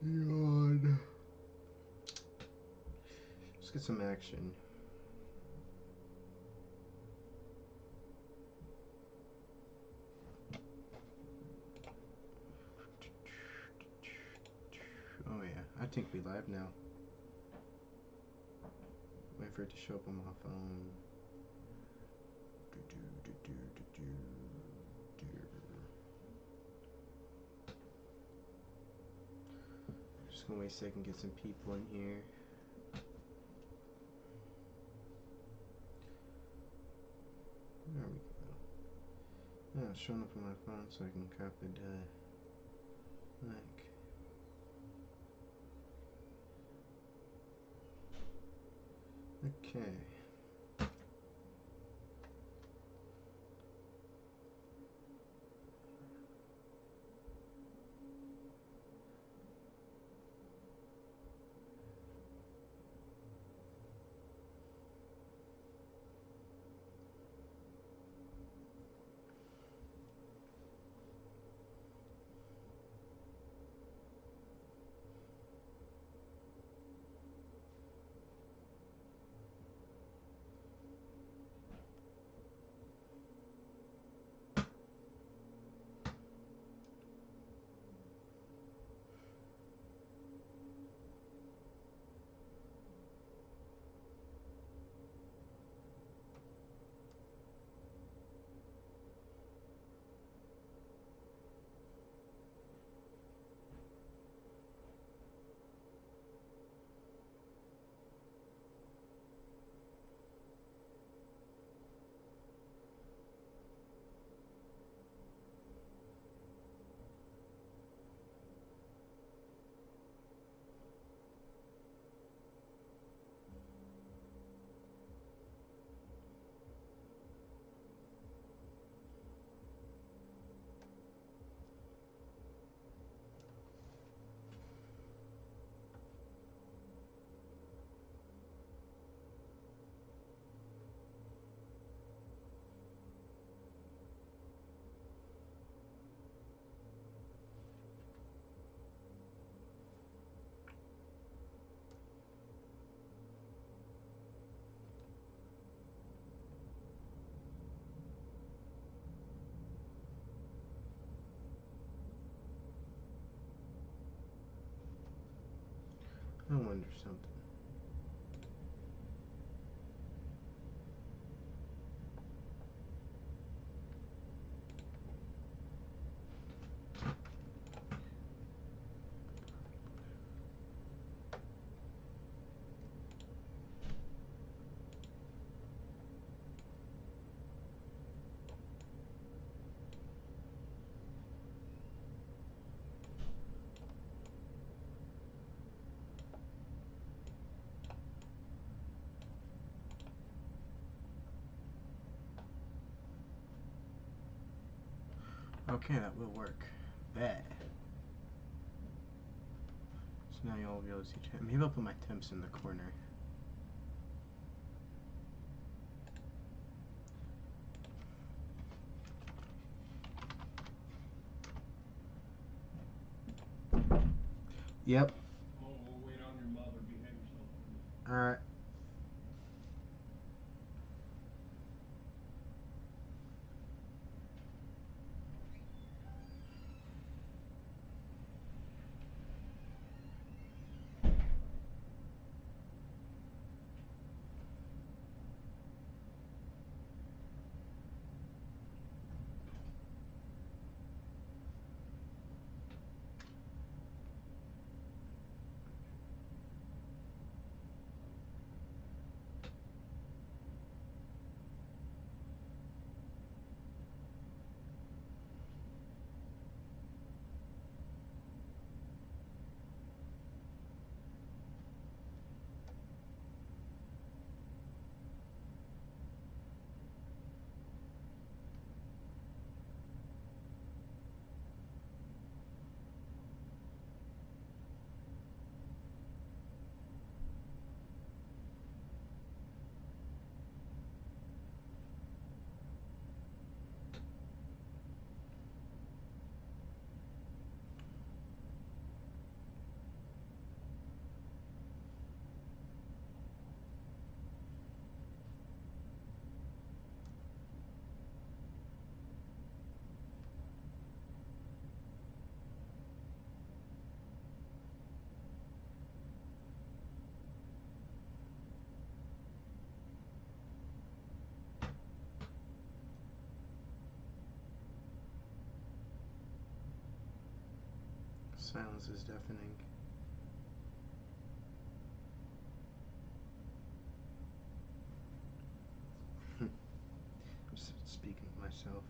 Yawn. Let's get some action. Oh yeah, I think we live now. Wait for it to show up on my phone. Just gonna wait a second, get some people in here. There we go. Now it's showing up on my phone so I can copy the link. Okay. I wonder something. Okay, that will work. Bad. So now you'll be able to see chat. Maybe I'll put my temps in the corner. Yep. Oh, we'll wait on your mother. Behave yourself, please. Alright. Silence is deafening. I'm just speaking to myself.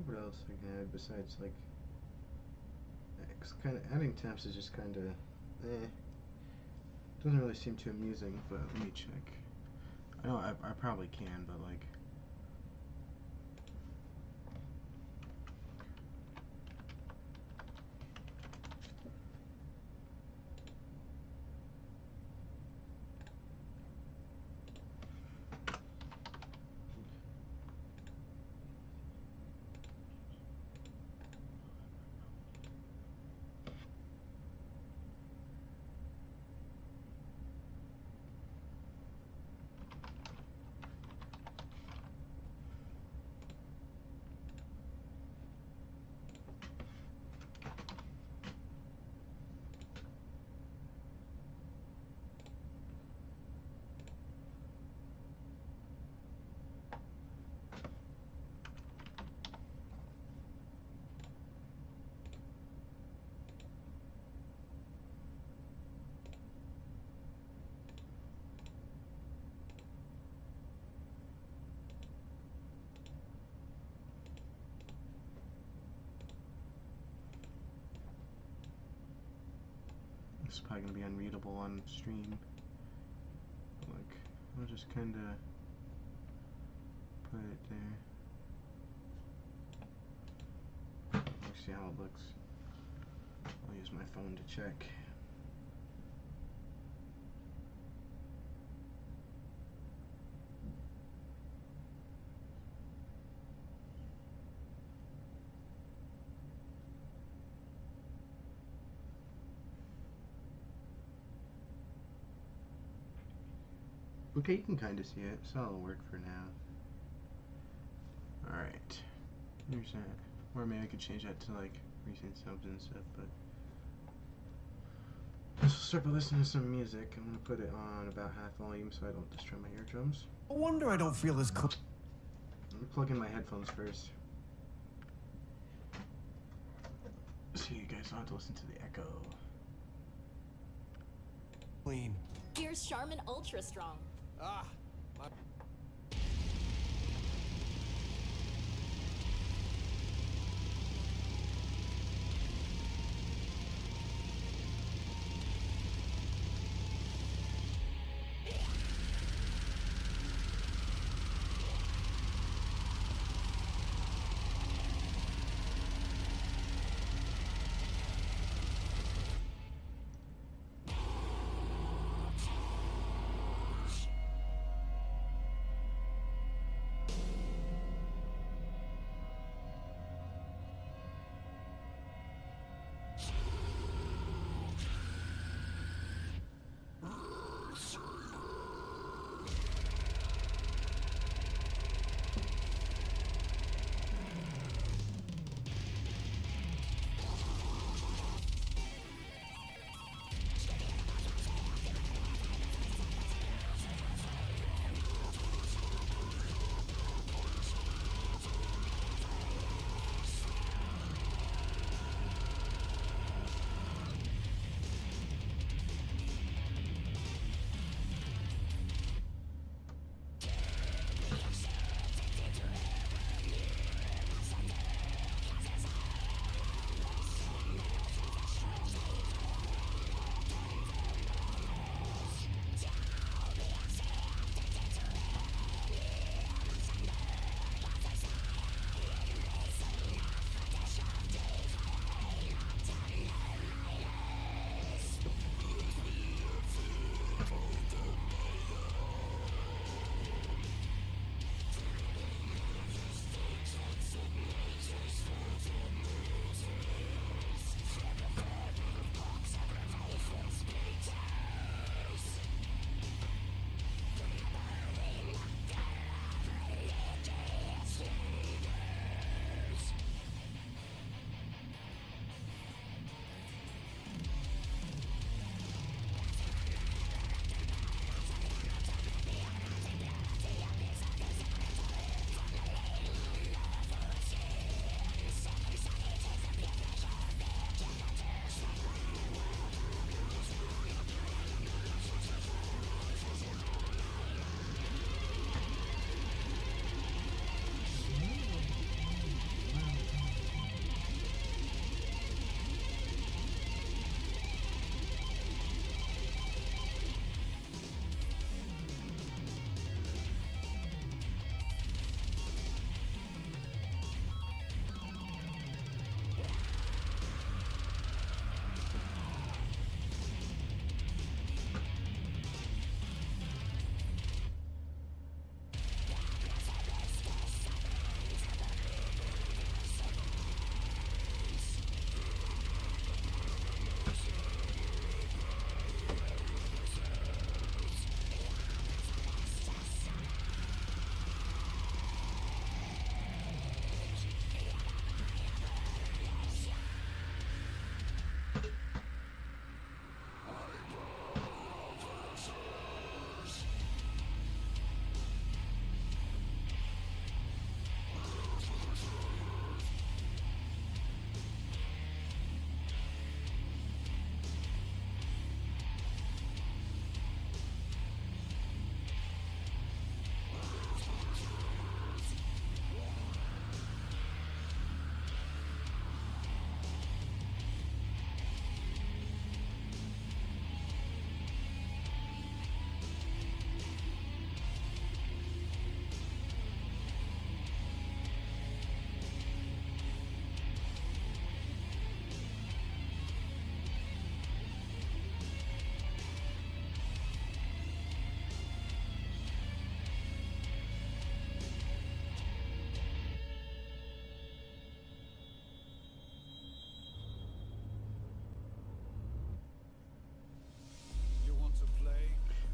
What else I can add besides like, kind of adding temps is just kind of, doesn't really seem too amusing. But let me check. I know I probably can, but like, it's probably gonna be unreadable on stream. Like, I'll just kind of put it there. Let's see how it looks. I'll use my phone to check. Okay, you can kind of see it, so that'll work for now. Alright. Here's that. Or maybe I could change that to like recent subs and stuff, but Let's start by listening to some music. I'm gonna put it on about half volume so I don't destroy my eardrums. No wonder I don't feel as cool. Let me plug in my headphones first. So you guys don't have to listen to the echo. Clean. Here's Charmin Ultra Strong. Ah.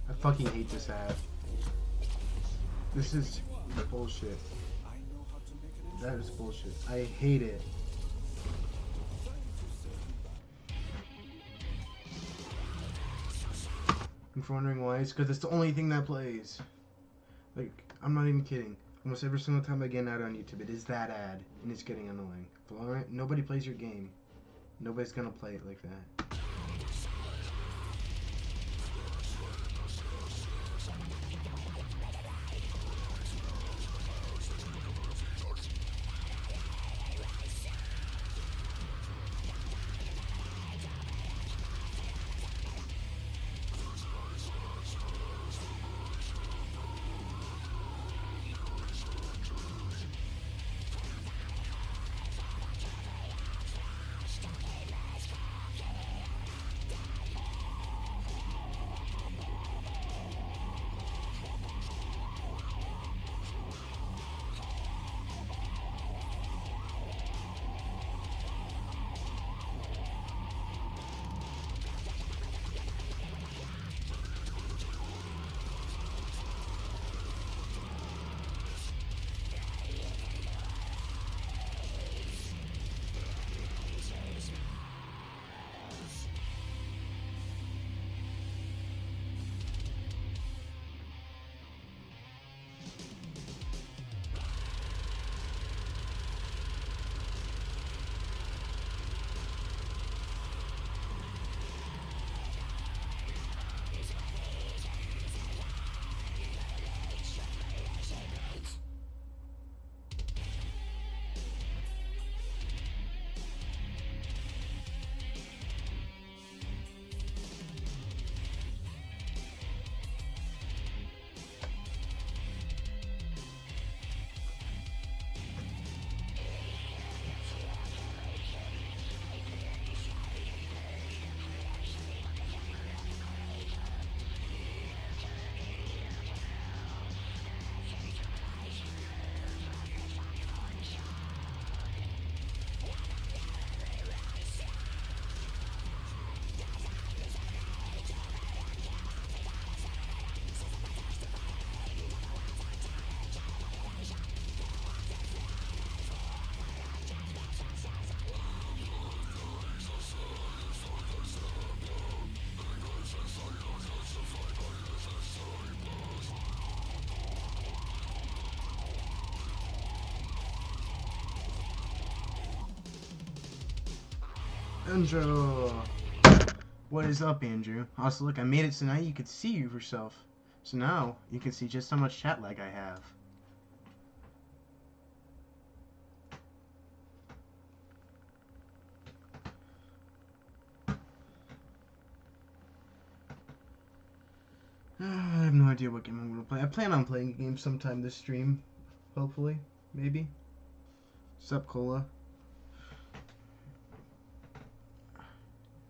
I fucking hate this ad. This is bullshit. That is bullshit. I hate it. And for wondering why, it's because it's the only thing that plays. Like, I'm not even kidding. Almost every single time I get an ad on YouTube, it is that ad, and it's getting annoying. Valorant, nobody plays your game. Nobody's gonna play it like that. Andrew! What is up, Andrew? Also, look, I made it so now you could see yourself. So now, you can see just how much chat lag I have. I have no idea what game I'm going to play. I plan on playing a game sometime this stream. Hopefully. Maybe. Sup, Cola?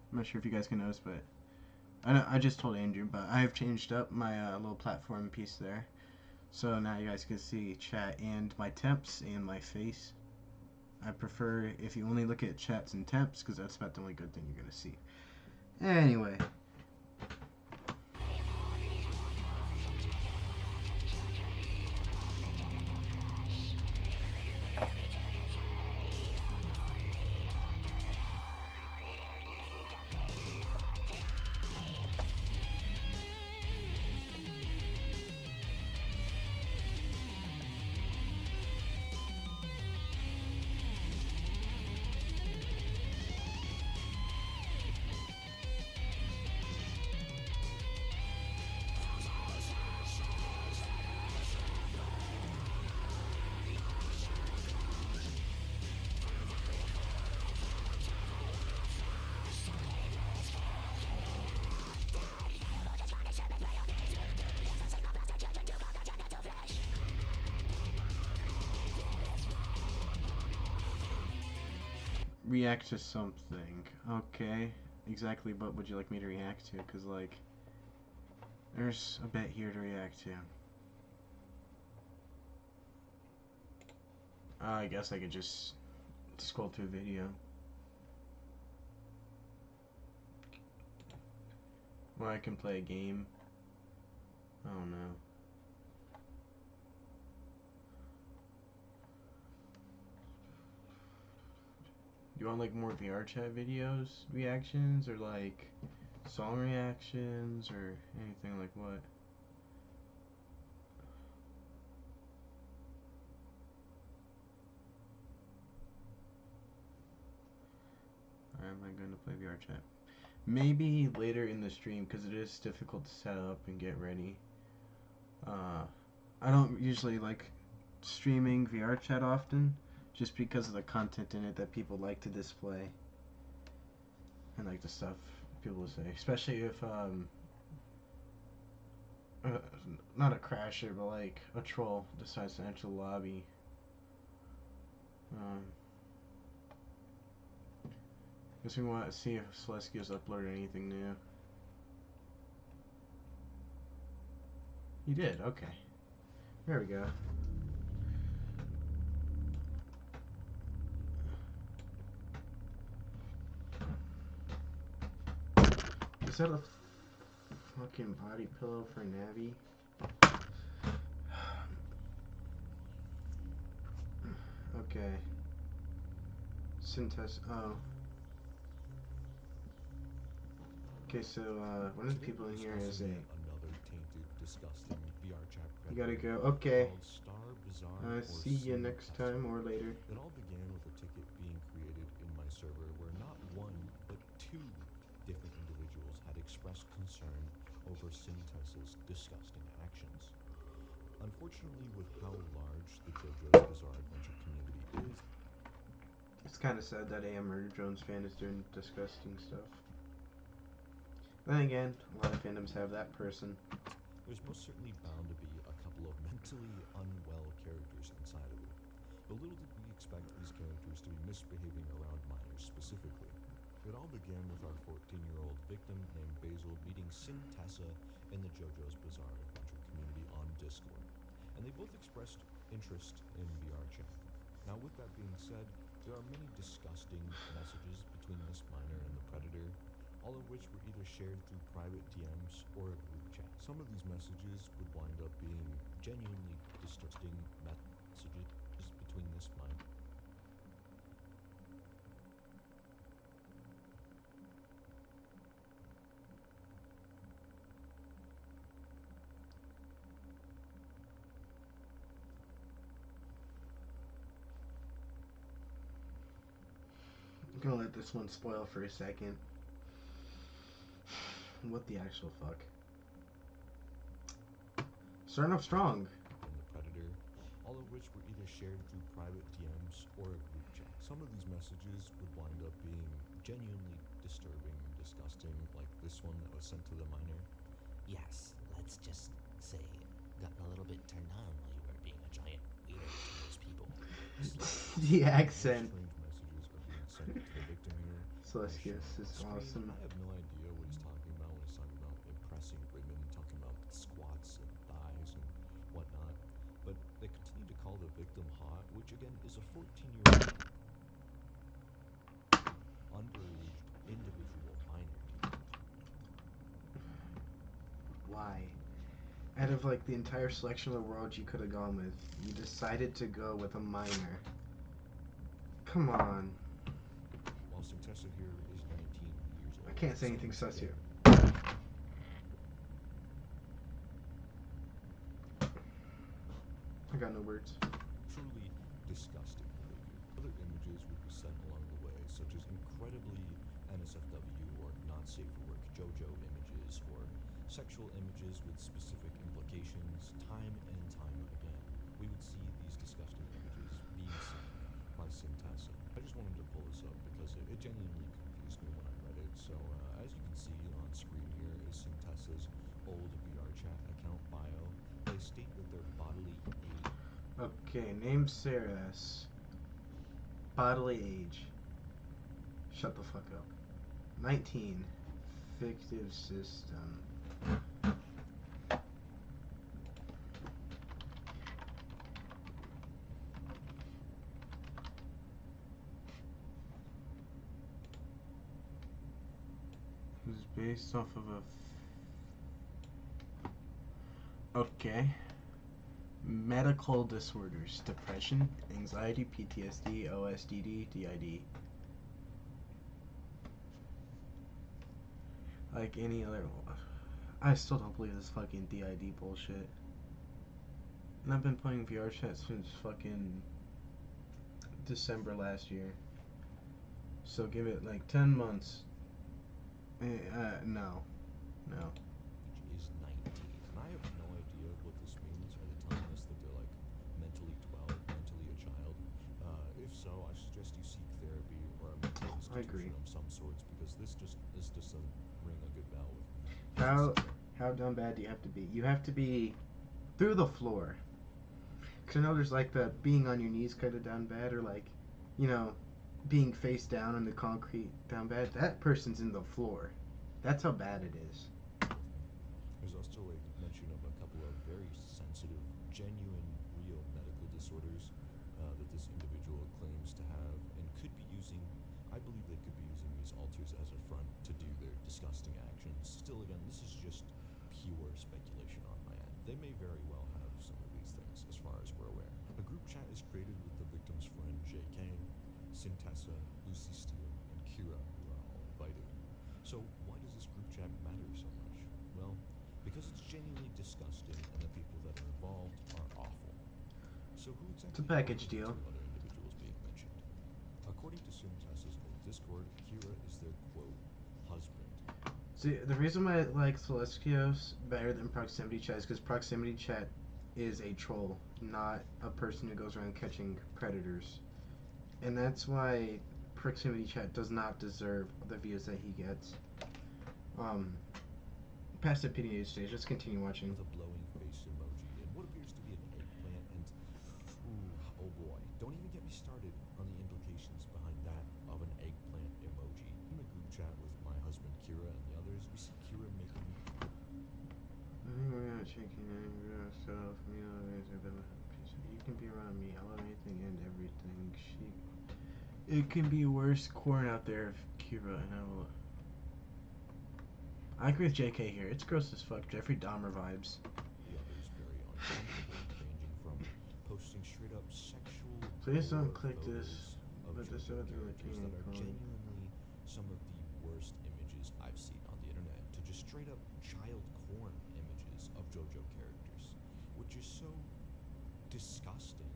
I'm not sure if you guys can notice, but I just told Andrew, but I have changed up my little platform piece there. So now you guys can see chat and my temps and my face. I prefer if you only look at chats and temps, because that's about the only good thing you're going to see. Anyway. React to something. Okay. Exactly what would you like me to react to? Because, like, there's a bit here to react to. I guess I could just scroll through the video. Or I can play a game. I don't know. You want like more VR chat videos, reactions, or like Song reactions or anything like what? Or am I going to play VR chat? Maybe later in the stream because it is difficult to set up and get ready. I don't usually like streaming VR chat often just because of the content in it that people like to display and like the stuff people say, especially if not a crasher but like a troll decides to enter the lobby. Guess we want to see if Celestia's uploaded anything new. He did, okay. There we go. Is that a fucking body pillow for Navi? Okay. Syntes. Oh. Okay, so one of the people in here is a. Another tainted, disgusting VR chat You gotta predator go. Okay. called Star Bizarre or See you next Syntax. time or later. It all began with a ticket being created in my server where not one, but two different individuals had expressed concern over Syntes's disgusting actions. Unfortunately, with how large the JoJo's Bizarre Adventure community is, It's kind of sad that AM Murder Drones fan is doing disgusting stuff. Then again, a lot of fandoms have that person. there's most certainly bound to be a couple of mentally unwell characters inside of it. But little did we expect these characters to be misbehaving around minors specifically. It all began with our 14-year-old victim named Basil meeting Syntessa in the JoJo's Bizarre Adventure community on Discord, and they both expressed interest in VR chat. Now, with that being said, there are many disgusting messages between this minor and the predator, all of which were either shared through private DMs or a group chat. Some of these messages would wind up being genuinely distressing messages between this minor. I'm gonna let this one spoil for a second. What the actual fuck? Starting off strong. And the predator, all of which were either shared through private DMs or a group chat. Some of these messages would wind up being genuinely disturbing and disgusting, like this one that was sent to the minor. Yes, let's just say, gotten a little bit turned on while you were being a giant weirdo to those people. The accent. Strange messages are being sent to the victim here. Celestius is Screen, awesome. I have no idea what he's talking about when he's talking about impressing women, talking about squats and thighs and whatnot. But they continue to call the victim hot, which again is a 14-year-old underage individual minor. Why? Out of like the entire selection of the world you could have gone with, you decided to go with a minor. Come on. While Syntessa here is 19 years old. I can't say anything sus here. I got no words. Truly disgusting behavior. Other images would be sent along the way, such as incredibly NSFW or not safe for work JoJo images, or sexual images with specific implications. Time and time again, we would see these disgusting images being sent by Syntessa. I just wanted to pull this up because it genuinely confused me when I read it. So as you can see on screen here is Syntessa's old VR chat account bio. They state that their bodily age. Okay, name Saras. Bodily age. Shut the fuck up. 19. Fictive system. This is based off of a. Okay. Medical disorders: depression, anxiety, PTSD, OSDD, DID. like any other. I still don't believe this fucking DID bullshit. And I've been playing VR chat since fucking December last year. So give it like 10 months. No. No. Age is 19, and I have no idea what this means. Are they telling us that they're like mentally 12, mentally a child? If so, I suggest you seek therapy or a mental I agree. institution of some sorts, because this just doesn't ring a good bell with me. How down bad do you have to be? You have to be through the floor. Cause I know there's like the being on your knees kind of down bad, or like, you know, being face down on the concrete down bad. That person's in the floor. That's how bad it is. There's also a mention of a couple of very sensitive, genuine, real medical disorders that this individual claims to have and could be using. I believe they could be using these altars as a front to do their disgusting actions. Still, again, this is just pure speculation on my end. They may very well have some of these things, as far as we're aware. A group chat is created with the victim's friend J.K., Sintessa, Lucy Steele, and Kira, who are all invited. So why does this group chat matter so much? Well, because it's genuinely disgusting and the people that are involved are awful. So who exactly It's a package are the deal. two other individuals being mentioned? According to Sintessa's old Discord, Kira is their, quote, husband. See, the reason why I like Celestios better than proximity chat is because proximity chat is a troll, not a person who goes around catching predators. And that's why proximity chat does not deserve the views that he gets. Past opinionated stage, let's continue watching. With a blowing face emoji and what appears to be an eggplant, and ooh, oh boy, don't even get me started on the implications behind that of an eggplant emoji. In the group chat with my husband Kira and the others, we see Kira making I think we're not checking any stuff. You can be around me. I love anything and everything. It can be worse corn out there if Kira and I will. I agree with JK here. It's gross as fuck. Jeffrey Dahmer vibes. the others very uncomfortable, ranging from posting straight up sexual Please don't gore click photos this. of But this JoJo other characters that are thing. genuinely some of the worst images I've seen on the internet, to just straight up child porn images of JoJo characters, which is so disgusting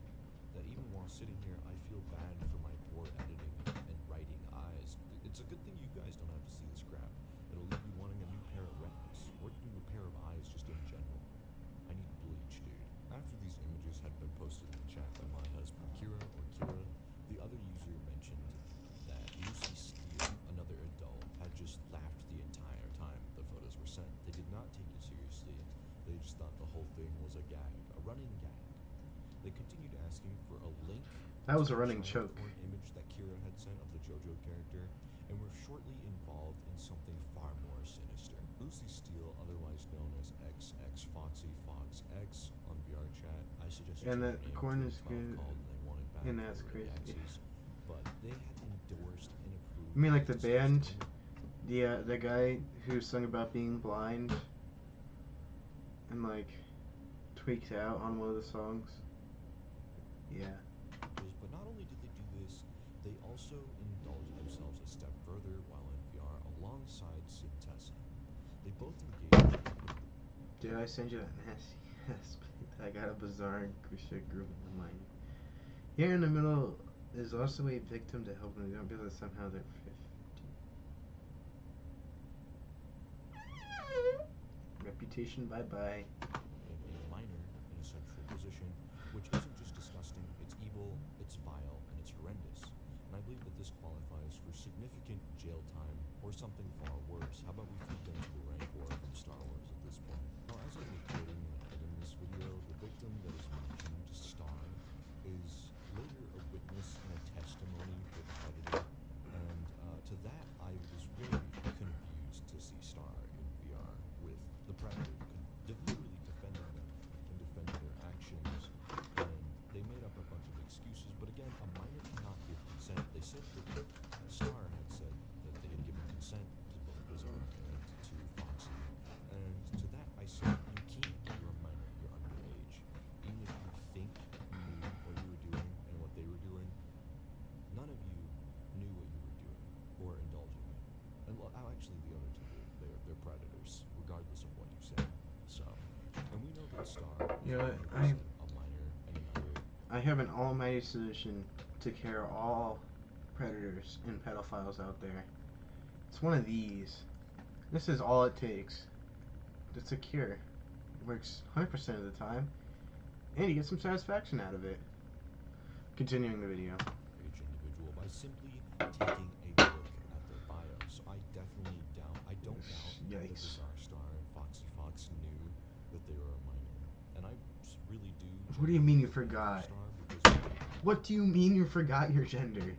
that even while sitting here, I feel bad for my poor editing and writing eyes. It's a good thing you guys don't have to see this crap. It'll leave you wanting a new pair of retinas, or a new pair of eyes just in general. I need bleach, dude. After these images had been posted in the chat by my husband Kira, or Kira, the other user mentioned that Lucy Steele, another adult, had just laughed the entire time the photos were sent. They did not take it seriously. They just thought the whole thing was a gag, a running gag. They continued asking for a link. That was to a the running child choke. porn image that Kira had sent of the JoJo character, and were shortly involved in something far more sinister. Lucy Steele, otherwise known as XX Foxy Fox X on VR chat, I suggest you And check that her name corn too. is It's good. called and they wanted back And for that's the crazy. X's, but they had endorsed and approved. You mean like the this band? system. The guy who sung about being blind and like tweaked out on one of the songs. Yeah. But not only did they do this, they also indulged themselves a step further while in VR alongside Sintessa. They both engaged. Did I send you that nasty ass pic? I got a bizarre shit group in mind. Here in the middle is also a victim to help them. Don't be that somehow they're 50. Reputation, bye bye. In a minor in a central position, which isn't just disgusting, it's evil, it's vile, and it's horrendous. And I believe that this qualifies for significant jail time or something far worse. How about we feed them to the Rancor from Star Wars at this point? Now, as I'm recording and editing this video, the victim that is mentioned, Star, is later a witness and a testimony for the predator. And to that, I was very confused to see Star in VR with the predator, literally defending them and defending their actions. And they made up a bunch of excuses, but again, a minor cannot give consent. They said that Star had said that they had given consent to both Bizarre and to Foxy. And to that, I said, you can't. You're a minor. You're underage. Even if you think you knew what you were doing and what they were doing, none of you knew what you were doing or indulging in. And well, actually, the other two, they're others, regardless of what you say. So, and we know that Star You know what, is a minor and another. I have an almighty solution to cure all predators and pedophiles out there. It's one of these. This is all it takes. It's a cure. It works 100% of the time, and you get some satisfaction out of it. Continuing the video. Each individual by simply taking a look at their bio. So I definitely doubt, I don't doubt that Yikes. Bizarre Star and Foxy Fox knew that they were a minor. And I really do. What do you mean you genuinely believe forgot? Star because What do you mean you forgot your gender?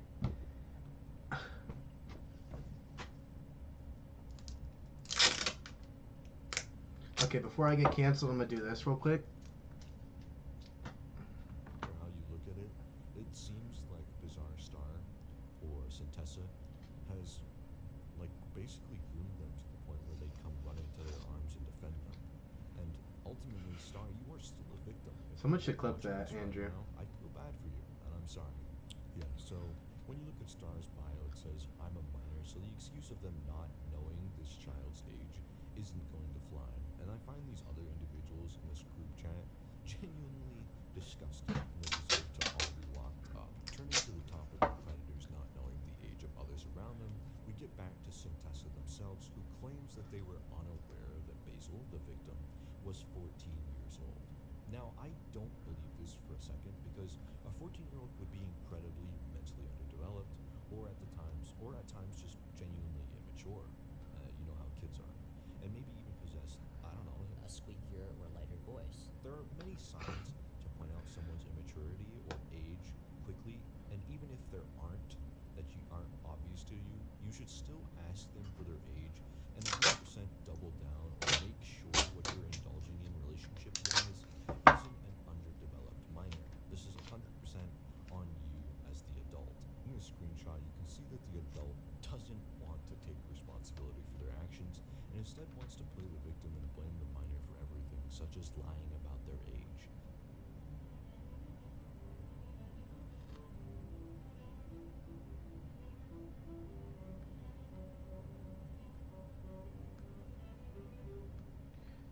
Okay, before I get canceled, I'm gonna do this real quick. for how you look at it, it seems like Bizarre Star or Centessa has like basically groomed them to the point where they come running to their arms and defend them. And ultimately, Star, you are still a victim. If Someone you're should clip watching that, this right Andrew. now, I feel bad for you, and I'm sorry. Yeah, so when you look at Star's bio, it says, I'm a minor, so the excuse of them not knowing this child's age isn't going to fly. And I find these other individuals in this group chat genuinely disgusting, and they deserve to all be locked up. Turning to the topic of predators not knowing the age of others around them, we get back to Centessa themselves, who claims that they were unaware that Basil, the victim, was 14 years old. Now, I don't believe this for a second, because a 14-year-old would be incredibly mentally underdeveloped, or at times just genuinely immature. You know how kids are. And maybe even possess, I don't know, A squeakier or lighter voice. there are many signs to point out someone's immaturity or age quickly, and even if there aren't, aren't obvious to you, you should still ask them for their age and 100% double down or make sure what you're indulging in relationship-wise isn't an underdeveloped minor. This is 100% on you as the adult. In the screenshot, you can see that the adult doesn't want to take responsibility for their actions and instead wants to play the victim and blame the minor for everything, such as lying about their age.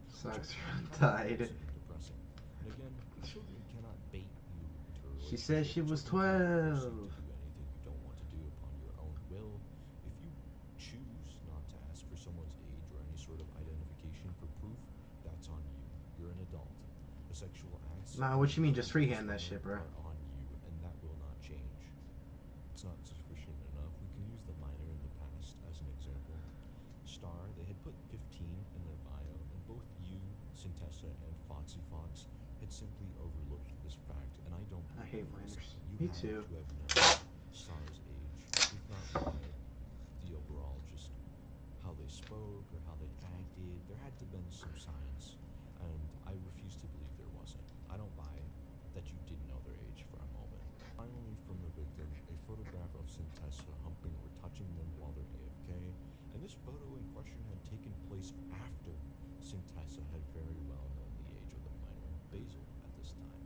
Sucks died. Depressing. And again, children cannot bait you into a She said she was relationship. 12. To do anything you don't want to do upon your own will. If you choose not to ask for someone's age or any sort of identification for proof, that's on you. You're an adult. The sexual acts. Nah, what you mean? Just freehand that shit, bro. Are on you, and that will not change. It's not sufficient enough. We can use the minor in the past as an example. Star, they had put 15 in their bio, and both you, Centessa, and Foxy Fox had simply overlooked this fact, and I don't I hate believe this. minors. You Me had too. to have known Star's age, if not by the overall just how they spoke or how they acted. There had to have been some signs, and I refuse to believe there wasn't. I don't buy that you didn't know their age for a moment. Finally, from the victim, a photograph of Centessa humping or touching them while they're AFK, and this photo in question had taken place after Centessa had very well known the age of the minor, Basil, at this time.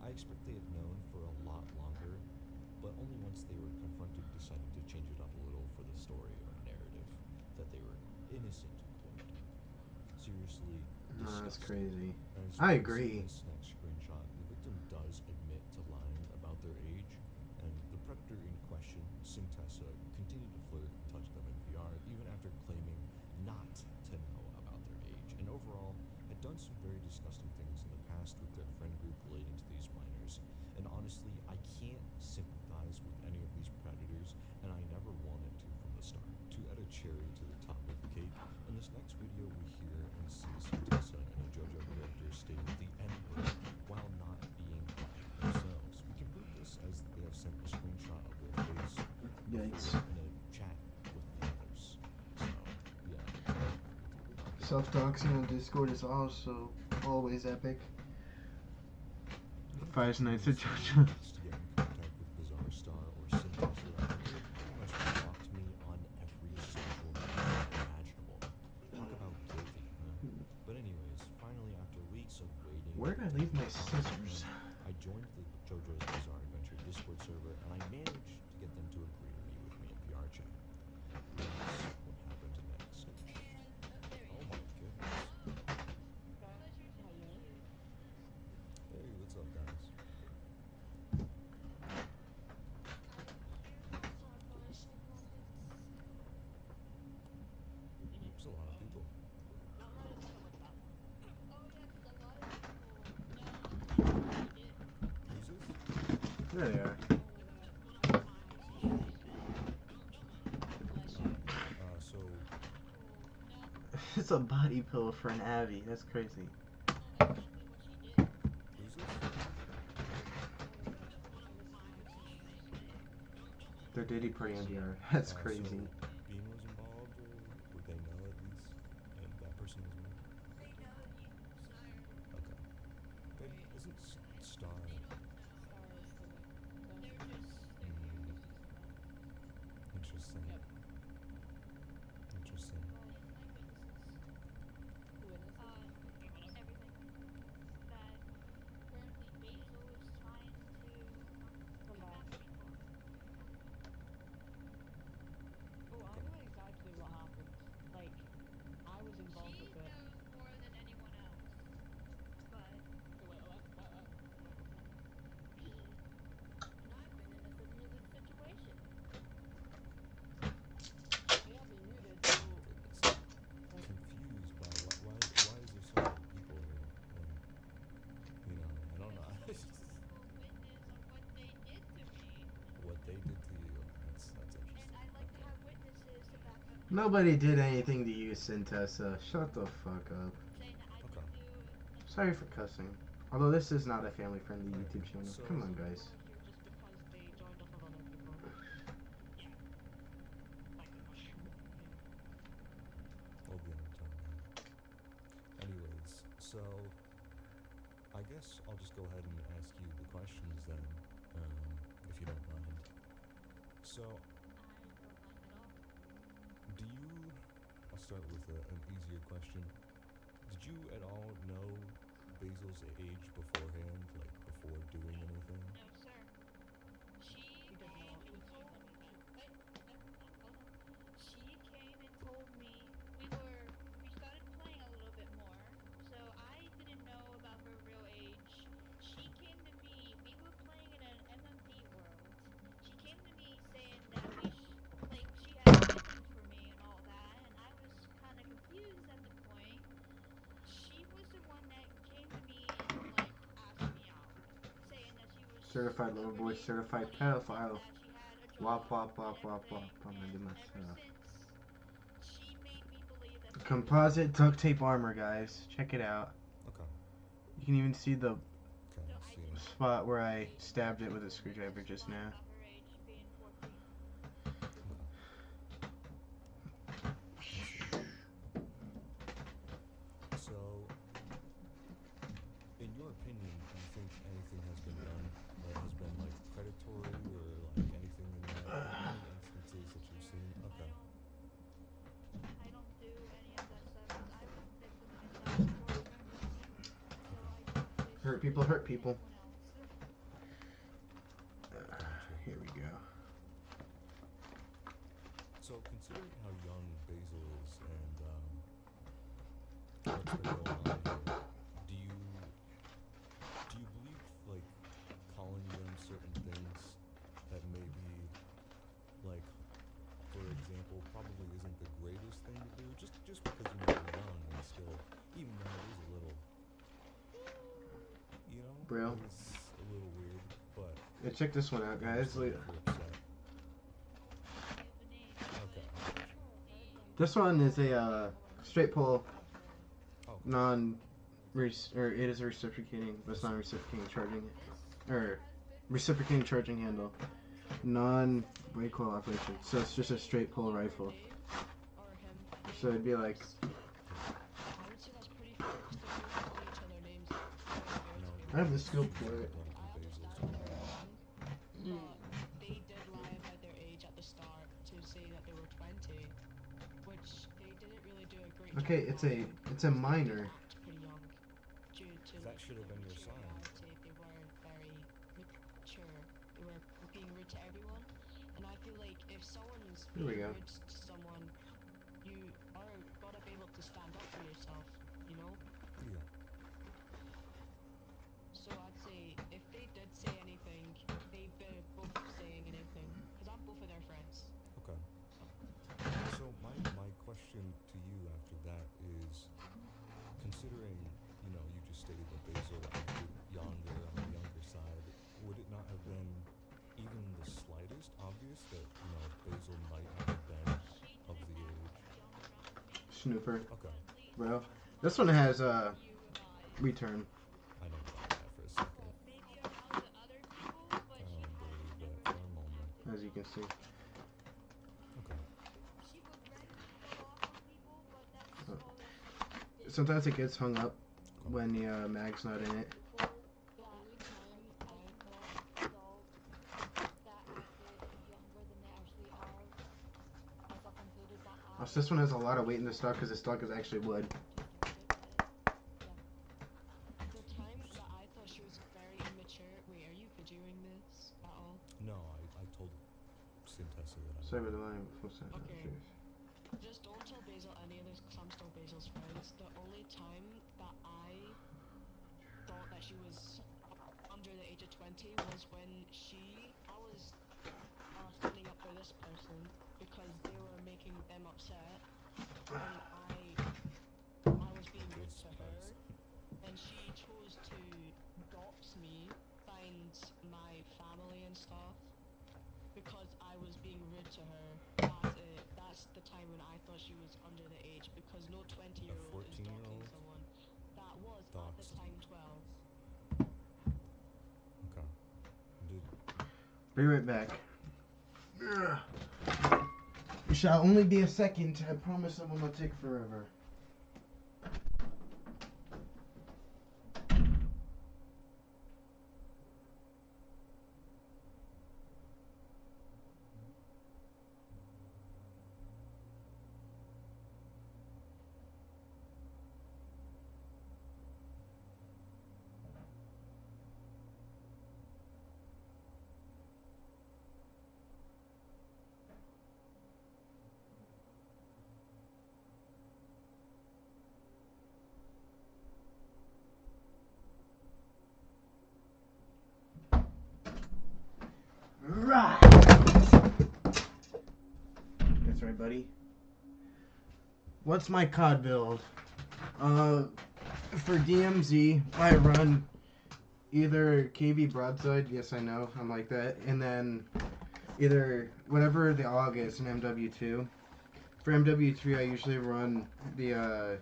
I expect they had known for a lot longer, but only once they were confronted decided to change it up a little for the story or narrative that they were innocent, quote. Seriously, No, that's disgusting. crazy. As I you can see agree. in this next screenshot, the victim does admit to lying about their age, and the predator in question, Centessa, continued to flirt and touch them in VR even after claiming not to know about their age, and overall had done some very disgusting things in the past with their friend group relating to these minors. And honestly, I can't sympathize with any of these predators, and I never wanted to from the start. To add a cherry to the top of the cake, in this next video we hear and see Centessa and a JoJo character stating the N-word while not being black themselves. We can prove this as they have sent a screenshot of their face Yikes. in a chat with the others. So, yeah. Self-doxing on Discord is also always epic. Five Nights at JoJo. To get in contact with Bizarre Star or Centessa, they pretty much blocked me on every social media imaginable. Talk about guilty, huh? But anyways, finally after weeks of waiting... Where did I leave my scissors? I joined the JoJo's Bizarre Adventure Discord server, and I managed to get them to agree to meet with me in PR chat. That's what happened next. Oh my There they are. So It's a body pillow for an Abby. That's crazy. who's this? Their Diddy party on VR. That's So crazy. Bean was involved, or would they know at least? And that person was me. Okay. But isn't Star? Interesting. Interesting. Oh, I know exactly what happened. Like, I was involved with it. Yeah, but you did, so, like, Confused by why is there so many people here? And, I don't know. What they did to you. That's interesting. Okay. Nobody did anything to you, Sintessa. Shut the fuck up. Okay. Sorry for cussing. Although this is not a family-friendly YouTube channel. So- Come on, guys. here just because they joined up with other people. Well, the anyways, so I guess I'll just go ahead and ask you the questions then, if you don't mind. So, do you? I'll start with an easier question. Did you at all know Basil's age beforehand, like before doing anything? She did not. Certified lover boy, certified pedophile. Wop wop wop wop wop. I'm gonna do myself. Composite duct tape armor, guys. Check it out. Okay. You can even see the Okay. I see. spot where I stabbed it with a screwdriver just now. So, in your opinion, do you think anything has been done that has been like predatory or like anything in that any instances that you've seen? Okay. Hurt people hurt people. Gotcha. Here we go. So, considering how young Basil is and what's been going on here, do you believe like calling them certain things that maybe, like, for example, probably isn't the greatest thing to do, just because they're young and still, even though it is a little, Braille. it's a little weird, but Yeah, check this one out, guys. Look. if you're upset. Okay. This one is a straight pull, Oh, or it is reciprocating, but it's not reciprocating charging, or reciprocating charging handle, non-recoil operation. So it's just a straight pull rifle. Or him. So it'd be like, I would say that's pretty fair because they're both calling each other names. I have the skill for it. But they did lie about their age at the start to say that they were 20, which they didn't really do a great job. Okay, it's a minor. It's pretty young. Due to That should have been your sign. reality, they were very mature. They were being rude to everyone, and I feel like if someone's Here we being go. rude to someone, you are gotta be able to stand up for yourself. You know. yeah. So I'd say if they did say anything, they better both saying anything, because I'm both of their friends. Okay. So my question to you after that is, considering, you just stated that Basil acted younger, on the younger side, would it not have been Snooper, Okay. bro. This one has return. I don't got that for a second. I don't believe that for a moment. As you can see. Okay. Sometimes it gets hung up when the mag's not in it. Also, this one has a lot of weight in the stock because the stock is actually wood. The time that I thought she was very immature. Wait, are you videoing this at all? No, I told Sintessa that I Sorry about the line. Okay. Just don't tell Basil any of this because I'm still Basil's friends. The only time that I thought that she was under the age of 20 was when I was standing up for this person because they were making them upset, and I was being rude to her, and she chose to dox me, find my family and stuff, because I was being rude to her. That's the time when I thought she was under the age, because no 20-year-old is 14-year-old? doxing someone. That was at the Doxing. time 12. Okay. Be right back. It shall only be a second. I promise it will not take forever. Right. That's right, buddy. What's my COD build? For DMZ, I run either KV Broadside, yes I know, I'm like that, and then either whatever the AUG is in MW2. For MW3, I usually run the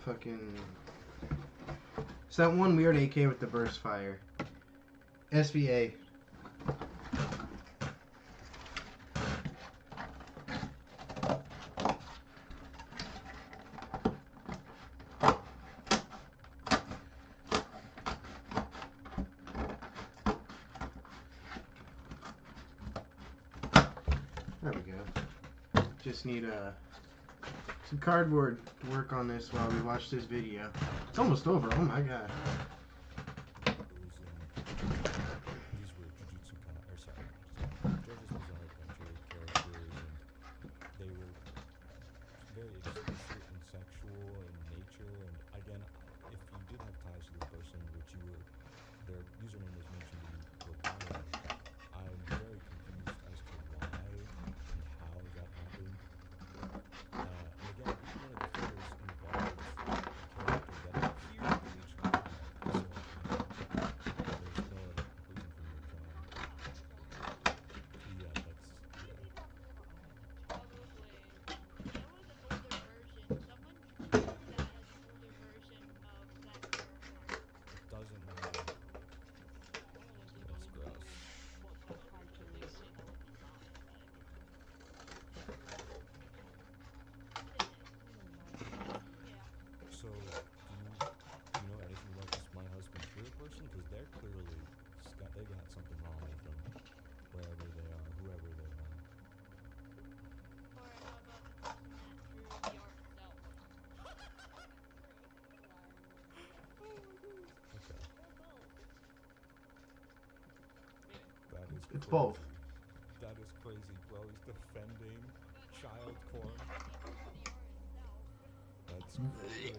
fucking... It's that one weird AK with the burst fire. SVA. There we go. Just need some cardboard to work on this while we watch this video. It's almost over. Oh my god. These were Jujutsu JoJo's Bizarre Adventure characters, and they were very explicit and sexual in nature. And again, if you did have ties to this person, which their username was mentioned in your bio, I'm very confused as to why and how that happened. And again, each one of the photos involves a character that appeared to be childlike. So there's no other conclusion from your job. Yeah, that's Probably. That was an older version. Someone drew that as an older version of that character. it doesn't matter. That's gross. What that character is. So, do you know anything about this My Husband Here person? Because they're clearly they got something wrong with them, wherever they are, whoever they are. Or how about the person that drew the art itself? Okay. That is It's crazy. both. That is crazy, bro. He's defending child porn. That's crazy.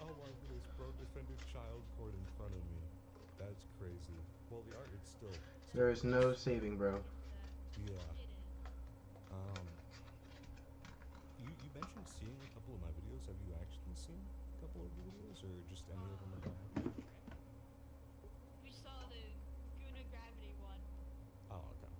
Oh my goodness, bro defended child porn in front of me. That's crazy. Well, the art is still There is no saving, bro. yeah. You mentioned seeing a couple of my videos. Have you actually seen a couple of the videos, or just any of them at all? We saw the Guna Gravity one. Oh, okay.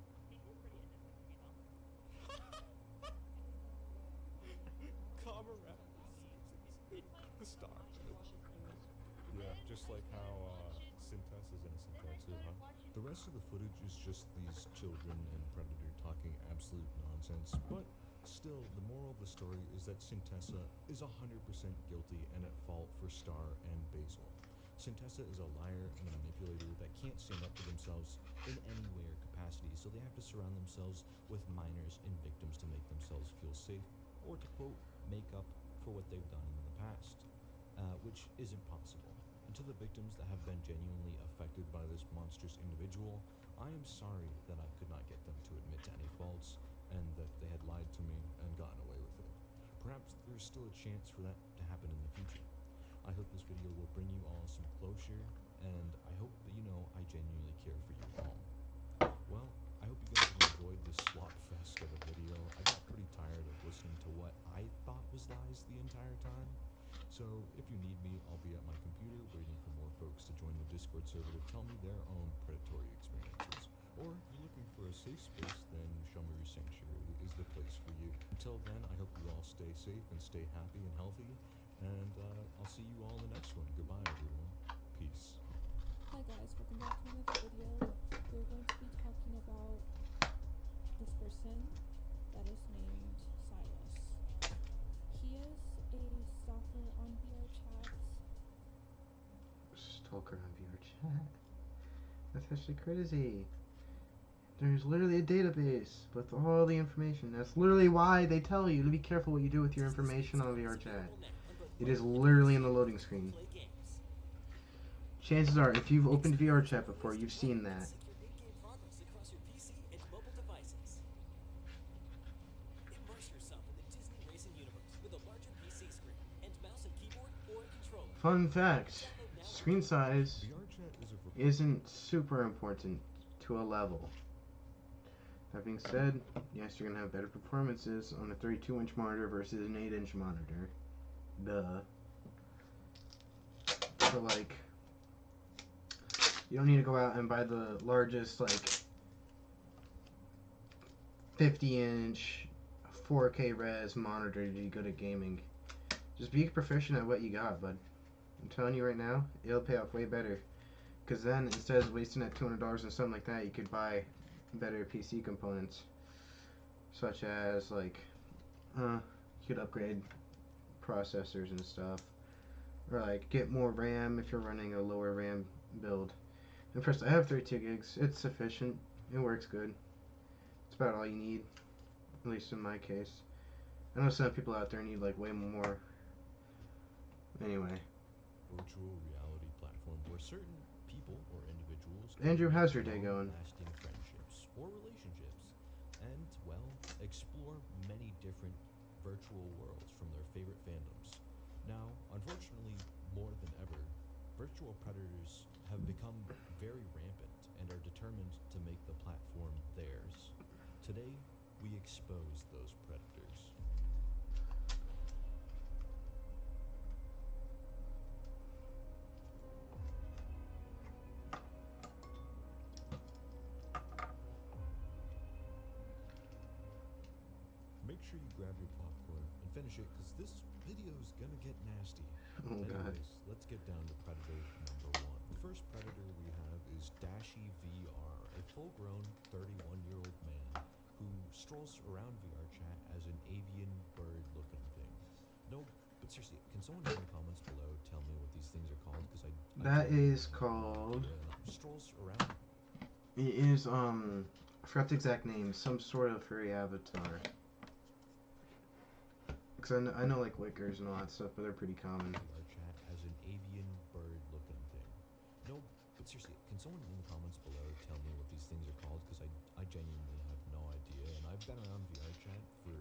too, huh? The rest of the footage is just these children and Predator talking absolute nonsense, but still, the moral of the story is that Sintessa is 100% guilty and at fault for Star and Basil. Sintessa is a liar and a manipulator that can't stand up for themselves in any way or capacity, so they have to surround themselves with minors and victims to make themselves feel safe, or to quote, make up for what they've done in the past, which isn't possible. And to the victims that have been genuinely affected by this monstrous individual, I am sorry that I could not get them to admit to any faults and that they had lied to me and gotten away with it. Perhaps there's still a chance for that to happen in the future. I hope this video will bring you all some closure, and I hope that you know I genuinely care for you all. Well, I hope you guys enjoyed this slop fest of a video. I got pretty tired of listening to what I thought was lies the entire time. So if you need me, I'll be at my computer waiting for more folks to join the Discord server to tell me their own predatory experiences. Or if you're looking for a safe space, then Shummery Sanctuary is the place for you. Until then, I hope you all stay safe and stay happy and healthy, and I'll see you all in the next one. Goodbye, everyone. Peace. Hi guys, welcome back to another video. We're going to be talking about this person that is named Silas. He is a stalker on VR chats. Stalker on VR chat? That's actually crazy. There's literally a database with all the information. That's literally why they tell you to be careful what you do with your information on VR chat. It is literally in the loading screen. Chances are, if you've opened VR chat before, you've seen that. Fun fact, screen size isn't super important to a level. That being said, yes, you're going to have better performances on a 32-inch monitor versus an 8-inch monitor. Duh. So, like, you don't need to go out and buy the largest, like, 50-inch 4K res monitor to be good at gaming. Just be proficient at what you got, bud. I'm telling you right now, it'll pay off way better. Because then, instead of wasting that $200 on something like that, you could buy better PC components. Such as, like, you could upgrade processors and stuff. Or, like, get more RAM if you're running a lower RAM build. And first, I have 32 gigs. It's sufficient. It works good. It's about all you need. At least in my case. I know some people out there need, like, way more. Anyway. Virtual reality platform where certain people or individuals Andrew, how's your day going? lasting friendships or relationships, and well, explore many different virtual worlds from their favorite fandoms. Now, unfortunately, more than ever, virtual predators have become very rampant and are determined to make the platform theirs. Today, we expose those predators. Make sure you grab your popcorn and finish it, because this video is gonna get nasty. Oh, God. Anyways, let's get down to Predator number 1. The first Predator we have is Dashi VR, a full-grown 31-year-old man who strolls around VR chat as an avian bird-looking thing. No, but seriously, can someone in the comments below tell me what these things are called? Because That is called... strolls around. It is, I forgot the exact name. Some sort of furry avatar. Because I know, like, wickers and all that stuff, but they're pretty common. VR chat as an avian bird-looking thing. No, but seriously, can someone in the comments below tell me what these things are called? Because I genuinely have no idea, and I've been around VR chat for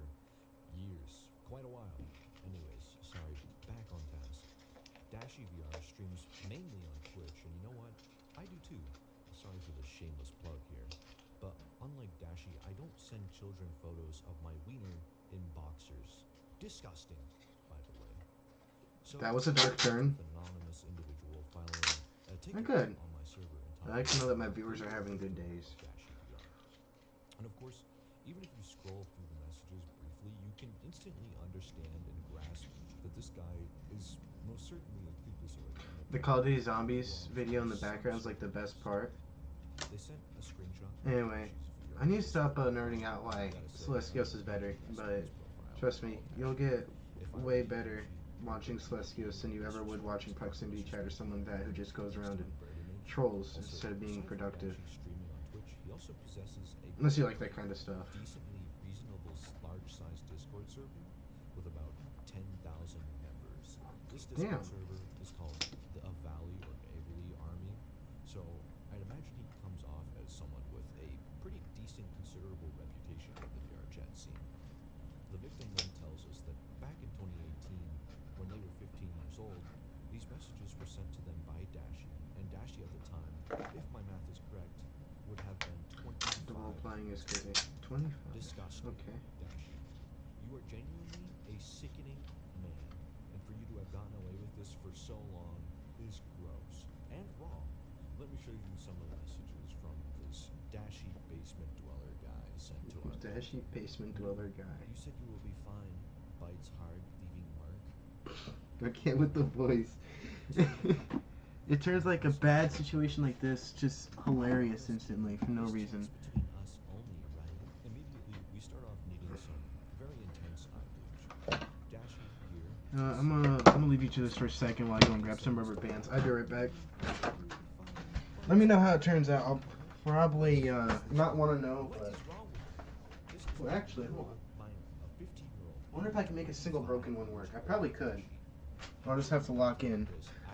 years, quite a while. Anyways, sorry, back on task. Dashi VR streams mainly on Twitch, and you know what? I do too. Sorry for the shameless plug here. But unlike Dashi, I don't send children photos of my wiener in boxers. Disgusting, by the way. So That was a dark turn. anonymous individual filing a ticket Good. on my server I like to know that my viewers are having good days. Dashi VR. And of course, even if you scroll through the messages briefly, you can instantly understand and grasp that this guy is most certainly a creepazoid. The Call of Duty Zombies video in the background is like the best part. They sent a screenshot. Anyway, I need to stop nerding out why Celestios is better, but trust me, you'll get way better watching Celestios than you ever would watching Proximity Chat or someone like that who just goes around and trolls instead of being productive. Unless you like that kind of stuff. Decently reasonable, large-sized Discord server with about 10,000 members. This Discord server is called the Avali or Avali Army, so I'd imagine he comes off as someone with a pretty decent, considerable reputation in the VR chat scene. The victim then tells us that back in 2018, when they were 15 years old, these messages were sent to them by Dashi, and Dashi at the time, if my math is correct, would have been 25. The role playing is good. 25. Disgusting. Okay. Dashi. You are genuinely a sickening man, and for you to have gotten away with this for so long is gross and wrong. Let me show you some of the messages from this Dashi basement dweller guy sent to us. Dashi basement dweller guy. You said you will be fine. Bites hard, leaving mark. I can't with the voice. It turns like a bad situation like this just hilarious instantly for no reason. Between us only, right? Immediately, we start off needing some very intense eye bleach. Dashi here. I'm gonna leave you to this for a second while I go and grab some rubber bands. I'll be right back. Let me know how it turns out. I'll probably not want to know, but well, actually, hold on. I wonder if I can make a single broken one work. I probably could. I'll just have to lock in.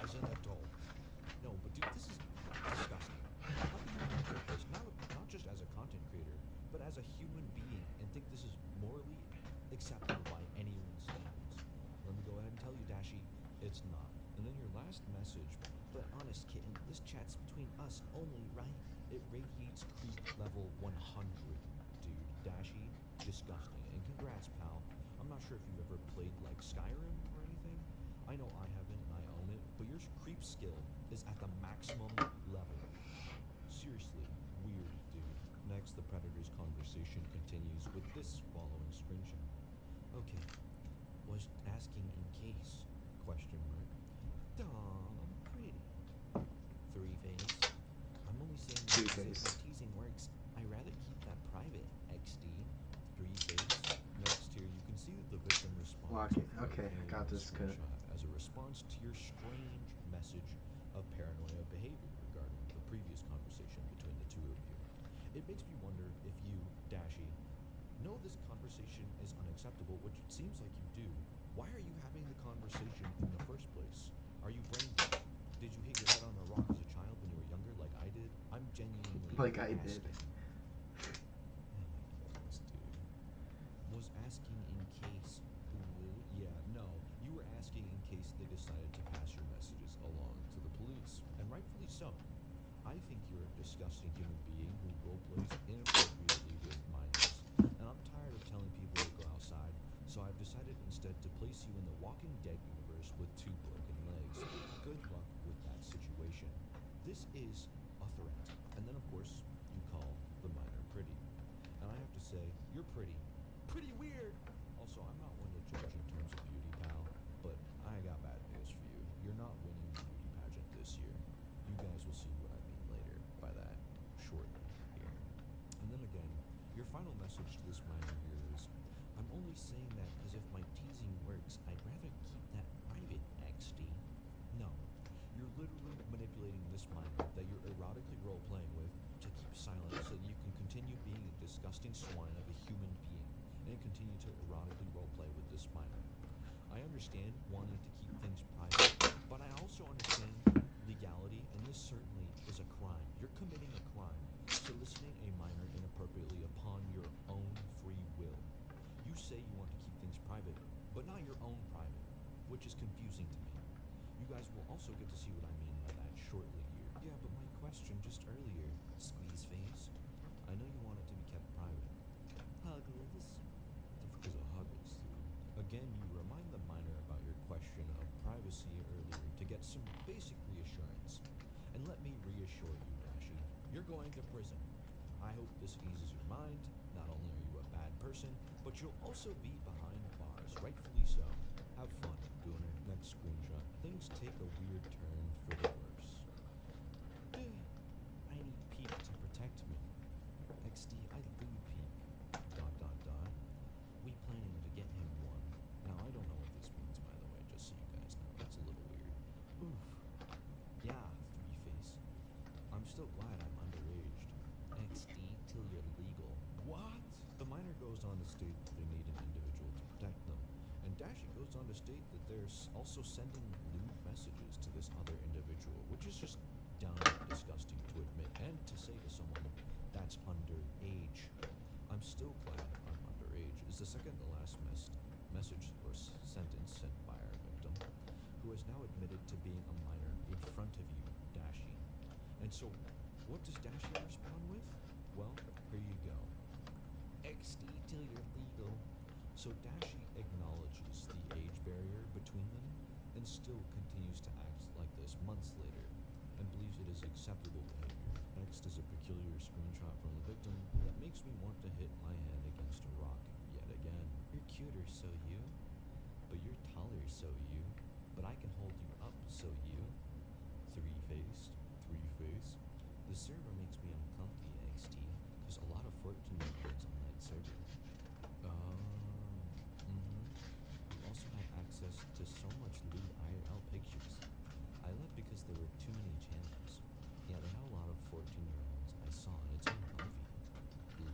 As an adult. No, but dude, this is disgusting. How can you do this? Not just as a content creator, but as a human being, and think this is morally acceptable by anyone's standards. Let me go ahead and tell you, Dashi, it's not. And then your last message, but honest kitten, this chat's between us only, right? It radiates creep level 100, dude. Dashi, disgusting. And congrats, pal. I'm not sure if you've ever played like Skyrim or anything. I know I haven't and I own it, but your creep skill is at the maximum level. Seriously, weird, dude. Next, the Predator's conversation continues with this following screenshot. Okay, was asking in case, question mark. Daw, I'm pretty. 3-phase. I'm only saying that because if my teasing works, I'd rather keep that private, XD. 3-phase. Next here, you can see that the victim responds. Lock it. Okay, I got this cut. As a response to your strange message of paranoia behavior regarding the previous conversation between the two of you. It makes me wonder if you, Dashi, know this conversation is unacceptable, which it seems like you do. Why are you having the conversation in the first place? Are you brain dead? Did you hit your head on a rock as a child when you were younger like I did? I'm genuinely like I did. Was asking in case. Yeah, no. You were asking in case they decided to pass your messages along to the police. And rightfully so. I think you're a disgusting human being who roleplays inappropriately with minors. And I'm tired of telling people to go outside, so I've decided instead to place you in the Walking Dead universe with 2 broken legs. Good luck with that situation. This is a threat. And then, of course, you call the minor pretty. And I have to say, you're pretty. Pretty weird! Also, I'm not one to judge in terms of beauty, pal, but I got bad news for you. You're not winning the beauty pageant this year. You guys will see what I mean later by that shortly here. And then again, your final message to this minor here is, I'm only saying that because if my teasing works, I'd rather keep that private, XD. No, you're literally manipulating this minor that you're erotically role-playing with to keep silent so that you can continue being a disgusting swine of a human being and continue to erotically roleplay with this minor. I understand wanting to keep things private, but I also understand legality, and this certainly is a crime. You're committing a crime, soliciting a minor inappropriately upon your own free will. You say you want to keep things private, but not your own private, which is confusing to me. You guys will also get to see what I mean by that shortly here. Yeah, but my question just earlier, squeeze face. I know you want it to be kept private. Huggles. What the fuck is a huggles? Again, you remind the minor about your question of privacy earlier to get some basic reassurance. And let me reassure you, Dashi, you're going to prison. I hope this eases your mind. Not only are you a bad person, but you'll also be behind bars, rightfully so. Have fun, Gooner. Next screenshot. Things take a weird turn for the worse. I need Pete to protect still glad I'm underaged. XD till you're legal. What? The minor goes on to state that they need an individual to protect them, and Dashi goes on to state that they're also sending lewd messages to this other individual, which is just downright disgusting to admit and to say to someone that's underage. I'm still glad I'm underage is the second to last message or sentence sent by our victim, who has now admitted to being a minor in front of you, Dashi. And so, what does Dashi respond with? Well, here you go. XD till you're legal. So Dashi acknowledges the age barrier between them and still continues to act like this months later and believes it is acceptable behavior. Next is a peculiar screenshot from the victim that makes me want to hit my head against a rock yet again. You're cuter, so you. But you're taller, so you. But I can hold you up, so you. Three-faced. The server makes me uncomfy, XD. There's a lot of 14-year-olds on that server. You also have access to so much lewd IRL pictures. I left because there were too many channels. Yeah, they have a lot of 14-year-olds I saw, and it's uncomfy. Oof.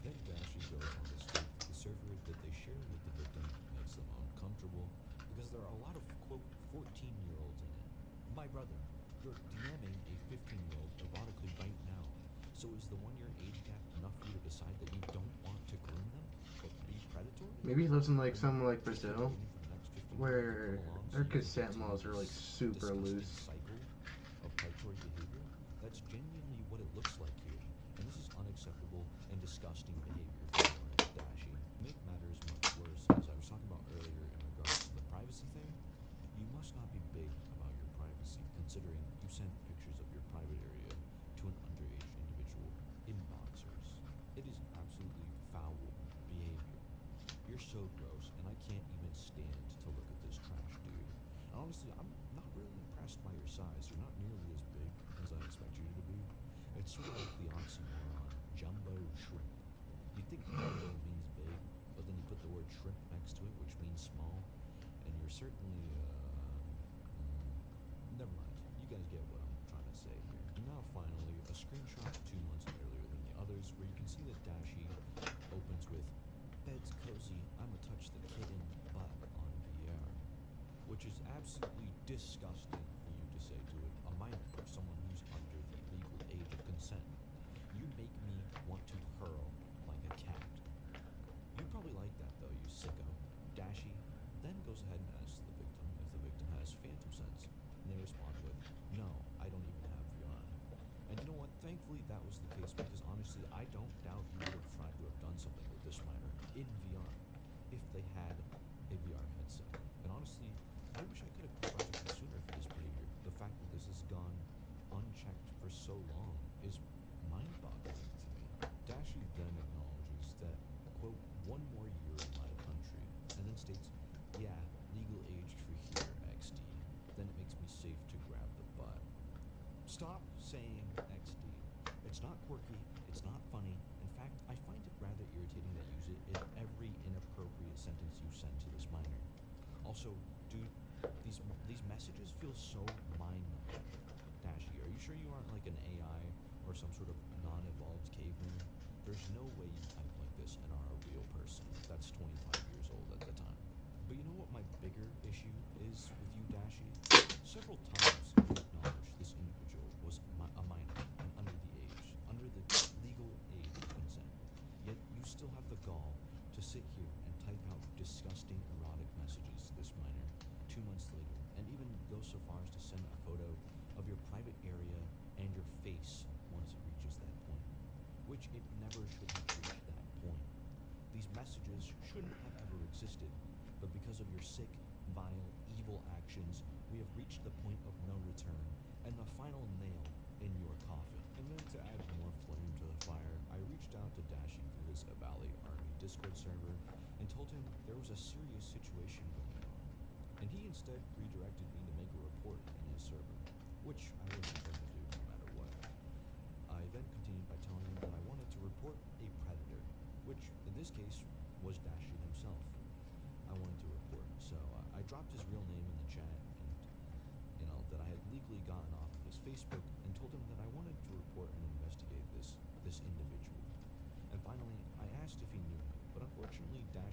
Then Dashi goes on to state that the server that they share with the victim makes them uncomfortable because there are a lot of, quote, 14-year-olds in it. My brother, you're DMing a 15-year-old erotically right now. So is the 1-year age gap enough for you to decide that you don't want to groom them or be predatory? Maybe he lives in like somewhere like Brazil, where their consent laws are like super loose. Cycle of predatory behavior. That's genuinely what it looks like here, and this is unacceptable and disgusting behavior for Dashi. To make matters much worse, as I was talking about earlier in regards to the privacy thing, you must not be big about your privacy, considering you sent pictures of your private area to an underage individual in boxers. It is absolutely foul behavior. You're so gross, and I can't even stand to look at this trash dude. And honestly, I'm not really impressed by your size. You're not nearly as big as I expect you to be. It's sort of like the oxymoron, jumbo shrimp. You'd think jumbo means big, but then you put the word shrimp next to it, which means small, and you're certainly, never mind. You guys get what I'm trying to say here. And now finally, a screenshot 2 months earlier than the others, where you can see that Dashi opens with, "Bed's cozy, I'ma touch the kitten butt on VR," which is absolutely disgusting for you to say to a minor, someone who's under the legal age of consent. You make me want to hurl like a cat. You probably like that though, you sicko. Dashi then goes ahead and asks the victim if the victim has phantom sense, and they respond with, "No, I don't even have VR." And you know what? Thankfully that was the case, because honestly, I don't doubt you would have tried to have done something with this minor in VR if they had a VR headset. And honestly, I wish I could have confronted you sooner for this behavior. The fact that this has gone unchecked for so long is mind-boggling to me. Dashi then acknowledges that, quote, "one more year in my country," and then states, "Yeah, legal age for here, XD. Then it makes me safe to grab the butt." Stop saying XD. It's not quirky, it's not funny. In fact, I find it rather irritating that you use it in every inappropriate sentence you send to this minor. Also, dude, these messages feel so mind-numbing. Dashi, are you sure you aren't like an AI or some sort of non-evolved caveman? There's no way you type like this and are a real person that's 25 years old at the time. But you know what my bigger issue is with you, Dashi? Several times you acknowledged this individual was a minor and under the legal age of consent. Yet you still have the gall to sit here and type out disgusting erotic messages to this minor 2 months later, and even go so far as to send a photo of your private area and your face once it reaches that point, which it never should have reached that point. These messages shouldn't have ever existed, but because of your sick, vile, evil actions, we have reached the point of no return and the final nail in your coffin. And then to add more flame to the fire, I reached out to Dashi through his Avali Army Discord server and told him there was a serious situation going on. And he instead redirected me to make a report in his server, which I wasn't going to do no matter what. I then continued by telling him that I wanted to report a predator, which in this case was Dashi himself. I wanted to report, so I dropped his real name in the chat and, that I had legally gotten off of his Facebook and told him that I wanted to report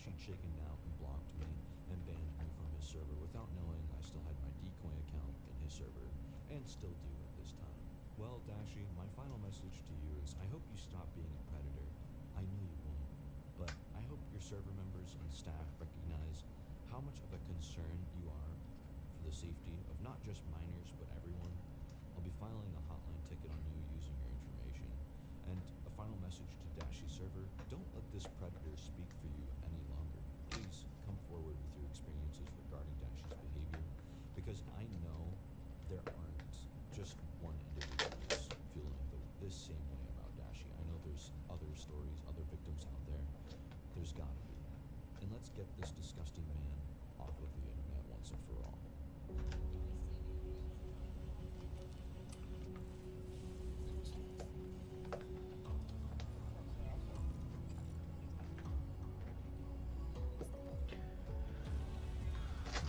Dashi'd shaken out and blocked me and banned me from his server without knowing I still had my decoy account in his server, and still do at this time. Well, Dashi, my final message to you is I hope you stop being a predator. I know you won't, but I hope your server members and staff recognize how much of a concern you are for the safety of not just minors, but everyone. I'll be filing a hotline ticket on you using your information. And a final message to Dashi server, don't let this predator speak for you any longer. Please come forward with your experiences regarding Dashi's behavior, because I know there aren't just one individual who's feeling this same way about Dashi. I know there's other stories, other victims out there. There's gotta be. And let's get this disgusting man off of the internet once and for all.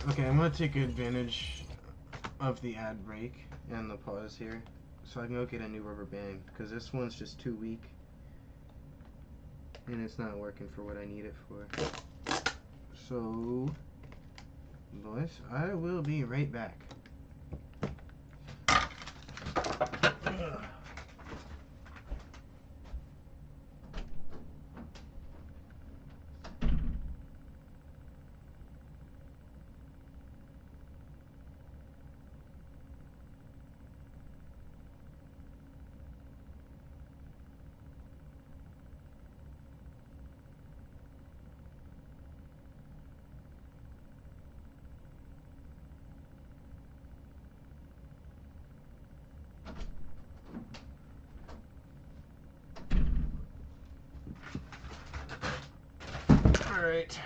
Okay, I'm gonna take advantage of the ad break and the pause here so I can go get a new rubber band, because this one's just too weak and it's not working for what I need it for. So, boys, I will be right back. Alright,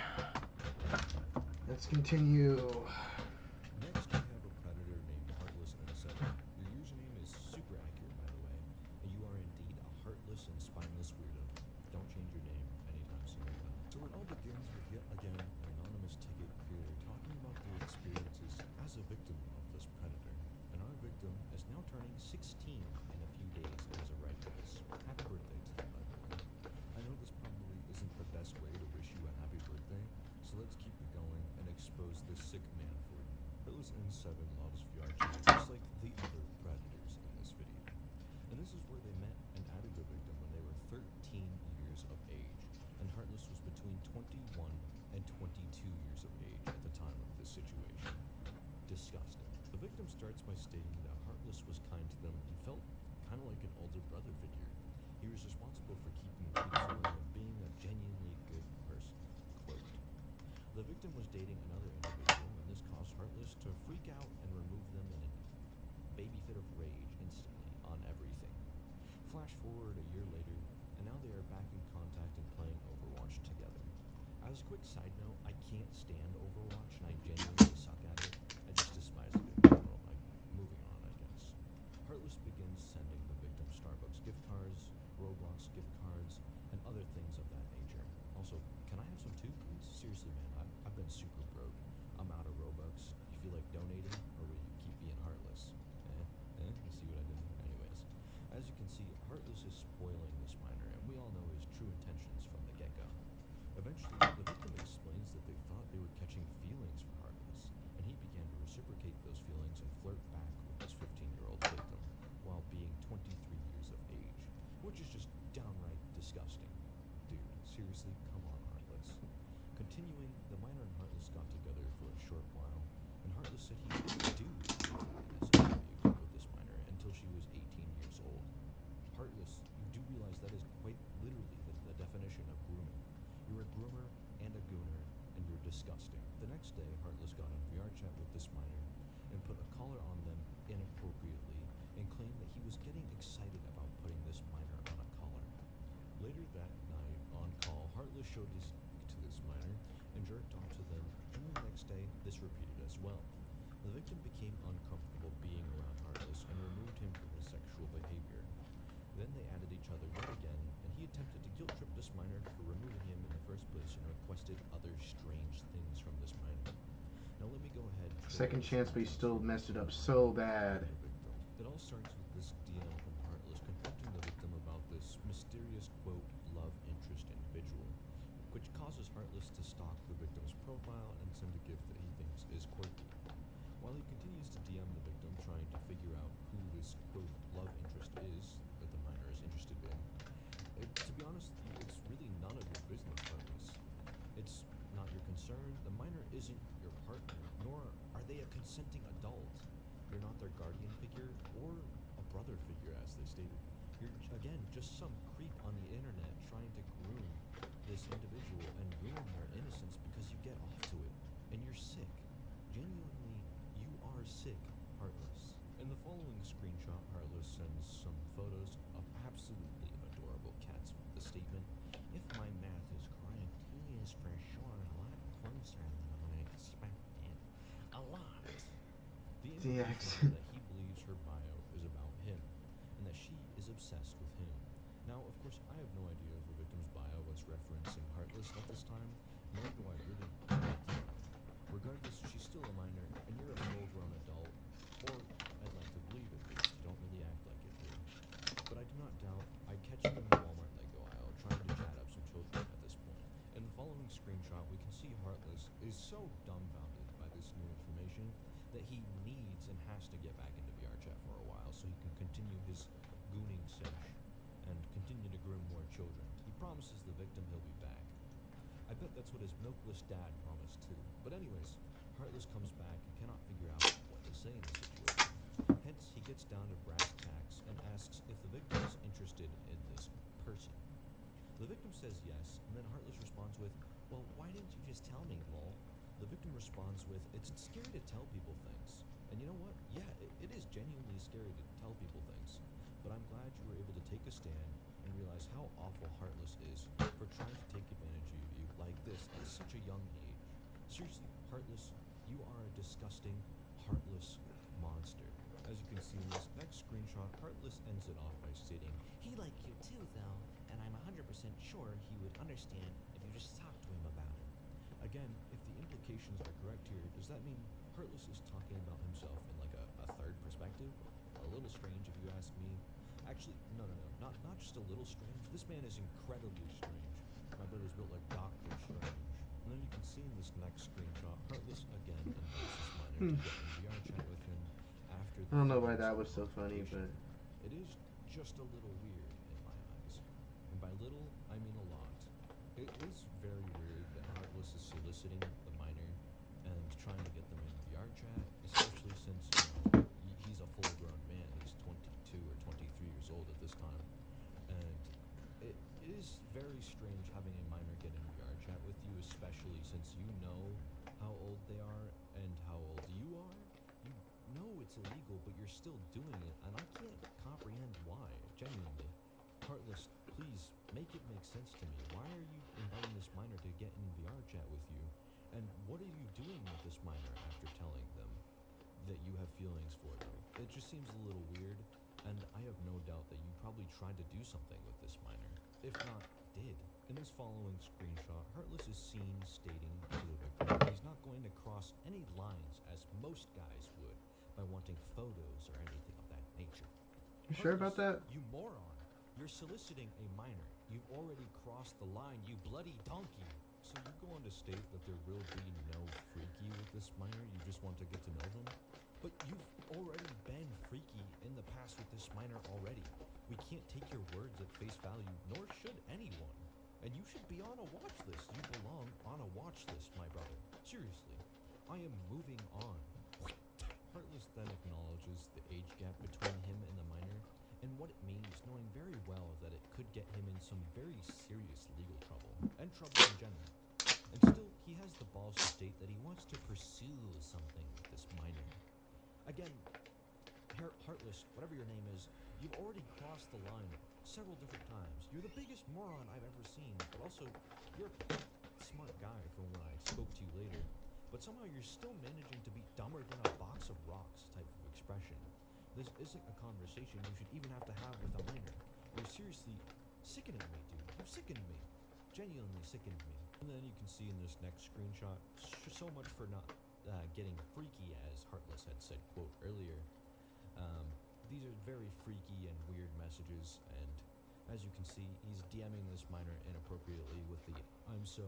let's continue. Next, we have a predator named Heartless N7. Your username is super accurate, by the way, and you are indeed a heartless and spineless weirdo. Don't change your name anytime soon. So it all begins with yet again an anonymous ticket creator talking about their experiences as a victim of this predator. And our victim is now turning 16 in a few days as a right of this. Happy birthday to them, by the way. I know this probably isn't the best way to wish you a happy birthday, so let's keep it going and expose this sick man for you. Heartless N7 loves VR chat just like the other predators in this video. And this is where they met and added the victim when they were 13 years of age, and Heartless was between 21 and 22 years of age at the time of this situation. Disgusting. The victim starts by stating that Heartless was kind to them and felt kind of like an older brother figure. He was responsible for keeping the kids away and being a genuinely good person. Quote. The victim was dating another individual, and this caused Heartless to freak out and remove them in a baby fit of rage instantly on everything. Flash forward a year later, and now they are back in contact and playing Overwatch together. As a quick side note, I can't stand Overwatch, and I genuinely suck at it. I just despise it in general. Moving on, I guess. Heartless begins sending the victim Starbucks gift cards, Roblox gift cards, and other things of that nature. Also, can I have some too, please? Seriously, man, I've been super broke. I'm out of Robux. You feel like donating, or will you keep being heartless? You see what I did there? Anyways, as you can see, Heartless is spoiling this minor, and we all know his true intentions from the get-go. Eventually, the victim explains that they thought they were catching feelings for Heartless, and he began to reciprocate those feelings and flirt back with his 15-year-old victim, while being 23 years of age, which is just downright disgusting. Dude, seriously, come on, Heartless. Continuing, the minor and Heartless got together for a short while, and Heartless said he would do with this minor until she was 18 years old. Heartless, you do realize that is quite literally the definition of grooming. You're a groomer and a gooner, and you're disgusting. The next day, Heartless got on VR chat with this minor and put a collar on them inappropriately and claimed that he was getting excited about putting this minor on a collar. Later that night, on call, Heartless showed his to this minor and jerked off to them, and the next day, this repeated as well. The victim became uncomfortable being around Heartless and removed him from his sexual behavior. Then they added each other yet again, and he attempted to guilt trip this minor for removing him in the first place and requested other strange things from this minor. Now let me go ahead. Second chance, but he still messed it up so bad. It all starts with this DM from Heartless confronting the victim about this mysterious, quote, love interest individual, which causes Heartless to stop profile and send a gift that he thinks is quirky. While he continues to DM the victim, trying to figure out who this quote love interest is that the minor is interested in, to be honest with you, it's really none of your business, Hartless. It's not your concern. The minor isn't your partner, nor are they a consenting adult. You're not their guardian figure or a brother figure, as they stated. You're, again, just some creep on the internet trying to groom this individual and ruin their innocence because you get off to it. And you're sick. Genuinely, you are sick, Heartless. In the following screenshot, Heartless sends some photos of absolutely adorable cats with the statement, "If my math is correct, he is for sure a lot closer than I expected. A lot." The The implication accent. that he believes her bio is about him, and that she is obsessed with him. Now, of course, I have no idea if the victim's bio was referencing Heartless at this time, nor do I really want to know. Regardless, she's still a minor, and you're a full-grown adult, or I'd like to believe at least. You don't really act like it here. But I do not doubt I'd catch you in the Walmart Lego aisle trying to chat up some children at this point. In the following screenshot, we can see Heartless is so dumbfounded by this new information that he needs and has to get back into VR chat for a while so he can continue his gooning sesh and continue to groom more children. He promises the victim he'll be back. I bet that's what his milkless dad promised too. But anyways, Heartless comes back and cannot figure out what to say in the situation. Hence, he gets down to brass tacks and asks if the victim is interested in this person. The victim says yes, and then Heartless responds with, "Well, why didn't you just tell me, lol?" The victim responds with, "It's scary to tell people things." And you know what? Yeah, it is genuinely scary to tell people things. But I'm glad you were able to take a stand and realize how awful Heartless is for trying to take advantage of you like this at such a young age. Seriously, Heartless, you are a disgusting, heartless monster. As you can see in this next screenshot, Heartless ends it off by stating, "He liked you too, though, and I'm 100% sure he would understand if you just talked to him about it." Again, if the implications are correct here, does that mean Heartless is talking about himself in like a third perspective? A little strange if you ask me. Actually, no, not just a little strange. This man is incredibly strange. My brother's built like Doctor Strange. And then you can see in this next screenshot, Heartless again invites this minor to get in VR chat with him after the I don't know why feelings that of was so funny, confrontation. but It is just a little weird in my eyes. And by little, I mean a lot. It is very weird that Heartless is soliciting the minor and trying to get them in VR chat, especially since, he's a full-grown man. He's 22 or 23 years old at this time. And it is very strange having a minor get in VR chat with you, especially since you know how old they are and how old you are. You know it's illegal, but you're still doing it, and I can't comprehend why, genuinely. Heartless, please make it make sense to me. Why are you inviting this minor to get in VR chat with you? And what are you doing with this minor after telling them that you have feelings for them? It just seems a little weird, and I have no doubt that you probably tried to do something with this minor. If not, did. In this following screenshot, Heartless is seen stating to the victim that he's not going to cross any lines as most guys would by wanting photos or anything of that nature. you sure about that? You moron. You're soliciting a minor. You've already crossed the line, you bloody donkey. So you go on to state that there will be no freaky with this minor, you just want to get to know them? But you've already been freaky in the past with this minor already. We can't take your words at face value, nor should anyone. And you should be on a watch list. You belong on a watch list, my brother. Seriously. I am moving on. Heartless then acknowledges the age gap between him and the minor, and what it means, knowing very well that it could get him in some very serious legal trouble, and trouble in general. And still, he has the balls to state that he wants to pursue something with this minor. Again, Heartless, whatever your name is, you've already crossed the line several different times. You're the biggest moron I've ever seen, but also, you're a smart guy from when I spoke to you later. But somehow you're still managing to be dumber than a box of rocks type of expression. This isn't a conversation you should even have to have with a minor. You're seriously sickening me, dude. You sickened me. Genuinely sickened me. And then you can see in this next screenshot, so much for not getting freaky, as Heartless had said, quote, earlier. These are very freaky and weird messages, and as you can see, he's DMing this minor inappropriately with the "I'm so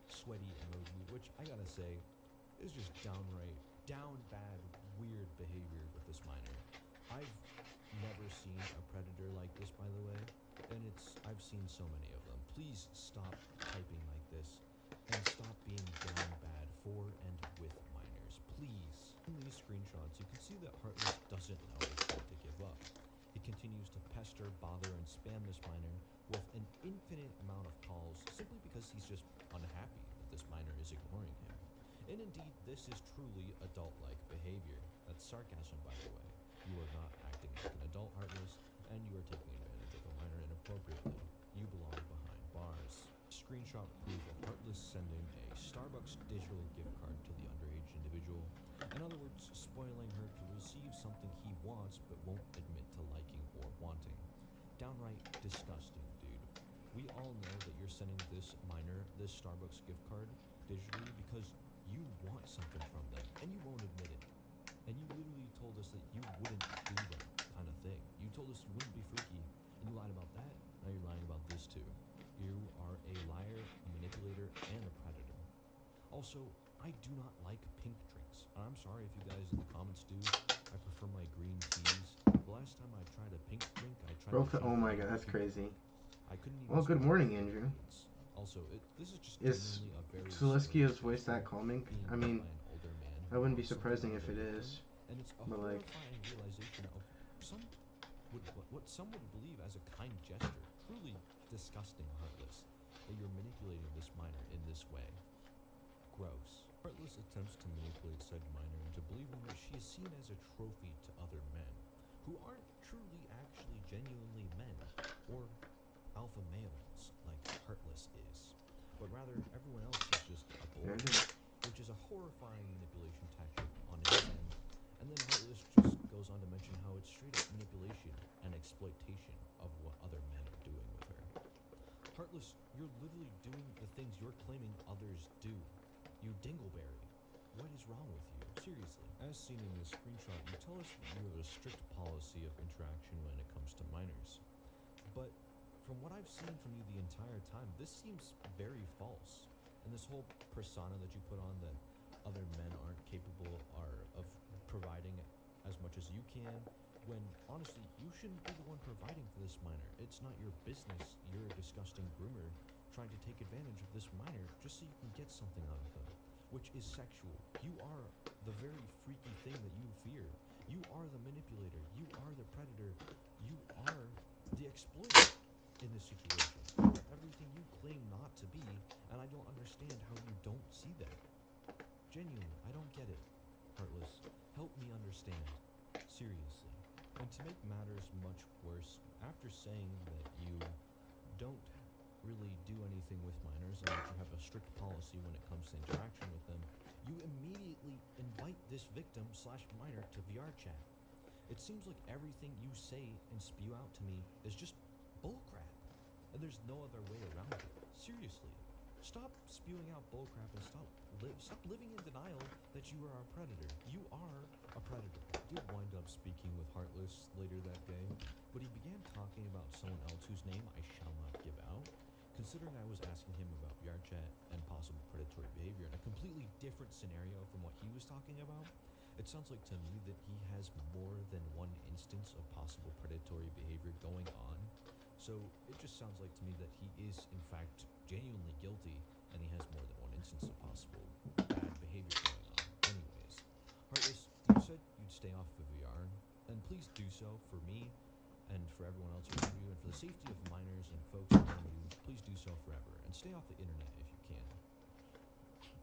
sweaty emoji, which I gotta say is just downright down bad weird behavior with this minor. I've never seen a predator like this, by the way, and I've seen so many of them. Please stop typing like this and stop being down bad for and with minors, please. In these screenshots, you can see that Heartless doesn't know when to give up. He continues to pester, bother, and spam this minor with an infinite amount of calls simply because he's just unhappy that this minor is ignoring him. And indeed, this is truly adult-like behavior. That's sarcasm, by the way. You are not acting like an adult, Heartless, and you are taking advantage of a minor inappropriately. You belong behind bars. Screenshot proof of Heartless sending a Starbucks digital gift card to the underage individual. In other words, spoiling her to receive something he wants but won't admit to liking or wanting. Downright disgusting, dude. We all know that you're sending this minor this Starbucks gift card digitally because you want something from them, and you won't admit it. And you literally told us that you wouldn't do that kind of thing. You told us you wouldn't be freaky, and you lied about that. Now you're lying about this too. You are a liar, a manipulator, and a predator. Also, I do not like pink drinks. I'm sorry if you guys in the comments do. I prefer my green teas. The last time I tried a pink drink, I tried Oh my god, that's crazy. I couldn't even. Well, good morning, Andrew. Also, this is just Is genuinely a very Celestia's voice that calming? being I mean, by an older man that who wouldn't be wants something surprising out if of it a is. victim, and it's a But like, horrifying realization of what some would believe as a kind gesture. Truly disgusting, Heartless, that you're manipulating this minor in this way. Gross. Heartless attempts to manipulate said minor into believing that she is seen as a trophy to other men, who aren't truly actually genuinely men, or alpha males, like Heartless is, but rather everyone else is just a boy, which is a horrifying manipulation tactic on his end. And then Heartless just goes on to mention how it's straight up manipulation and exploitation of what other men are doing with her. Heartless, you're literally doing the things you're claiming others do. You dingleberry. What is wrong with you? Seriously. As seen in this screenshot, you tell us that you have a strict policy of interaction when it comes to minors. But from what I've seen from you the entire time, this seems very false. And this whole persona that you put on that other men aren't capable of providing as much as you can, when honestly, you shouldn't be the one providing for this minor. It's not your business. You're a disgusting groomer trying to take advantage of this minor just so you can get something out of them, which is sexual. You are the very freaky thing that you fear. You are the manipulator. You are the predator. You are the exploiter in this situation. You are everything you claim not to be, and I don't understand how you don't see that. Genuinely, I don't get it. Heartless, help me understand. Seriously. And to make matters much worse, after saying that you don't really do anything with minors and that you have a strict policy when it comes to interaction with them, you immediately invite this victim / minor to VR chat. It seems like everything you say and spew out to me is just bullcrap, and there's no other way around it. Seriously, stop spewing out bullcrap and stop living in denial that you are a predator. You are a predator. I did wind up speaking with Heartless later that day, but he began talking about someone else whose name I shall not give out. Considering I was asking him about VRChat and possible predatory behavior in a completely different scenario from what he was talking about, it sounds like to me that he has more than one instance of possible predatory behavior going on. So it just sounds like to me that he is, in fact, genuinely guilty, and he has more than one instance of possible bad behavior going on. Anyways, Heartless, you said you'd stay off of VR, and please do so for me and for everyone else around you, and for the safety of minors and folks around you. Please do so forever, and stay off the internet if you can.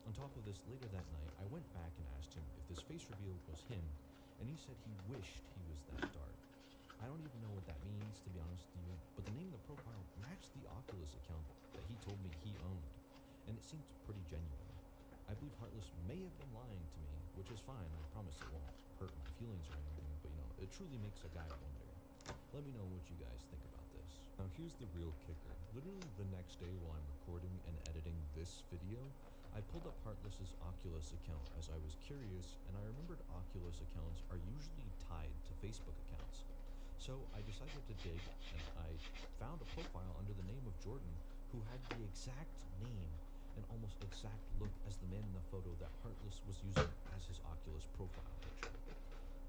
On top of this, later that night, I went back and asked him if this face reveal was him, and he said he wished he was that dark. I don't even know what that means, to be honest with you, but the name of the profile matched the Oculus account that he told me he owned, and it seemed pretty genuine. I believe Heartless may have been lying to me, which is fine. I promise it won't hurt my feelings or anything, but it truly makes a guy wonder. Let me know what you guys think about this. Now here's the real kicker. Literally the next day while I'm recording and editing this video, I pulled up Heartless's Oculus account as I was curious, and I remembered Oculus accounts are usually tied to Facebook accounts. So I decided to dig, and I found a profile under the name of Jordan who had the exact name an almost exact look as the man in the photo that Heartless was using as his Oculus profile picture.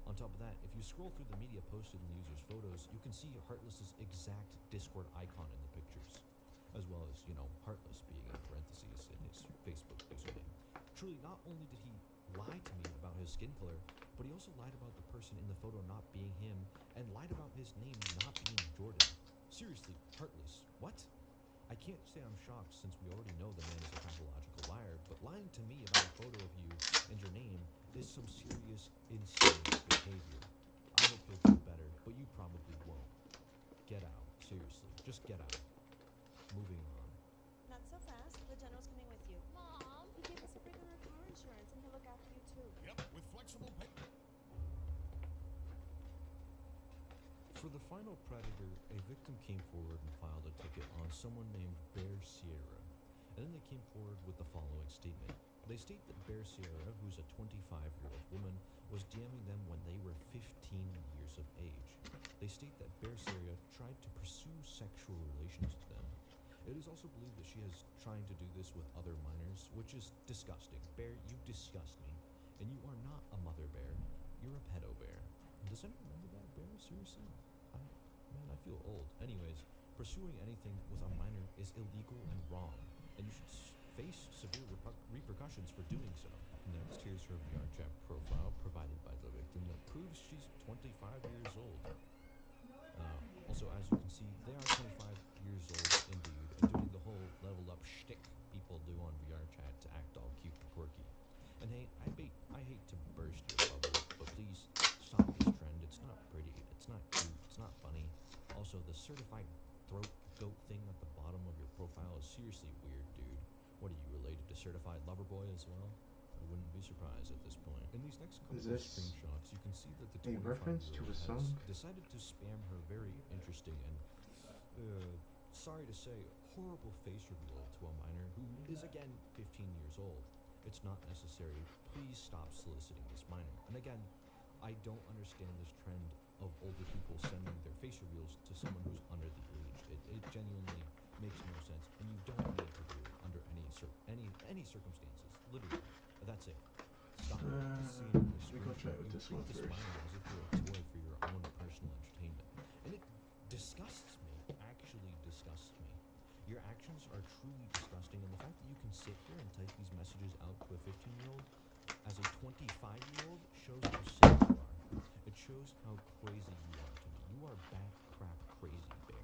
On top of that, if you scroll through the media posted in the user's photos, you can see Heartless's exact Discord icon in the pictures, as well as, Heartless being in parentheses in his Facebook username. Truly, not only did he lie to me about his skin color, but he also lied about the person in the photo not being him, and lied about his name not being Jordan. Seriously, Heartless, what? I can't say I'm shocked since we already know the man is a pathological liar, but lying to me about a photo of you and your name is some serious, insane behavior. I hope you'll do better, but you probably won't. Get out. Seriously, just get out. Moving on. Not so fast. The general's coming with you. Mom! He gave us a regular car insurance and he'll look after you too. Yep, with flexible pay. For the final predator, a victim came forward and filed a ticket on someone named Bear Sierra. And then they came forward with the following statement. They state that Bear Sierra, who's a 25-year-old woman, was DMing them when they were 15 years of age. They state that Bear Sierra tried to pursue sexual relations with them. It is also believed that she is trying to do this with other minors, which is disgusting. Bear, you disgust me. And you are not a mother bear. You're a pedo bear. Does anyone remember that, Bear? Seriously? Man, I feel old. Anyways, pursuing anything with a minor is illegal and wrong, and you should face severe repercussions for doing so. Next, here's her VR chat profile provided by the victim that proves she's 25 years old. Also, as you can see, they are 25 years old indeed, and doing the whole level up shtick people do on VR chat to act all cute and quirky. And hey, I hate to burst your bubble, but please stop this trend. It's not pretty, it's not cute, it's not funny. Also, the certified throat goat thing at the bottom of your profile is seriously weird, dude. What are you, related to Certified Lover Boy as well? I wouldn't be surprised at this point. In these next couple of screenshots, you can see that the 25-year-old has decided to spam her very interesting and, sorry to say, horrible face reveal to a minor who is, again, 15 years old. It's not necessary. Please stop soliciting this minor. And again, I don't understand this trend of older people sending their face reveals to someone who's under the age. It genuinely makes no sense, and you don't need to do it under any circumstances. Literally, that's it. Stop seeing this screenshot. You treat this minor as if you're a toy for your own personal entertainment, and it disgusts me. Actually disgusts me. Your actions are truly disgusting, and the fact that you can sit here and type these messages out to a 15-year-old as a 25-year-old shows how sick you are. It shows how crazy you are to me. You are bat crap crazy, Bear.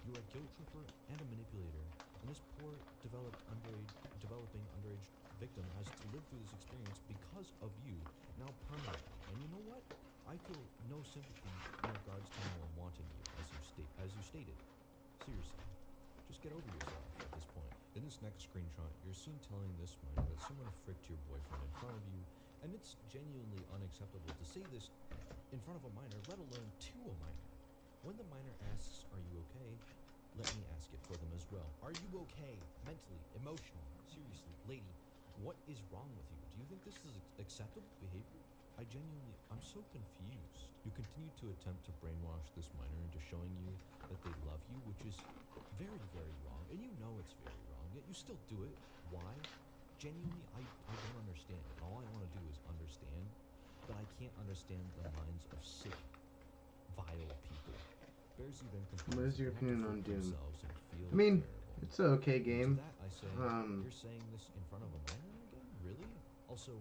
You're a guilt tripper and a manipulator, and this poor developing underage victim has to live through this experience because of you, now permanently. And you know what? I feel no sympathy in regards to anyone wanting you, as you stated. Seriously. Just get over yourself at this point. In this next screenshot, you're seen telling this minor that someone fricked your boyfriend in front of you, and it's genuinely unacceptable to say this in front of a minor, let alone to a minor. When the minor asks, are you okay? Let me ask it for them as well. Are you okay? Mentally, emotionally, seriously, lady, what is wrong with you? Do you think this is acceptable behavior? I'm so confused. You continue to attempt to brainwash this minor into showing you that they love you, which is very, very wrong, and you know it's very wrong, yet you still do it. Why? Genuinely, I don't understand, and all I want to do is understand, but I can't understand the minds of sick, vile people. Bears even what is your opinion on Doom? I terrible. mean, it's an okay game. To that I say, you're saying this in front of a minor again? Really? Also,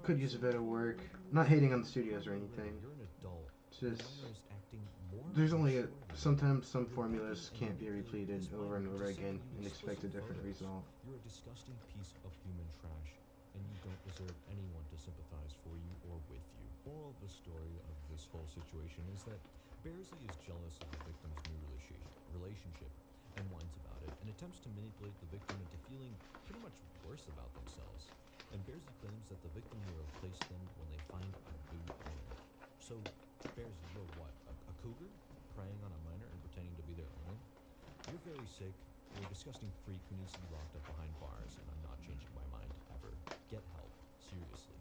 could use a bit of work. Not hating on the studios or anything. You're an adult. Just there's only sometimes some formulas can't be repeated over and over again and expect a different result. You're a disgusting piece of human trash, and you don't deserve anyone to sympathize for you or with you. Moral of the story of this whole situation is that Bearsley is jealous of the victim's new relationship and whines about it, and attempts to manipulate the victim into feeling pretty much worse about themselves. And Bearsley claims that the victim will replace them when they find a new owner. So, Bearsley, you're what? A cougar? Preying on a minor and pretending to be their owner? You're very sick. You're a disgusting freak who needs to be locked up behind bars, and I'm not changing my mind, ever. Get help. Seriously.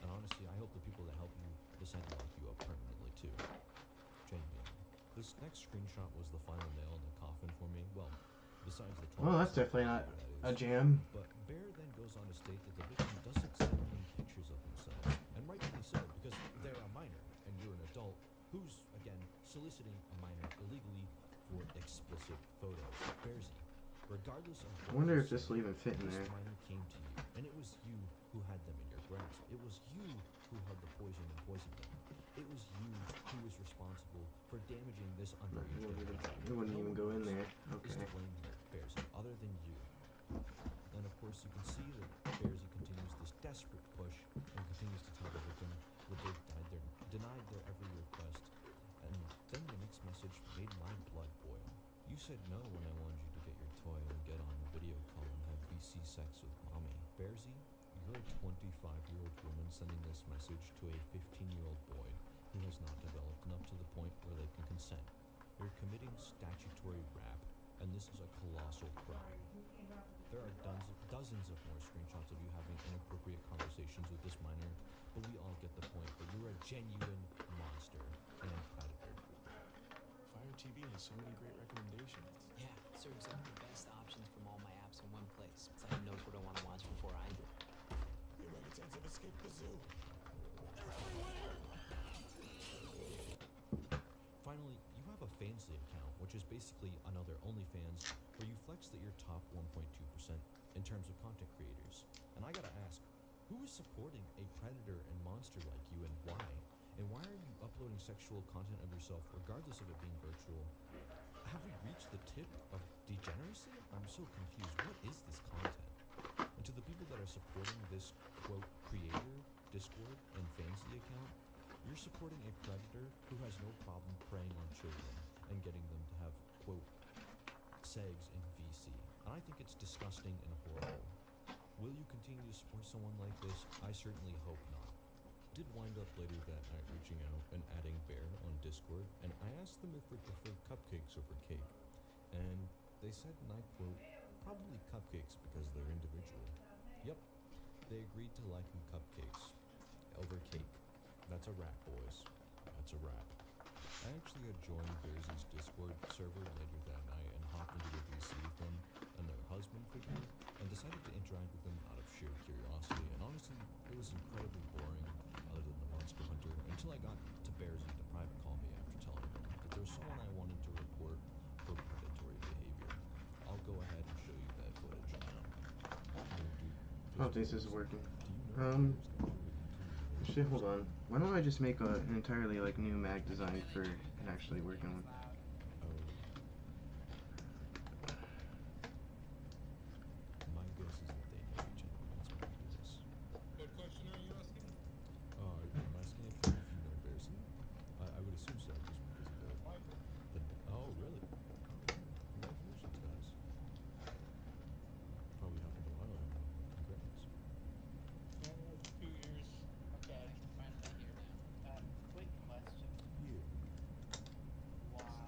And honestly, I hope the people that help you decide to lock you up permanently, too. Genuinely. This next screenshot was the final nail in the coffin for me. Well, besides the 12 Well, that's definitely not a jam. But Bear then goes on to state that the victim doesn't send in pictures of themselves, and rightfully so, because they're a minor, and you're an adult who's, again, soliciting a minor illegally for explicit photos. Bearsy, regardless of I what wonder you if this say, will even fit in this there. minor came to you, and it was you who had them in your grasp. It was you who held the poison and poisoned them. It was you who was responsible for damaging this underage individual. It wouldn't No even one go in else there. is Okay. to blame here, Bearsy, other than you. And of course, you can see that Bearsy continues this desperate push and continues to tell the victim that they've denied their every request. And then the next message made my blood boil. You said no when I wanted you to get your toy and get on a video call and have VC sex with mommy. Bearsy, you're a 25-year-old woman sending this message to a 15-year-old boy who has not developed enough to the point where they can consent. You're committing statutory rape, and this is a colossal crime. There are dozens of more screenshots of you having inappropriate conversations with this minor, but we all get the point that you're a genuine monster and predator. Fire TV has so many great recommendations. Yeah, it serves up the best options from all my apps in one place. It's like it knows what I want to watch before I do. The orangutans have escaped the zoo. They're everywhere! Finally, you have a Fansly account, which is basically another OnlyFans, where you flex that you're top 1.2% in terms of content creators. And I gotta ask, who is supporting a predator and monster like you, and why? And why are you uploading sexual content of yourself, regardless of it being virtual? Have we reached the tip of degeneracy? I'm so confused. What is this content? And to the people that are supporting this, quote, creator, Discord, and Fansly account, you're supporting a predator who has no problem preying on children and getting them to have, quote, segs in VC. And I think it's disgusting and horrible. Will you continue to support someone like this? I certainly hope not. Did wind up later that night reaching out and adding Bear on Discord, and I asked them if they preferred cupcakes over cake. And they said, and I quote, probably cupcakes because they're individual. Yep, they agreed to liking cupcakes over cake. That's a wrap, boys. That's a wrap. I actually had joined Bearsy's Discord server later that night and hopped into the VC with them and their husband figure, and decided to interact with them out of sheer curiosity. And honestly, it was incredibly boring, other than the Monster Hunter, until I got to Bearsy to private call me after telling them that there was someone I wanted to report for predatory behavior. I'll go ahead and show you that footage now. I don't think this is working. Do you know Shit, hold on. Why don't I just make an entirely like new mag design for it actually working with? My guess is that they know each other. That's why they do this. What question are you asking? I'm asking if you know Bearsy. I would assume so, just because of the oh, really? Congratulations, guys. Probably happened a while ago. Congrats. 2 years. Okay, finally here now. Quick question. Yeah. Why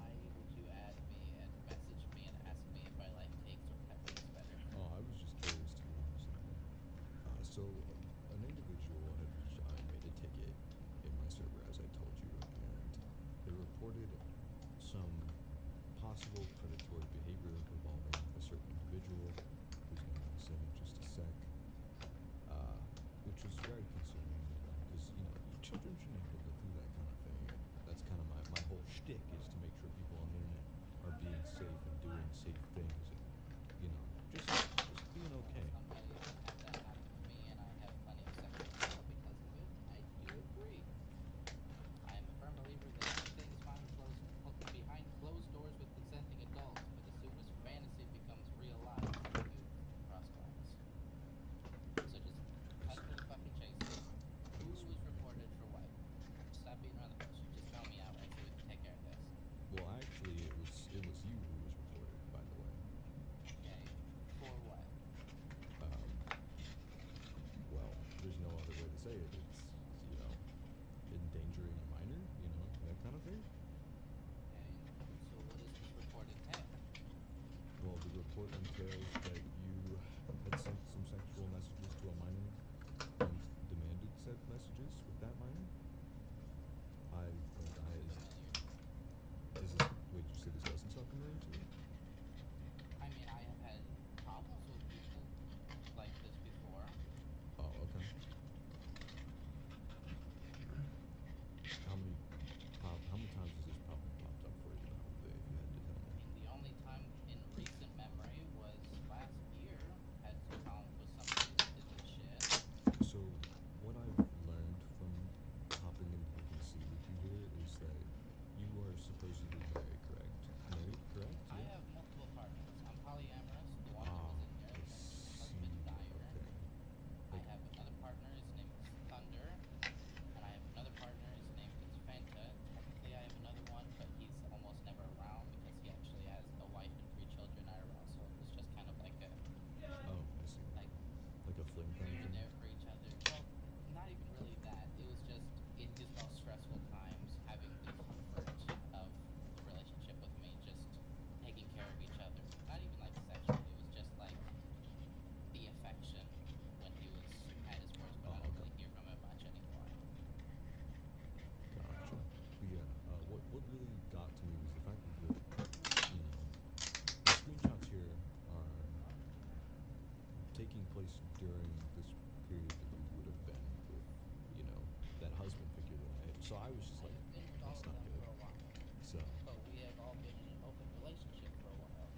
So I was just like, I've been with all that's of not them good. for a while, So, but we have all been in an open relationship for a while.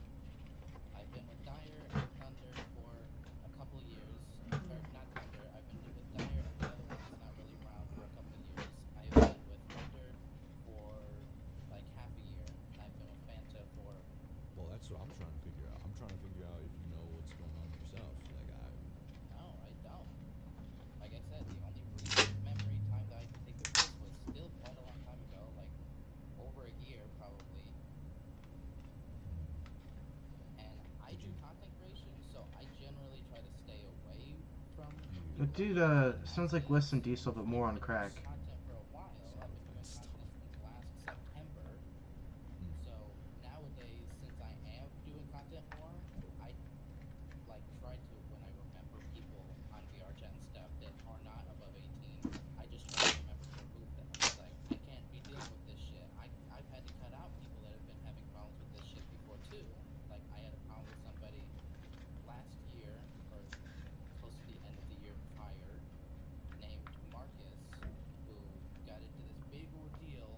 I've been with Dyer and Thunder for a couple years. Or not Thunder. I've been with Dyer and the other one that's not really around for a couple years. I have been with Thunder for like half a year, and I've been with Fanta for. well, that's what I'm trying to figure out. I'm trying to figure out if you know what's going on yourself. Like, No, I don't. Like I said, the only recent memory time that I can think of this was still quite a long time ago, like over a year probably. And I do content creation, so I generally try to stay away from The people. dude sounds like less than Diesel, but more on crack. Content for a while. I've been doing content since last September. So nowadays, since I am doing content more, I like try to, when I remember people on VR chat and stuff that are not above 18, I just try to remember to remove them. It's like, I can't be dealing with this shit. I've had to cut out people that have been having problems with this shit before too. Like, I had a problem with somebody last year, or close to the end of the year prior, named Marcus, who got into this big ordeal,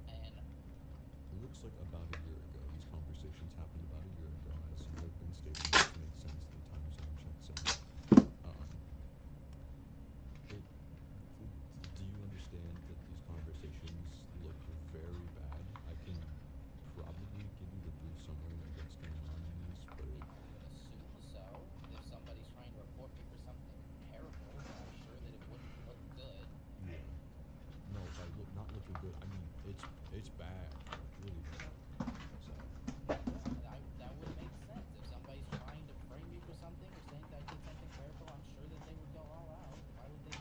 and it looks like about a year ago. These conversations happened about a year ago, as you have been stating, which makes sense. The time zone checks out. Do you understand that these conversations look very bad? I can probably give you the brief summary of what's going on in these, but I would assume so. If somebody's trying to report me for something terrible, then I'm sure that it wouldn't look good. yeah. No, by not looking good, I mean it's bad, like really bad. So That would make sense. If somebody's trying to frame me for something or saying that I did something terrible, I'm sure that they would go all out. Why would they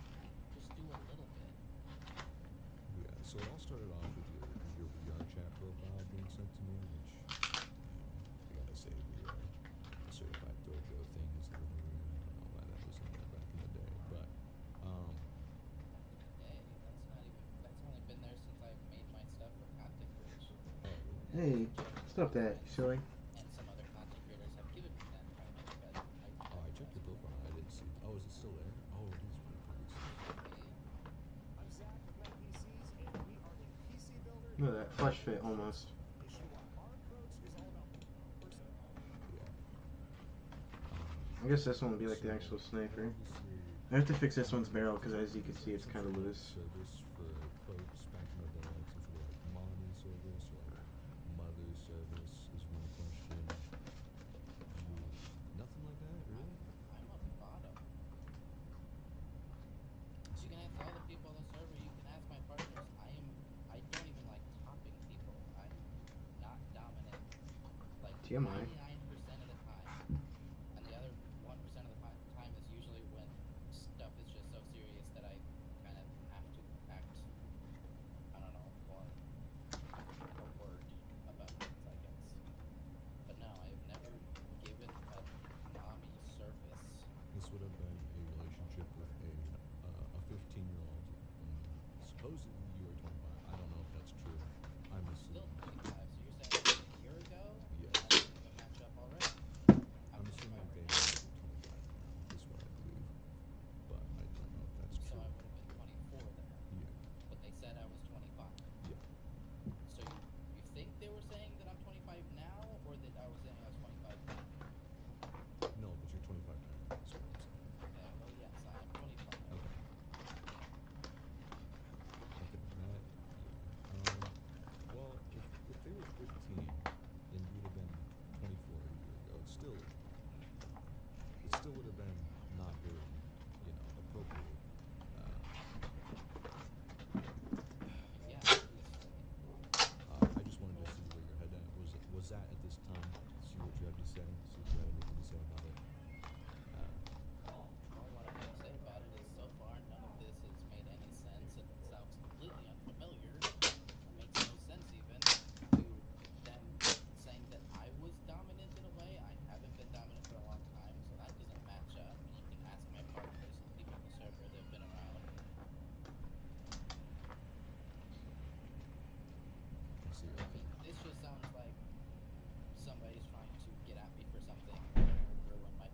just do a little bit? yeah, so it all started off with your VR chat profile being sent to me, which I gotta say the certified throat go thing is a little weird. I don't know why that was in there back in the day, but That's only been there since I've made my stuff for content creation. Hey, stop that, silly. And some other content creators have given me that title, but I checked your profile. I didn't see. Oh, is it still there? Oh, it is pretty recent. I'm Zach with My PCs, and we are a PC builder. Look at that, flush fit almost. Our approach is all about I guess this one will be like the actual sniper. I have to fix this one's barrel because as you can see it's kind of loose. Service for quotes back in the day, like some sort of like mommy service or like mother service is one question. Nothing like that, really? I'm a bottom. You can ask all the people on the server, you can ask my partners. I don't even like topping people. I'm not dominant. Like TMI. 99% of the time. And the other 1% of the time is usually when stuff is just so serious that I kind of have to act, I don't know, more overt about things, I guess. But no, I've never given a mommy service. This would have been a relationship with a 15-year-old. Supposedly you were 25. I don't know if that's true. I'm Still assuming. 25, so you're saying this a year ago? Yes. That doesn't even match up already. I'm assuming they might be 25 now, is what I believe. But I don't know if that's So true. I would have been 24 then. Yeah. But they said I was 25. Yeah. So you think they were saying that I'm 25 now, or that I was saying I was 25 then? No, but you're 25 now. That's what I'm saying. Yeah, well, yes, I am 25. Okay. Okay, that, yeah. Well, if they were 15, then you would have been 24 a year ago. It still would have been not very, appropriate. Yeah, obviously. I just wanted to see where your head at was at this time. See what you have to say. See if you had anything to say about it. Well, what I have to say about it is so far none of this has made any sense. It sounds completely unfamiliar. It makes no sense even to them saying that I was dominant in a way. I haven't been dominant for a long time, so that doesn't match up. And you can ask my partners and people on the server that have been around. I see. I Okay. mean, this just sounds like somebody's trying to get at me for something that will ruin my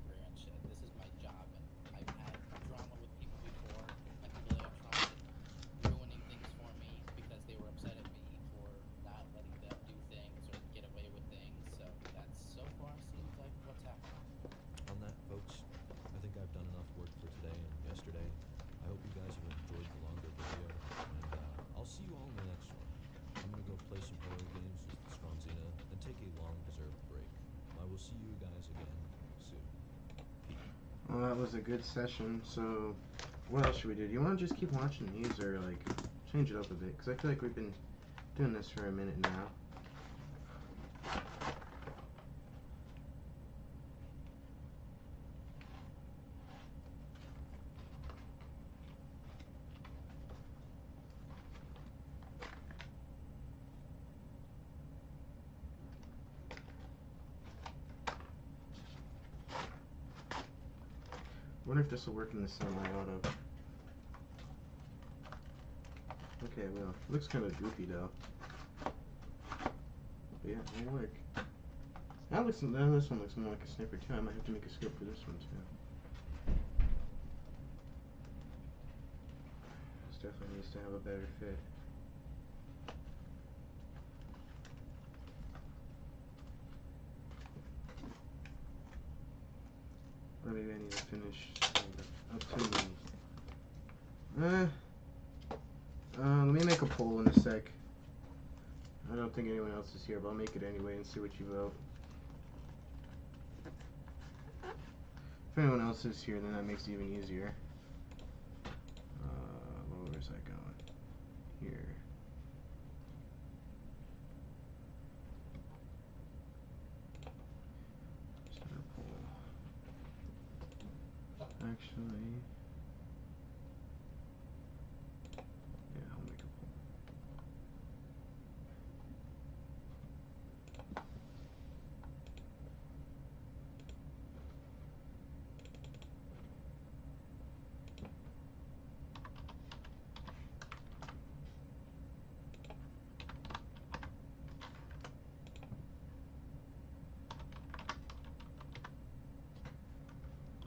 Well, that was a good session. So, what else should we do? Do you want to just keep watching these, or like change it up a bit? Because I feel like we've been doing this for a minute now. I wonder if this will work in the semi-auto. Okay, well, looks kind of goofy though. But yeah, it'll work. That looks. Then this one looks more like a sniper too. I might have to make a scope for this one too. This definitely needs to have a better fit. Or maybe I need to finish up to me. Let me make a poll in a sec. I don't think anyone else is here, but I'll make it anyway and see what you vote. If anyone else is here, then that makes it even easier. Where's that going? Here. Start a poll. Actually, yeah, I'll make a poll.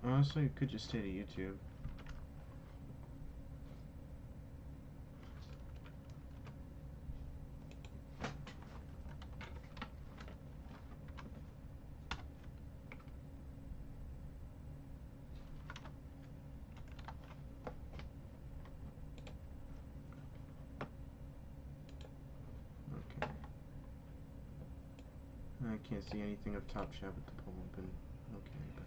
Honestly, it could just stay to YouTube. Okay. I can't see anything up top chat with the poll open. Okay, but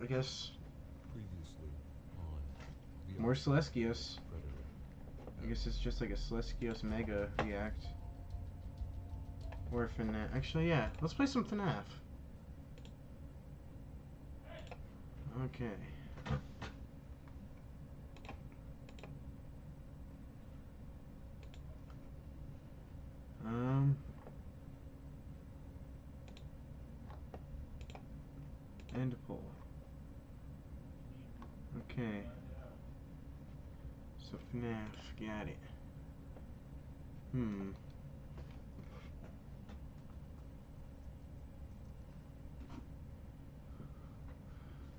I guess Previously on the more Celestios. Predator. I guess it's just like a Celestios Mega React. Or FNAF. Actually, yeah. Let's play some FNAF. Okay. End poll. Okay. So FNAF, got it. I'm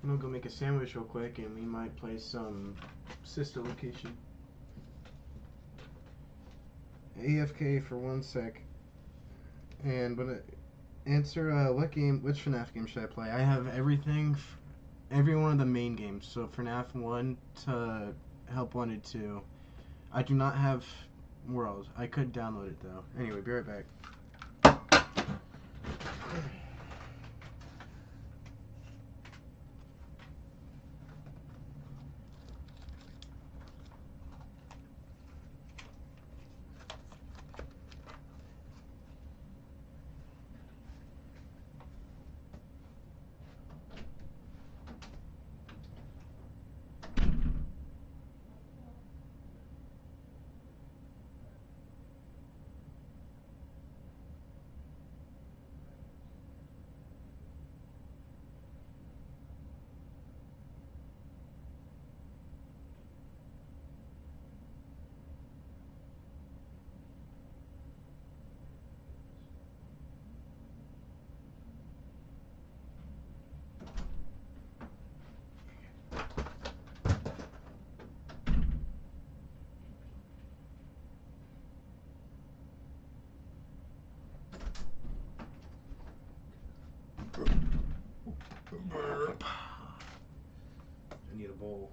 gonna go make a sandwich real quick and we might play some sister location. AFK for 1 sec. And answer which FNAF game should I play? I have everything, every one of the main games. So FNAF 1 to Help Wanted 2. I do not have World. I could download it though. Anyway, be right back. Burp. I need a bowl.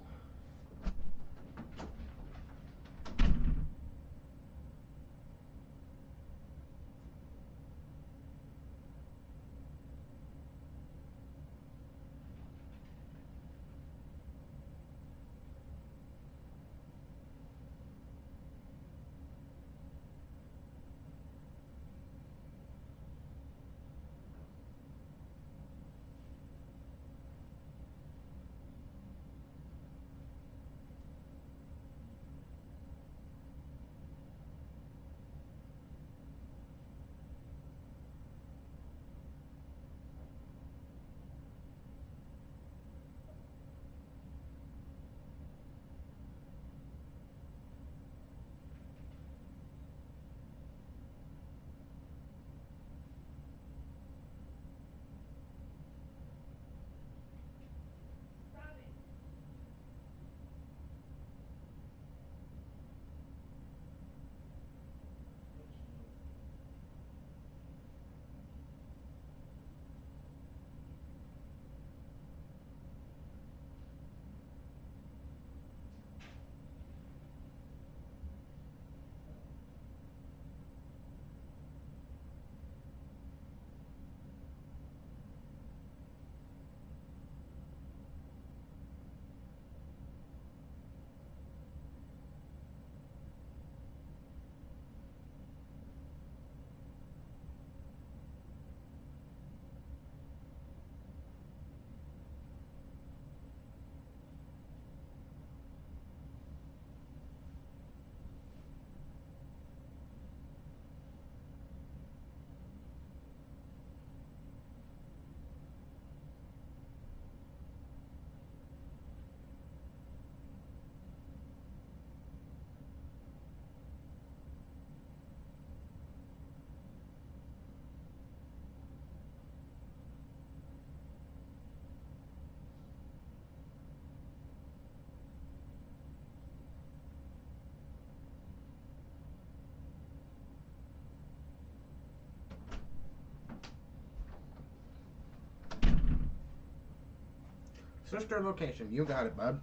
Sister location, you got it, bud.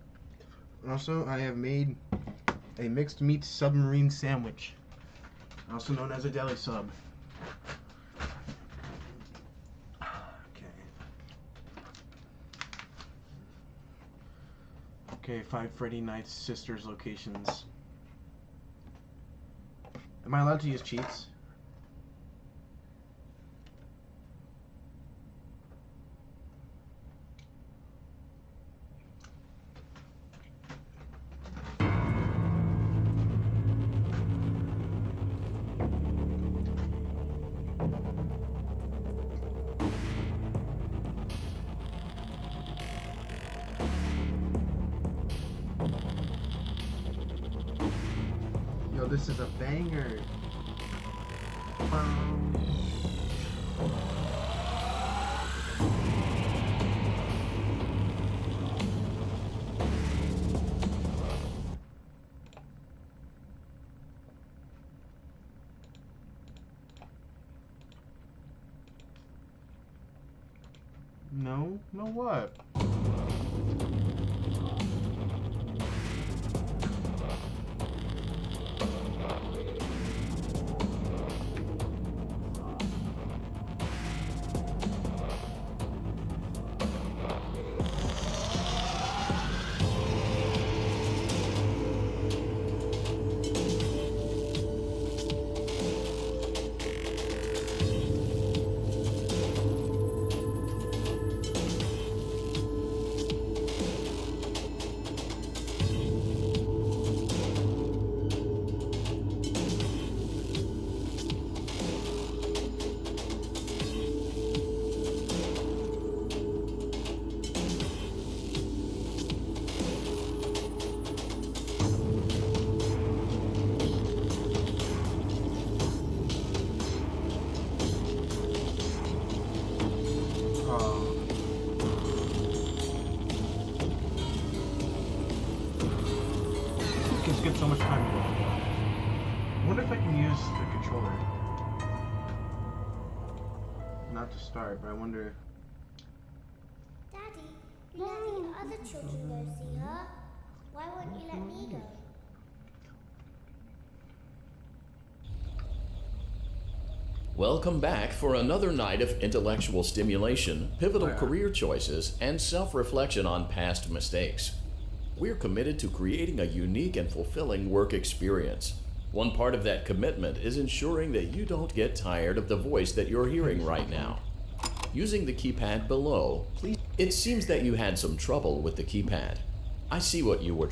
Also, I have made a mixed meat submarine sandwich, also known as a deli sub. Okay, 5 Freddy Nights Sisters locations. Am I allowed to use cheats? Yo, this is a banger. No? No what? Kids get so much time to go. I wonder if I can use the controller. Not to start, but I wonder. Daddy, other children go see her. Why won't you let me go? Welcome back for another night of intellectual stimulation, pivotal career choices, and self-reflection on past mistakes. We're committed to creating a unique and fulfilling work experience. One part of that commitment is ensuring that you don't get tired of the voice that you're hearing right now. Using the keypad below, please. It seems that you had some trouble with the keypad. I see what you were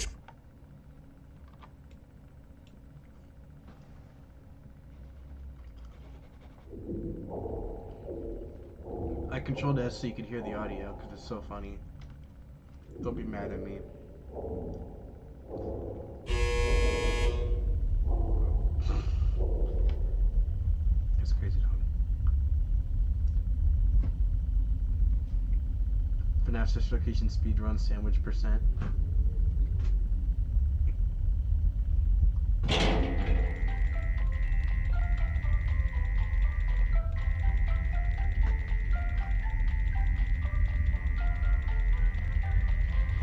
I controlled S so you could hear the audio because it's so funny. Don't be mad at me. That's crazy, dog. FNAF Special Location Speedrun Sandwich percent.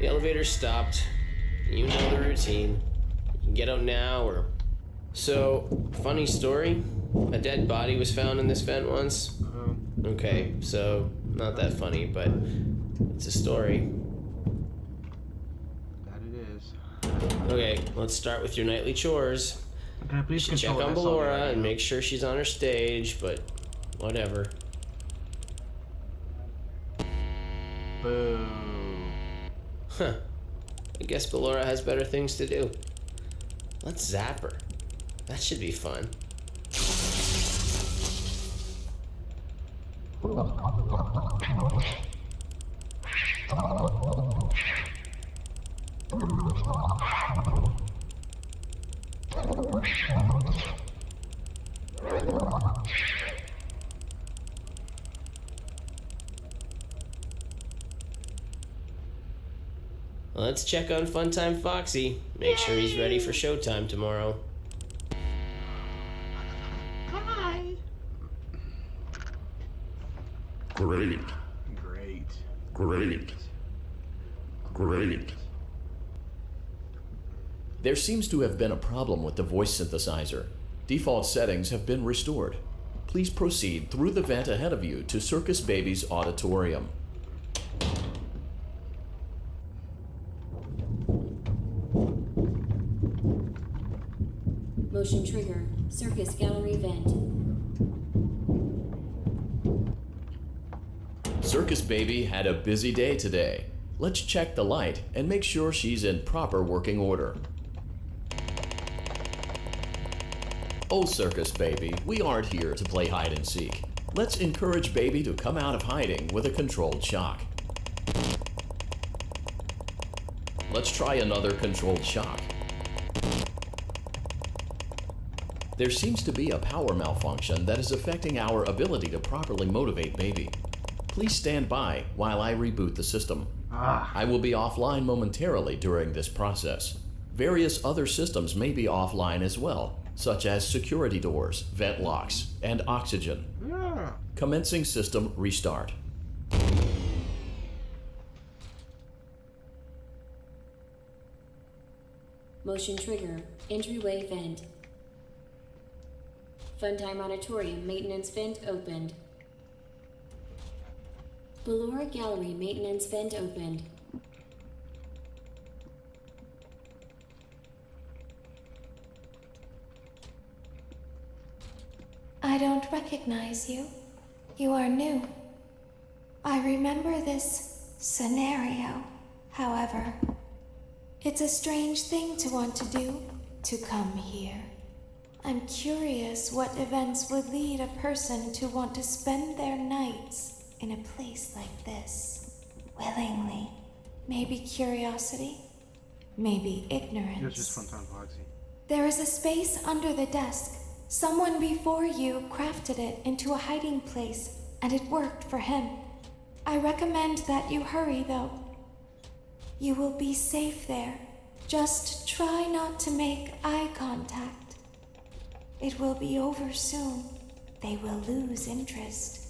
The elevator stopped. You know the routine. You can get out now or... So, funny story. A dead body was found in this vent once. Okay, so not that funny, but it's a story. That it is. Okay, let's start with your nightly chores. Can I please you should check on Ballora and make sure she's on her stage, but whatever. Boo. Huh. I guess Ballora has better things to do. Let's zap her. That should be fun. Let's check on Funtime Foxy. Make sure he's ready for showtime tomorrow. Hi. Great. Great. Great. Great. There seems to have been a problem with the voice synthesizer. Default settings have been restored. Please proceed through the vent ahead of you to Circus Baby's auditorium. Motion trigger. Circus gallery vent. Circus Baby had a busy day today. Let's check the light and make sure she's in proper working order. Oh, Circus Baby, we aren't here to play hide and seek. Let's encourage Baby to come out of hiding with a controlled shock. Let's try another controlled shock. There seems to be a power malfunction that is affecting our ability to properly motivate Baby. Please stand by while I reboot the system. I will be offline momentarily during this process. Various other systems may be offline as well, such as security doors, vent locks, and oxygen. Commencing system restart. Motion trigger. Entryway vent. Funtime Auditorium maintenance vent opened. Ballora Gallery maintenance vent opened. I don't recognize you. You are new. I remember this scenario, however. It's a strange thing to want to do, to come here. I'm curious what events would lead a person to want to spend their nights in a place like this. Willingly. Maybe curiosity, maybe ignorance. It was just Funtime Foxy. There is a space under the desk. Someone before you crafted it into a hiding place, and it worked for him. I recommend that you hurry, though. You will be safe there. Just try not to make eye contact. It will be over soon. They will lose interest.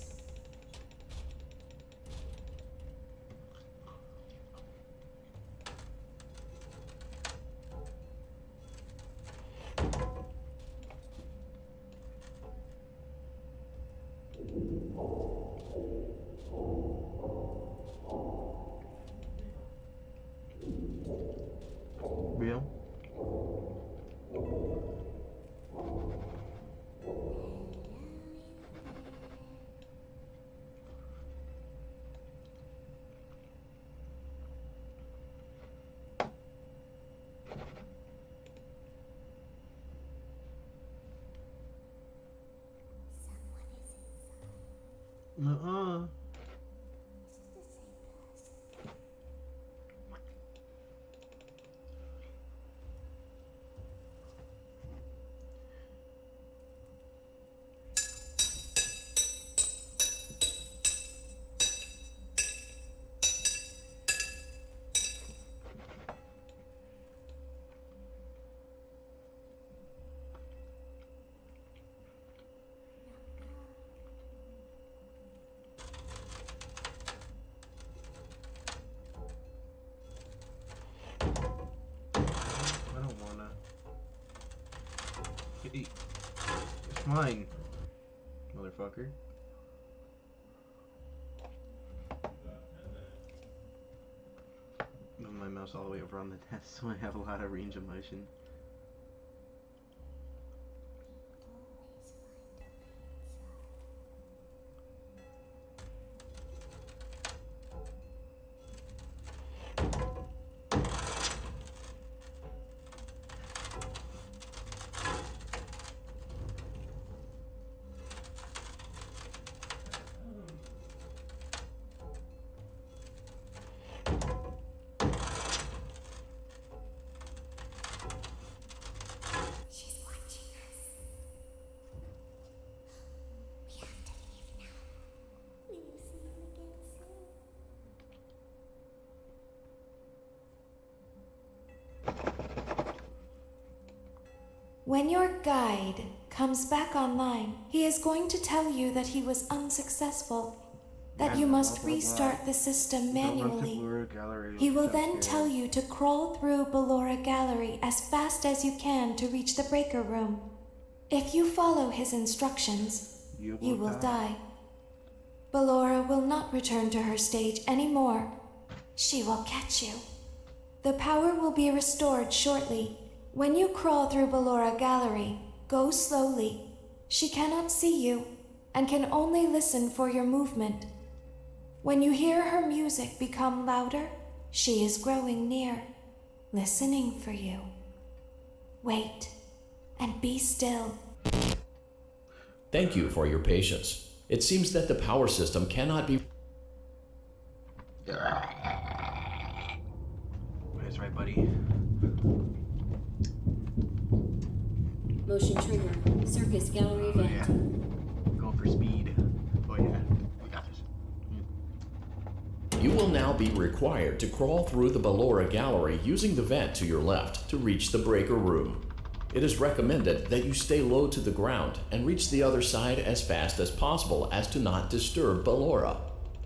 Uh-uh. I don't wanna. Hey, it's mine, motherfucker. Move my mouse all the way over on the desk so I have a lot of range of motion. When your guide comes back online, he is going to tell you that he was unsuccessful, that you must restart the system manually. He will then tell you to crawl through Ballora Gallery as fast as you can to reach the breaker room. If you follow his instructions, you will die. Ballora will not return to her stage anymore. She will catch you. The power will be restored shortly. When you crawl through Ballora Gallery, go slowly. She cannot see you and can only listen for your movement. When you hear her music become louder, she is growing near, listening for you. Wait and be still. Thank you for your patience. It seems that the power system cannot be... That's right, buddy. Motion trigger. Circus gallery Oh, vent. yeah. Going for speed. Oh yeah, we got this. You will now be required to crawl through the Ballora Gallery using the vent to your left to reach the breaker room. It is recommended that you stay low to the ground and reach the other side as fast as possible as to not disturb Ballora.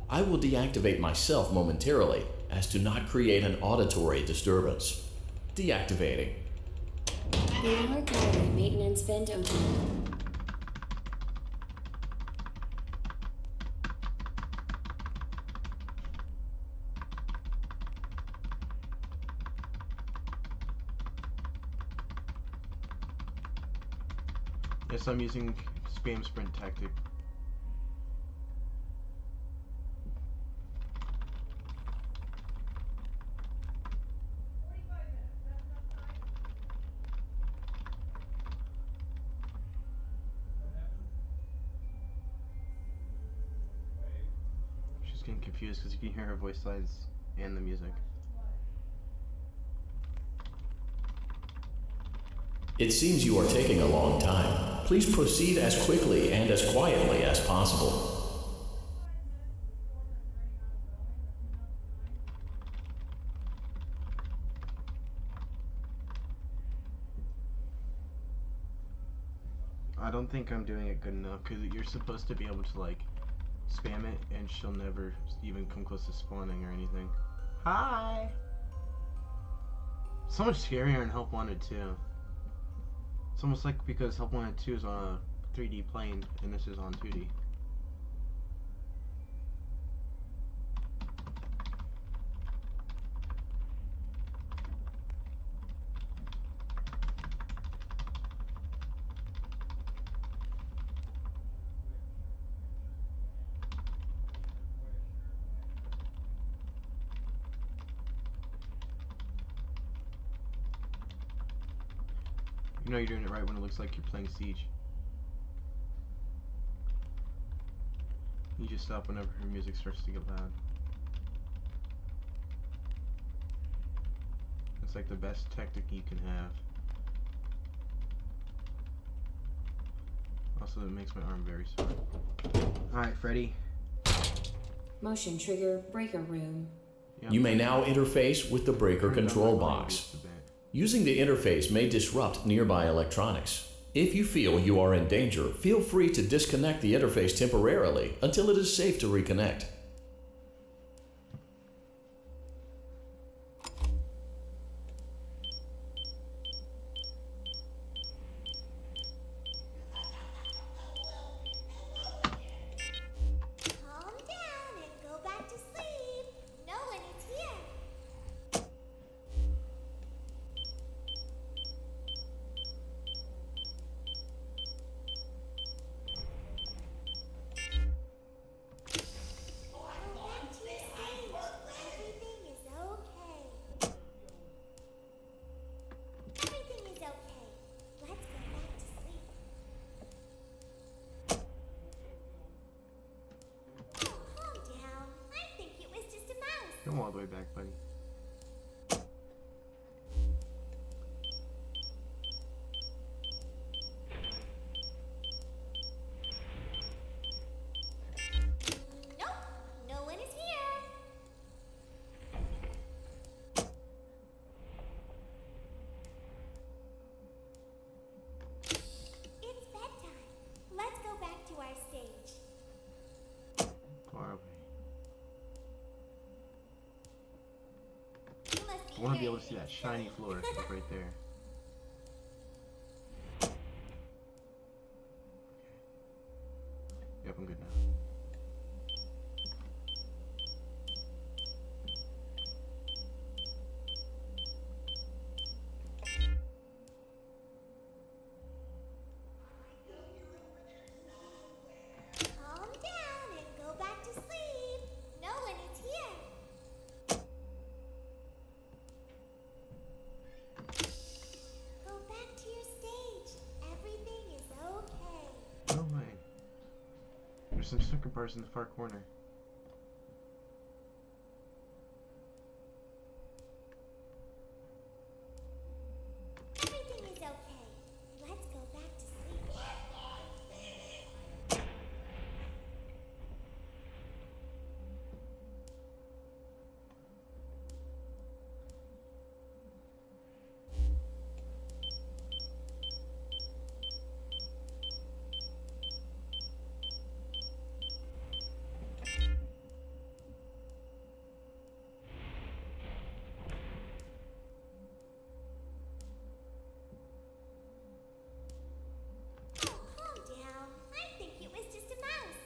I will deactivate myself momentarily as to not create an auditory disturbance. Deactivating. Ballora gallery maintenance vent open. Yes, I'm using spam sprint tactic. She's getting confused because you can hear her voice lines and the music. It seems you are taking a long time. Please proceed as quickly and as quietly as possible. I don't think I'm doing it good enough because you're supposed to be able to like spam it and she'll never even come close to spawning or anything. Hi! So much scarier in Help Wanted 2. It's almost like because Help Wanted 2 is on a 3D plane and this is on 2D. You know you're doing it right when it looks like you're playing Siege. You just stop whenever her music starts to get loud. It's like the best tactic you can have. Also, it makes my arm very sore. Alright, Freddy. Motion trigger breaker room. You may now interface with the breaker control box. Using the interface may disrupt nearby electronics. If you feel you are in danger, feel free to disconnect the interface temporarily until it is safe to reconnect. Calm down and go back to sleep. No one is here. Go back to your stage. Everything is okay. Everything is okay. Let's go back to sleep. Oh, calm down. I think it was just a mouse. Come all the way back, buddy. Nope, no one is here. It's bedtime. Let's go back to our stage. Far away. You must be I want to be hearing able to see that things shiny silly. floor like right there. Yep, I'm good now. Calm down and go back to sleep. No one is here. Go back to your stage. Everything is okay. No way. There's some sticker bars in the far corner. Everything is okay. Let's go back to sleep. Oh, calm down. I think it was just a mouse.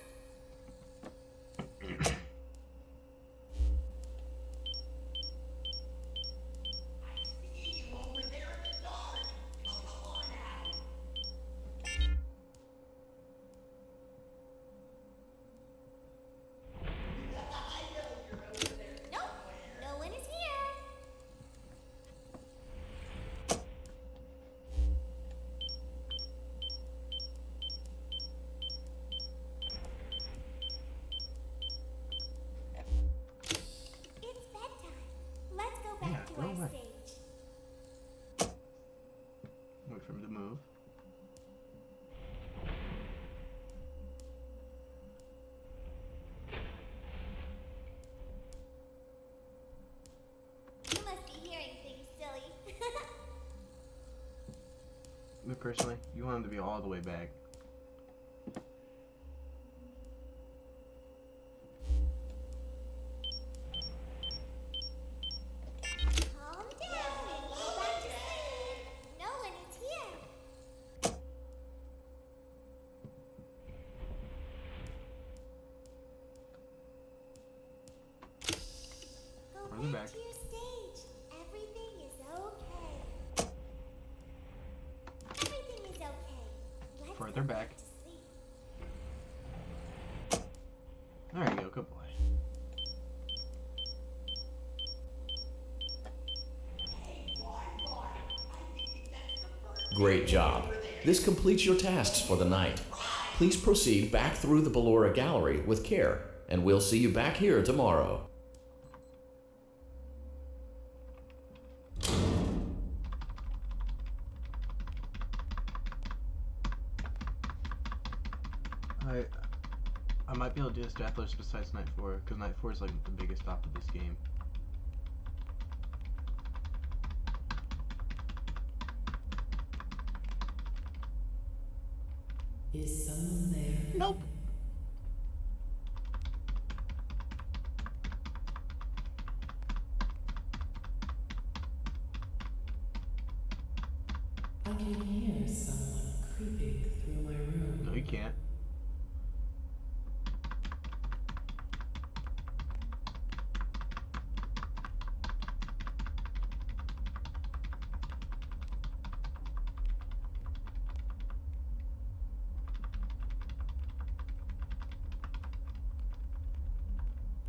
Nope, no one is here. It's bedtime. Let's go back Yeah, to go our away. stage. Wait for him to move. You must be hearing things silly. Me personally, you want him to be all the way back. Calm down and go back to sleep. No one is here. Go Further back back. to your stage. Everything is okay. Everything is okay. Let's Further go back. to sleep. There you go, good boy. Great job. This completes your tasks for the night. Please proceed back through the Ballora Gallery with care, and we'll see you back here tomorrow. I might be able to do this Deathless besides Night 4, because Night 4 is like the biggest stop of this game. Is someone there? Nope. I can hear someone creeping through my room. No, you can't.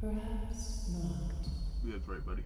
Perhaps not. That's right, buddy.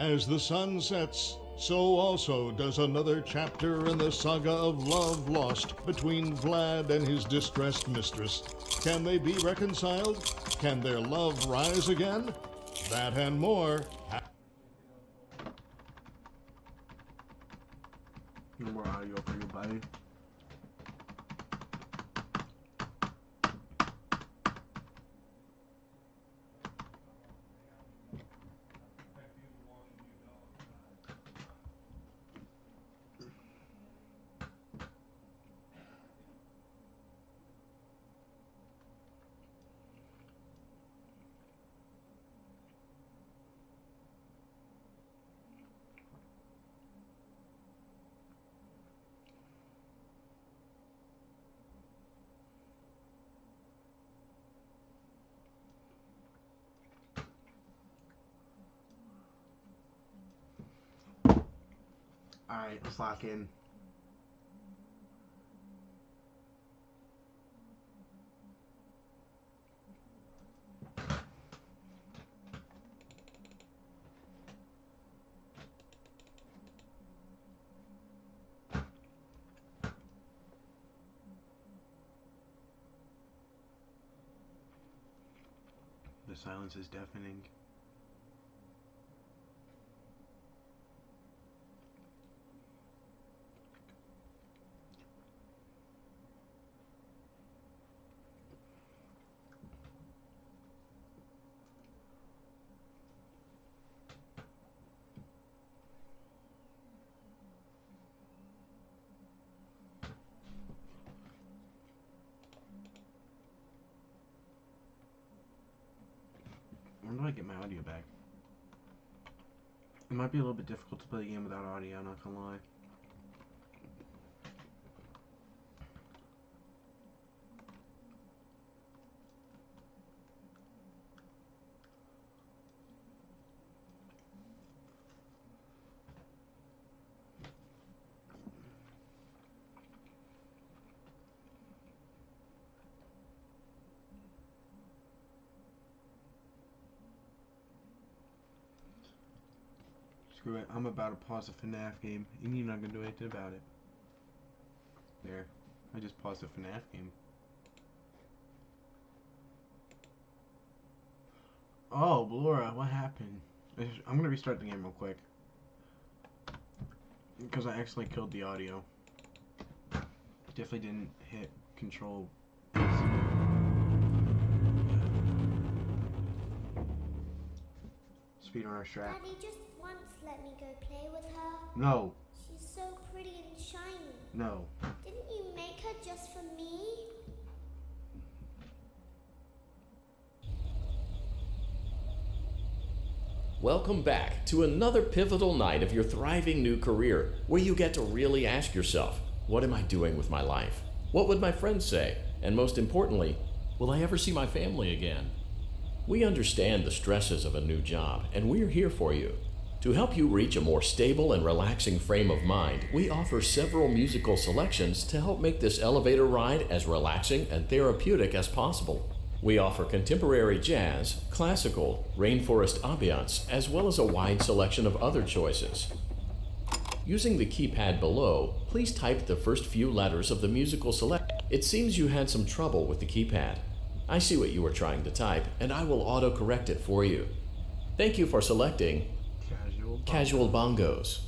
As the sun sets, so also does another chapter in the saga of love lost between Vlad and his distressed mistress. Can they be reconciled? Can their love rise again? That and more. No more audio for you, buddy. Alright, let's lock in. The silence is deafening. When do I get my audio back? It might be a little bit difficult to play the game without audio, I'm not gonna lie. Screw it, I'm about to pause the FNAF game, and you're not gonna do anything about it. There, I just paused the FNAF game. Oh, Laura, what happened? I'm gonna restart the game real quick. Because I accidentally killed the audio. Definitely didn't hit control. Speedrunner strat. Daddy just once let me go play with her. No. She's so pretty and shiny. No. Didn't you make her just for me? Welcome back to another pivotal night of your thriving new career, where you get to really ask yourself, What am I doing with my life? What would my friends say? And most importantly, will I ever see my family again? We understand the stresses of a new job, and we're here for you. To help you reach a more stable and relaxing frame of mind, we offer several musical selections to help make this elevator ride as relaxing and therapeutic as possible. We offer contemporary jazz, classical, rainforest ambiance, as well as a wide selection of other choices. Using the keypad below, please type the first few letters of the musical select. It seems you had some trouble with the keypad. I see what you were trying to type, and I will auto-correct it for you. Thank you for selecting Casual Bongos.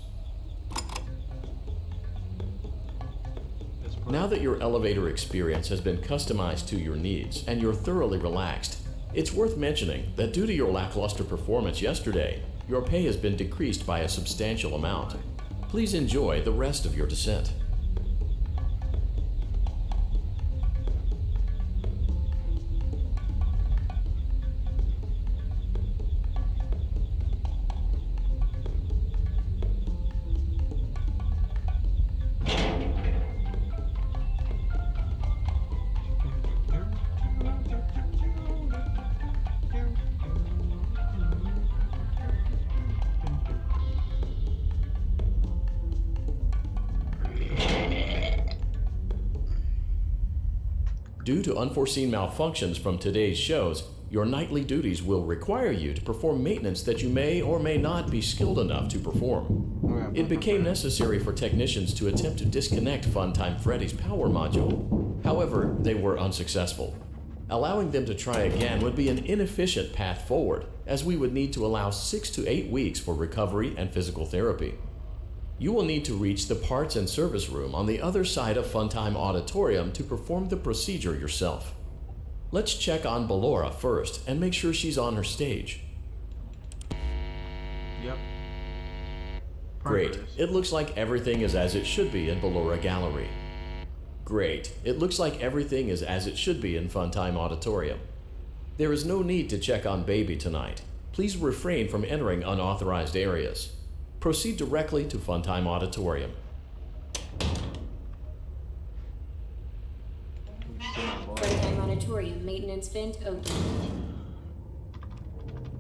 Now that your elevator experience has been customized to your needs and you're thoroughly relaxed, it's worth mentioning that due to your lackluster performance yesterday, your pay has been decreased by a substantial amount. Please enjoy the rest of your descent. Due to unforeseen malfunctions from today's shows, your nightly duties will require you to perform maintenance that you may or may not be skilled enough to perform. It became necessary for technicians to attempt to disconnect Funtime Freddy's power module. However, they were unsuccessful. Allowing them to try again would be an inefficient path forward, as we would need to allow 6 to 8 weeks for recovery and physical therapy. You will need to reach the parts and service room on the other side of Funtime Auditorium to perform the procedure yourself. Let's check on Ballora first and make sure she's on her stage. Yep. Great. It looks like everything is as it should be in Ballora Gallery. Great. It looks like everything is as it should be in Funtime Auditorium. There is no need to check on Baby tonight. Please refrain from entering unauthorized areas. Proceed directly to Funtime Auditorium. Funtime Auditorium maintenance vent open.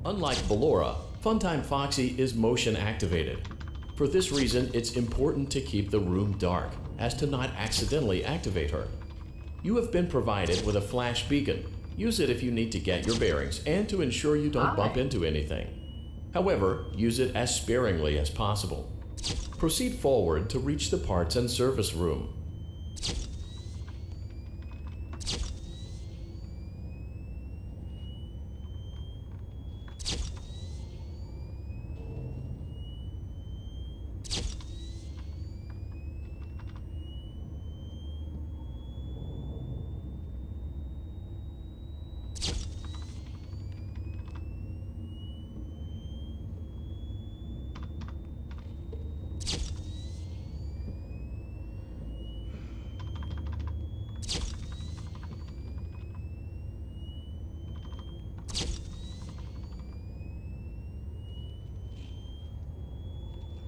Unlike Ballora, Funtime Foxy is motion activated. For this reason, it's important to keep the room dark, as to not accidentally activate her. You have been provided with a flash beacon. Use it if you need to get your bearings and to ensure you don't bump into anything. However, use it as sparingly as possible. Proceed forward to reach the parts and service room.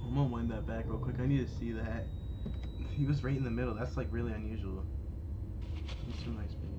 I'm gonna wind that back real quick. I need to see that. He was right in the middle. That's like really unusual. These are nice beans.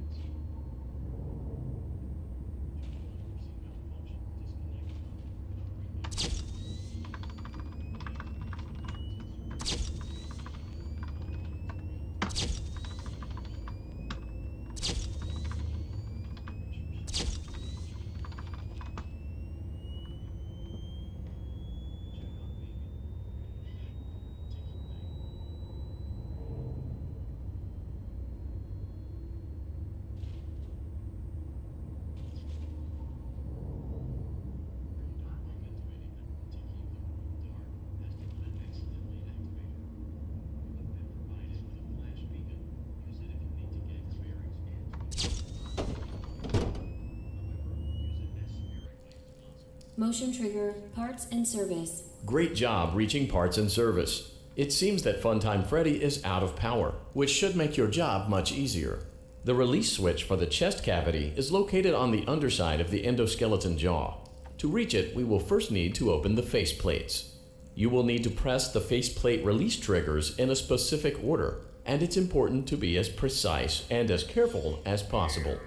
Motion trigger, parts and service. Great job reaching parts and service. It seems that Funtime Freddy is out of power, which should make your job much easier. The release switch for the chest cavity is located on the underside of the endoskeleton jaw. To reach it, we will first need to open the face plates. You will need to press the faceplate release triggers in a specific order. and it's important to be as precise and as careful as possible.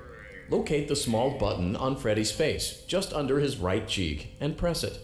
Locate the small button on Freddy's face, just under his right cheek, and press it.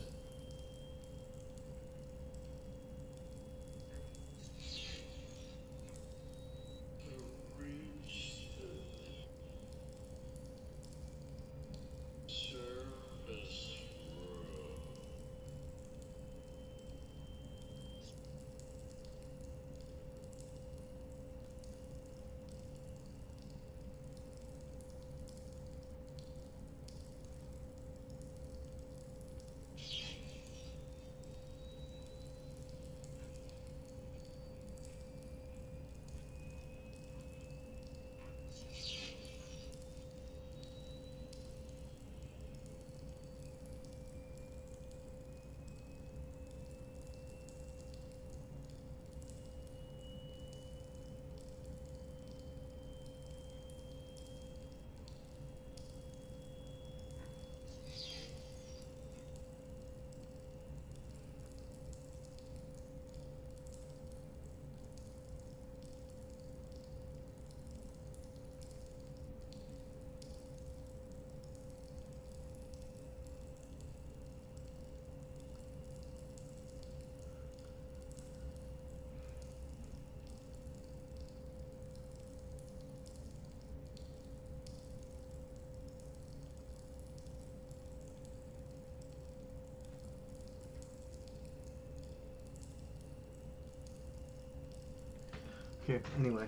Okay, anyway,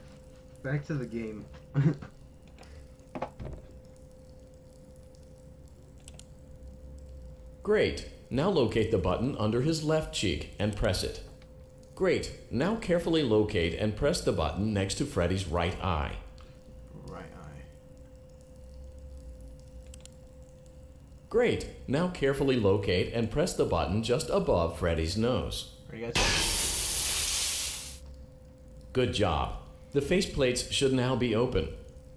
back to the game. Great. Now locate the button under his left cheek and press it. Great. Now carefully locate and press the button next to Freddy's right eye. Right eye. Great. Now carefully locate and press the button just above Freddy's nose. Ready, guys? Good job. The faceplates should now be open.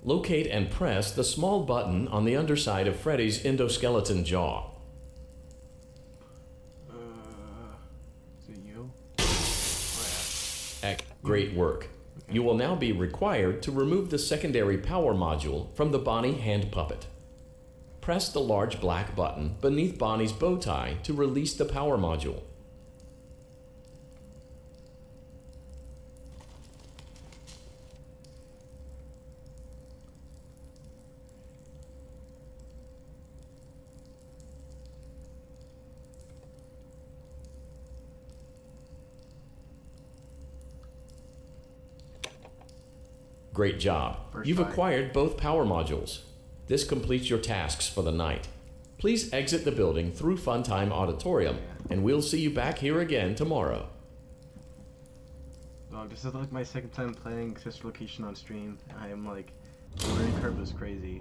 Locate and press the small button on the underside of Freddy's endoskeleton jaw. Is it you? Great work. You will now be required to remove the secondary power module from the Bonnie hand puppet. Press the large black button beneath Bonnie's bow tie to release the power module. Great job. You've acquired both power modules. This completes your tasks for the night. Please exit the building through Funtime Auditorium, and we'll see you back here again tomorrow. Oh, this is like my second time playing Sister Location on stream. I am like, the learning curve was crazy.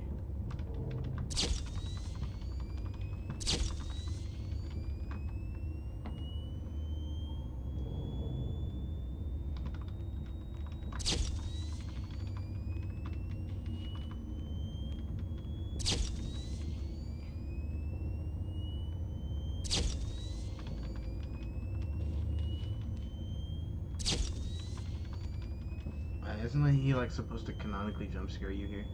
Isn't he like supposed to canonically jump scare you here?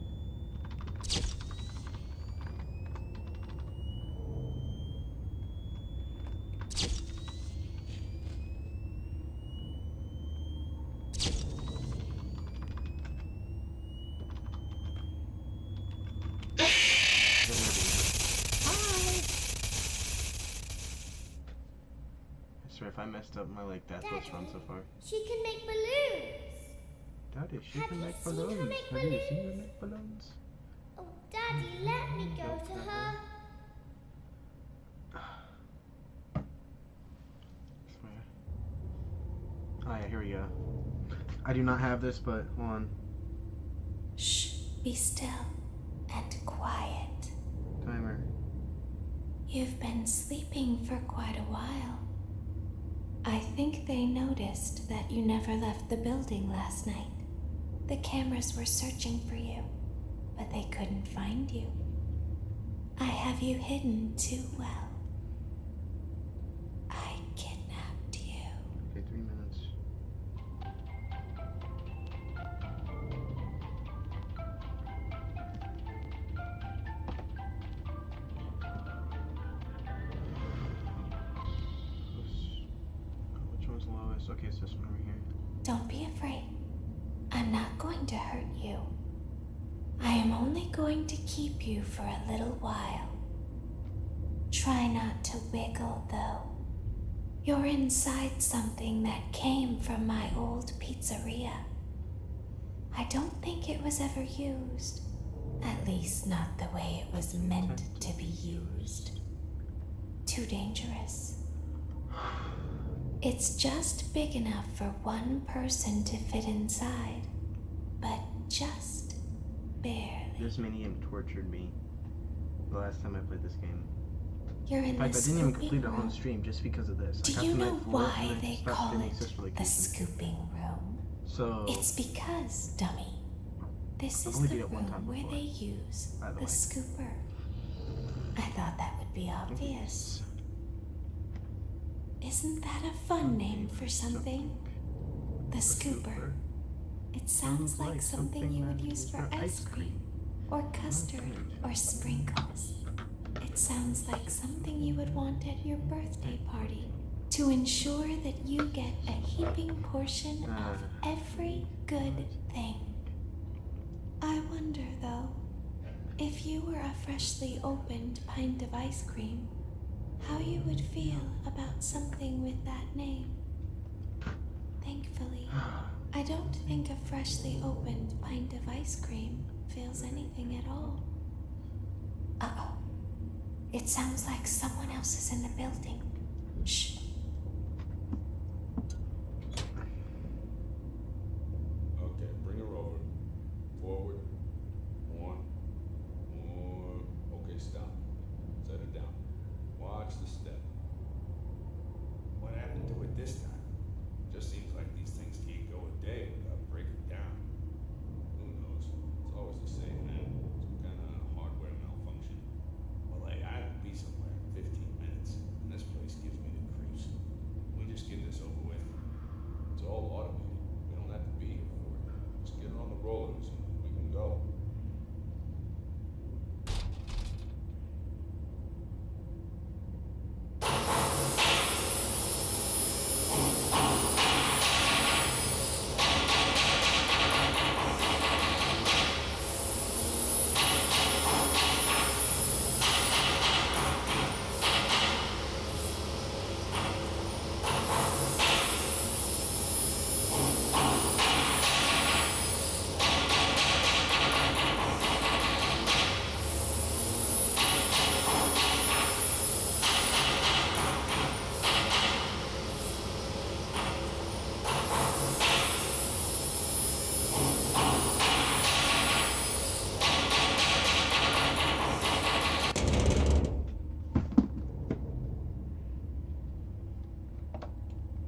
I swear if I messed up my like deathless run so far. She can make balloons. Daddy, she Have can you make seen her balloons. make Have you seen her balloons? make balloons? Oh, Daddy, let me go to her. Oh yeah, here we go. I do not have this, but hold on. Shh, be still and quiet. Timer. You've been sleeping for quite a while. I think they noticed that you never left the building last night. The cameras were searching for you, but they couldn't find you. I have you hidden too well. I kidnapped you. Okay, 3 minutes. okay, it's this one over here. Don't be afraid. I'm not going to hurt you. I am only going to keep you for a little while. Try not to wiggle, though. You're inside something that came from my old pizzeria. I don't think it was ever used. At least not the way it was meant to be used. Too dangerous. It's just big enough for one person to fit inside, but just barely. This minion tortured me the last time I played this game. You're in fact, the I didn't even scooping complete it on room. stream just because of this. Do I got you to know night 4 why and I they stopped call getting it sister the location. scooping room? So It's because, dummy, this I've is only the beat it one room time where before, they use by the the way. scooper. I thought that would be obvious. Isn't that a fun name for something? The scooper. It sounds like something you would use for ice cream, or custard, or sprinkles. It sounds like something you would want at your birthday party to ensure that you get a heaping portion of every good thing. I wonder, though, if you were a freshly opened pint of ice cream, how you would feel about something with that name. Thankfully, I don't think a freshly opened pint of ice cream feels anything at all. Uh-oh. It sounds like someone else is in the building. Shh. Okay, bring her over. Forward. One. More. Okay, stop. Set it down. Watch the step. What happened to it this time? Just seems like these things can't go a day without breaking down. Who knows? It's always the same, man. Some kind of hardware malfunction. Well, hey, I have to be somewhere in 15 minutes, and this place gives me the creeps. We just get this over with. It's all automated. We don't have to be here for it. Just get on the rollers and we can go.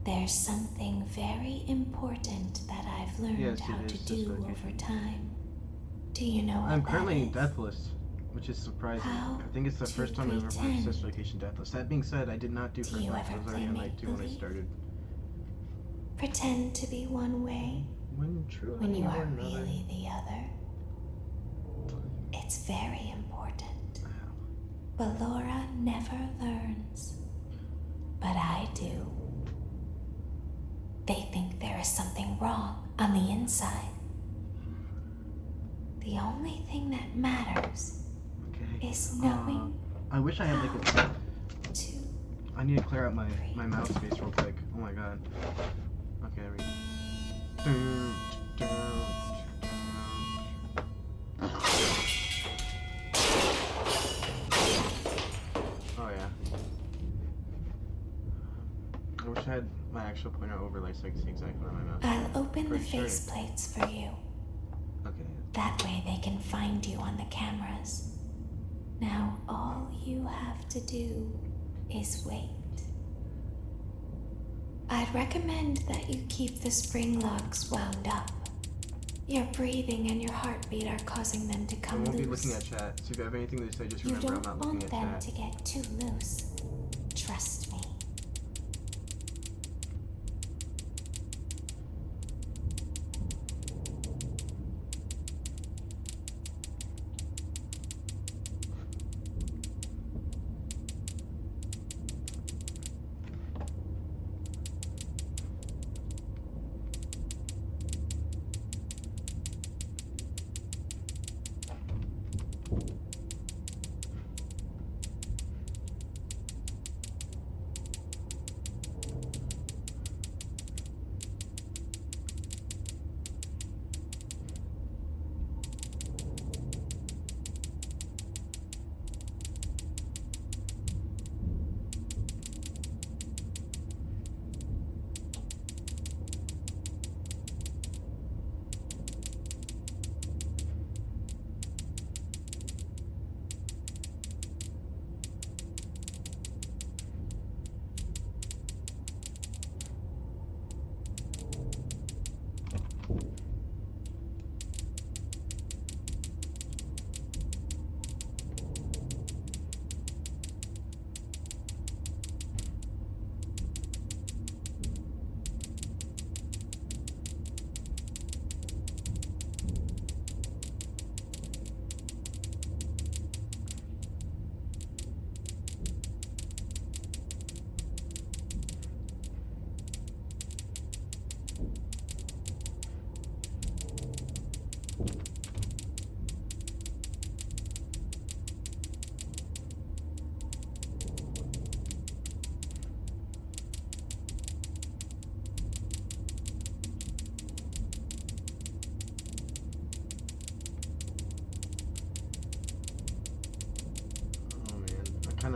There's something very important that I've learned Yes, how it to is do sister over location. time. Do you know what I'm that currently is? deathless, which is surprising. How I think it's the to first time I've ever pretend. played sister location deathless. That being said, I did not do Do first you night. I ever was already play on night 2 when I make-believe? started. Pretend to be one way When truly when you you are another. really the other. It's very important. Ballora never learns. But I do. They think there is something wrong on the inside. The only thing that matters is knowing I wish I had like a. to. I need to clear out my mouse space real quick. Oh my god. Okay, there we go. Oh yeah. I wish I had my actual pointer overlay so I could see exactly where my mouse is. I'll open the Pretty sure. face plates for you. Okay. That way they can find you on the cameras. Now all you have to do is wait. I'd recommend that you keep the spring locks wound up. Your breathing and your heartbeat are causing them to I come won't be loose. looking at chat, so if you have anything to say, just You remember I'm don't not want looking them at to chat. get too loose. Trust me.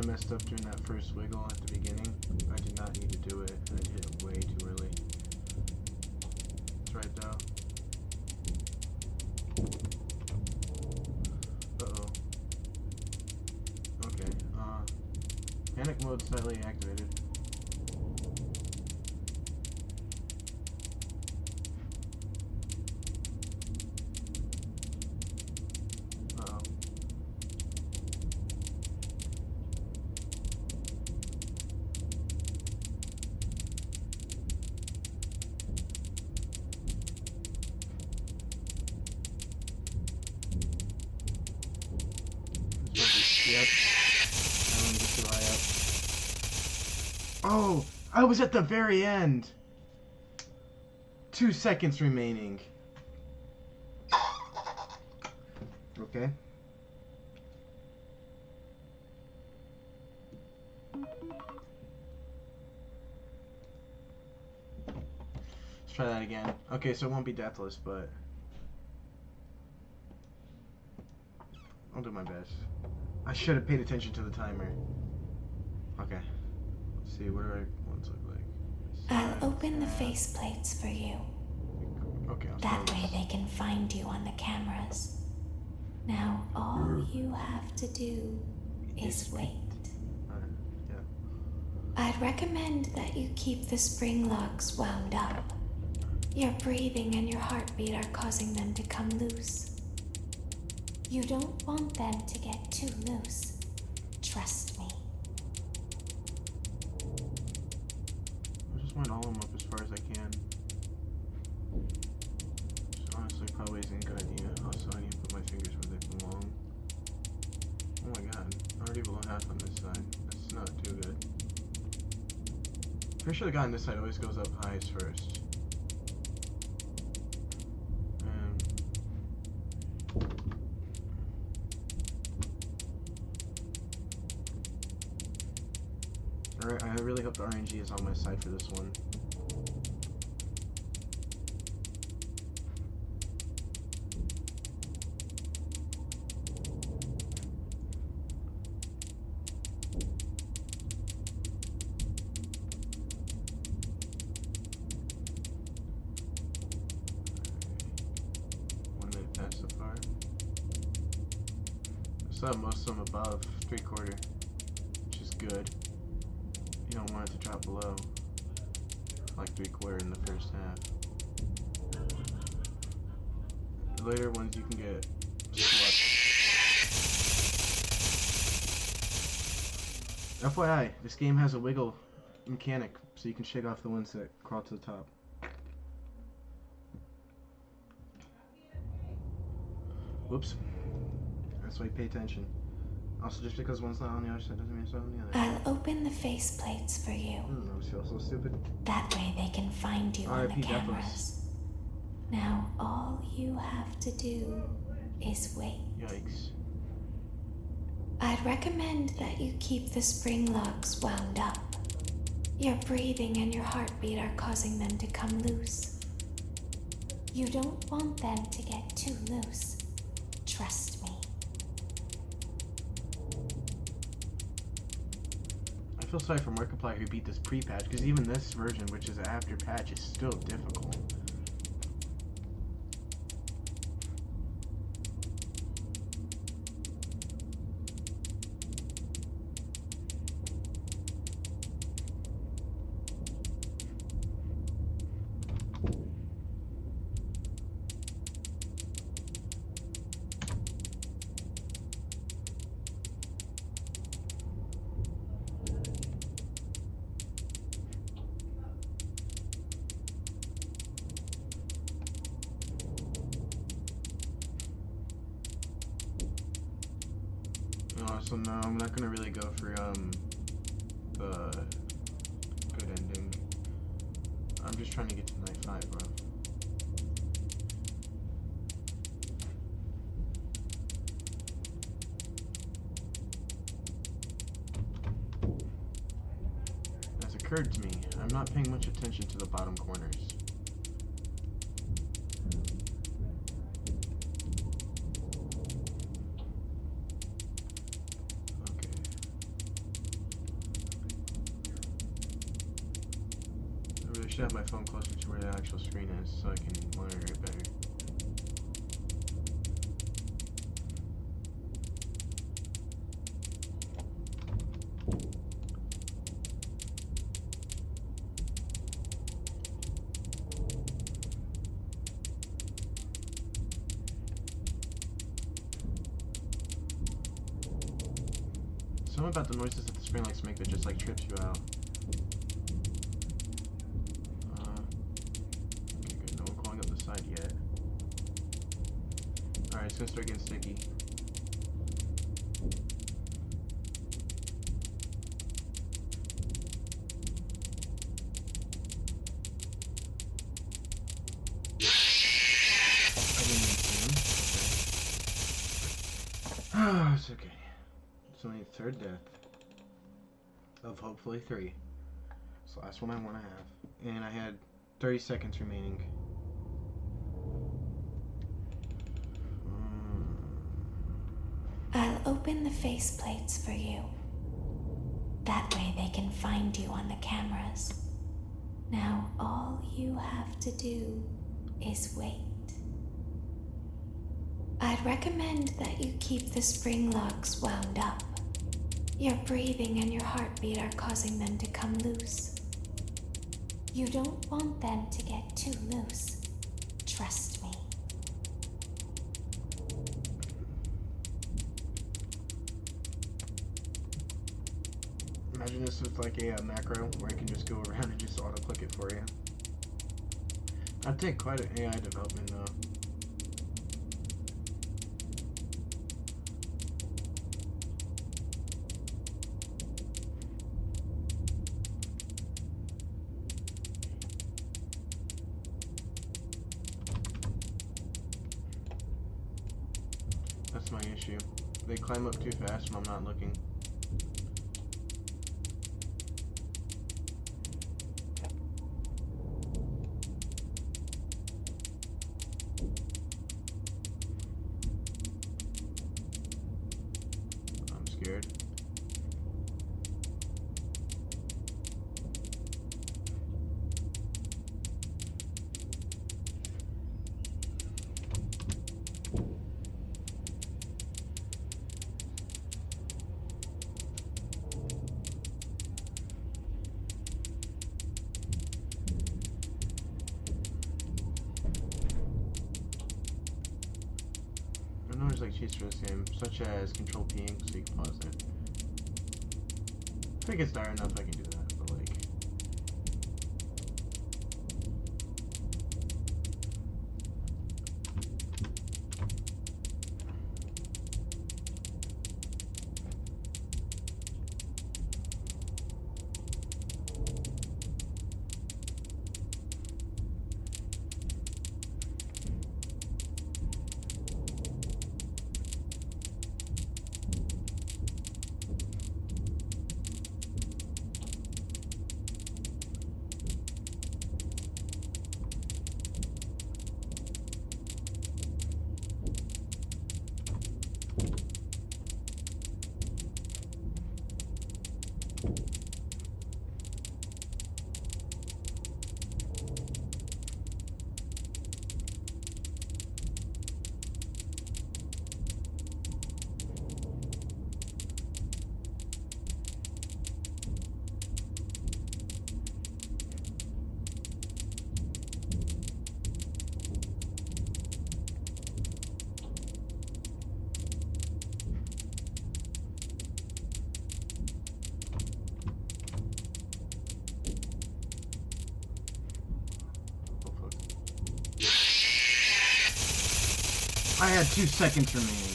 messed up during that first wiggle at the beginning. I did not need to do it. I did it way too early. That's right though. Uh-oh. Okay, panic mode slightly activated. Uh-oh. Yep. Oh, I was at the very end. 2 seconds remaining. Okay. Let's try that again. Okay, so it won't be deathless, but I'll do my best. I should have paid attention to the timer. Okay. Let's see, what do I want to look like? I'll open the faceplates for you. Okay, that way they can find you on the cameras. Now all you have to do is wait. Yeah. I'd recommend that you keep the spring locks wound up. Your breathing and your heartbeat are causing them to come loose. You don't want them to get too loose. Trust me. I just want all of them up as far as I can. Which honestly probably isn't a good idea. Also, I need to put my fingers where they belong. Oh my god, already below half on this side. That's not too good. Pretty sure the guy on this side always goes up highest first. Alright, I really hope the RNG is on my side for this one. So far. I still have most of them above 3/4, which is good. You don't want it to drop below like 3/4 in the first half. The later ones you can get FYI, this game has a wiggle mechanic, so you can shake off the ones that crawl to the top. Whoops. That's why you pay attention. Also, just because one's not on the other side doesn't mean it's not on the other. I'll open the faceplates for you. I feel so stupid. That way they can find you on the cameras. Now all you have to do is wait. Yikes. I'd recommend that you keep the spring locks wound up. Your breathing and your heartbeat are causing them to come loose. You don't want them to get too loose. Trust me. I feel sorry for Markiplier who beat this pre-patch, because even this version, which is after patch, is still difficult. So no, I'm not gonna really go for the good ending. I'm just trying to get to night 5, bro. As occurred to me, I'm not paying much attention to the bottom corners. should have my phone closer to where the actual screen is so I can monitor it better. Something about the noises that the spring likes to make that just like trips you out. Okay, good. No one crawling up the side yet. Alright, it's gonna start getting sticky. I didn't see him. Okay. Oh, it's okay. It's only the third death of hopefully 3. It's the last one I want to have. And I had 30 seconds remaining. I'll open the faceplates for you. That way they can find you on the cameras. Now all you have to do is wait. I'd recommend that you keep the spring locks wound up. Your breathing and your heartbeat are causing them to come loose. You don't want them to get too loose. Trust me. Imagine this with like a macro where I can just go around and just auto-click it for you. That'd take quite an AI development though. That's my issue. They climb up too fast when I'm not looking. I'm scared. I know there's like cheats for this game, such as control Ping so you can pause it. If it gets dire enough I can do that, but like... I had 2 seconds remaining.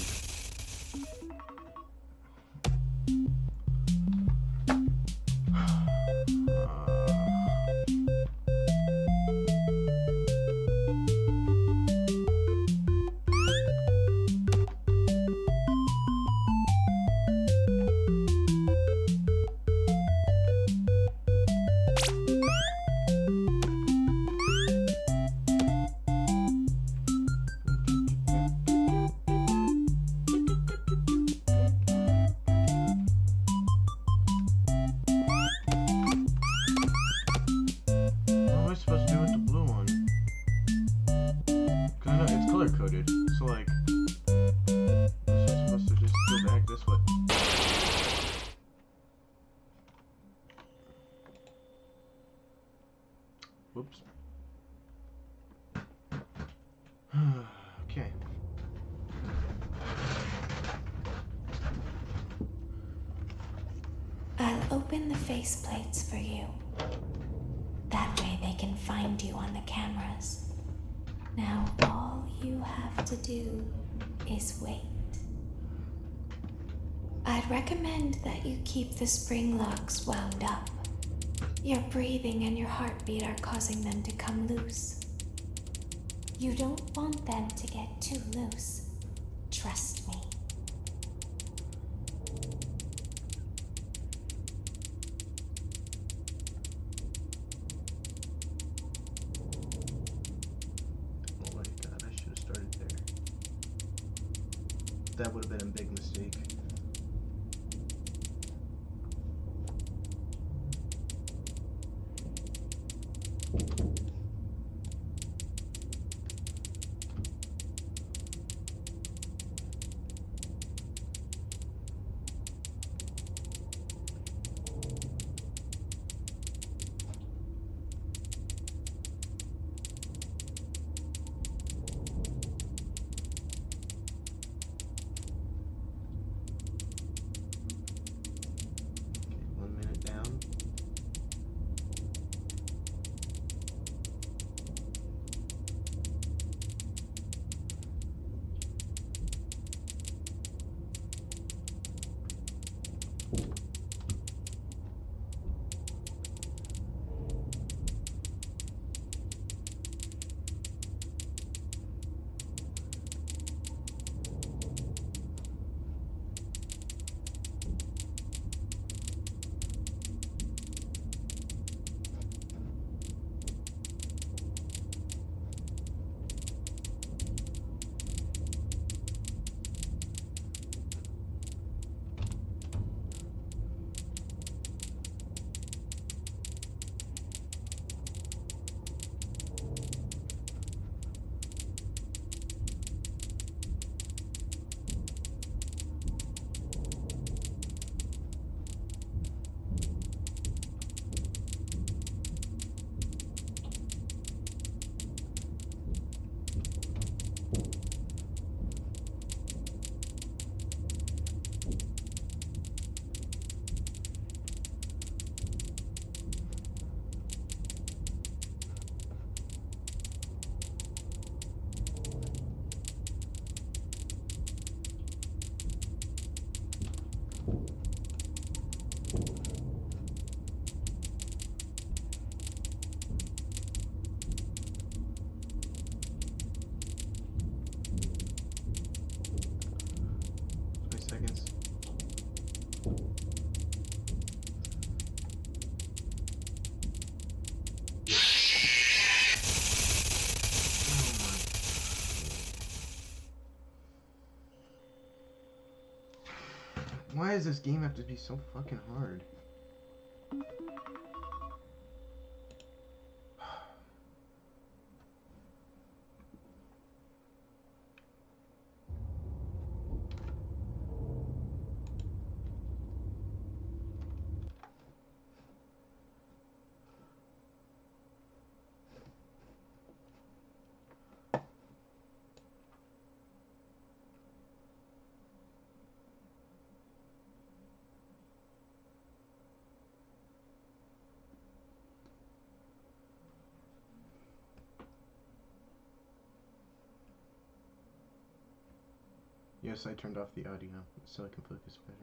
color coded. So like, it's supposed to just go back this way. Whoops. Okay. I'll open the faceplates for you. That way they can find you on the cameras. Now all you have to do is wait. I'd recommend that you keep the spring locks wound up. Your breathing and your heartbeat are causing them to come loose. You don't want them to get too loose. Trust me. Oh my god, I should have started there. That would have been a big mistake. Why does this game have to be so fucking hard? Yes, I turned off the audio so I can focus better.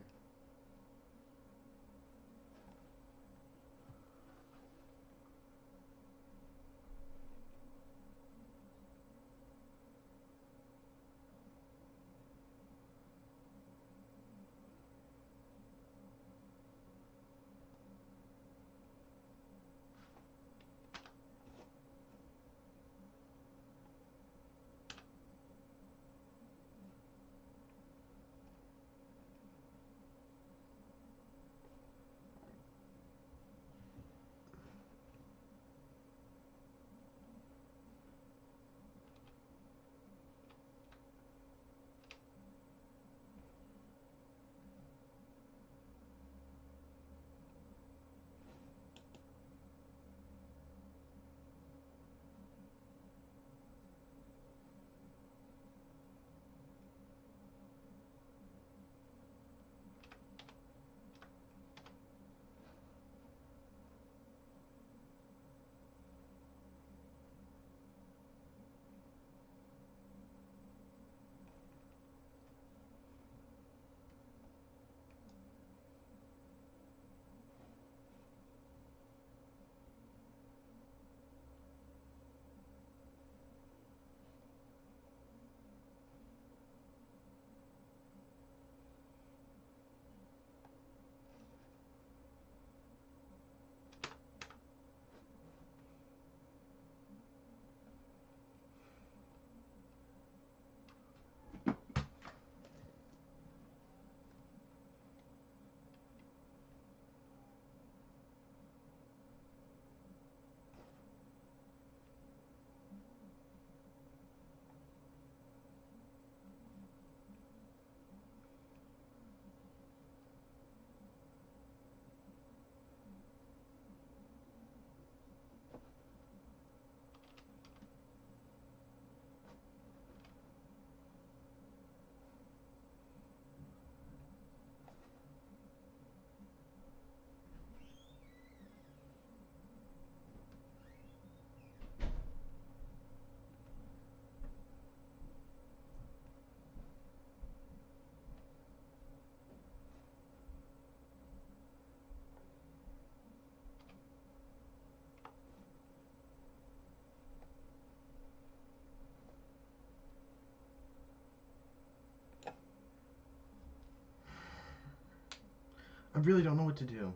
really don't know what to do.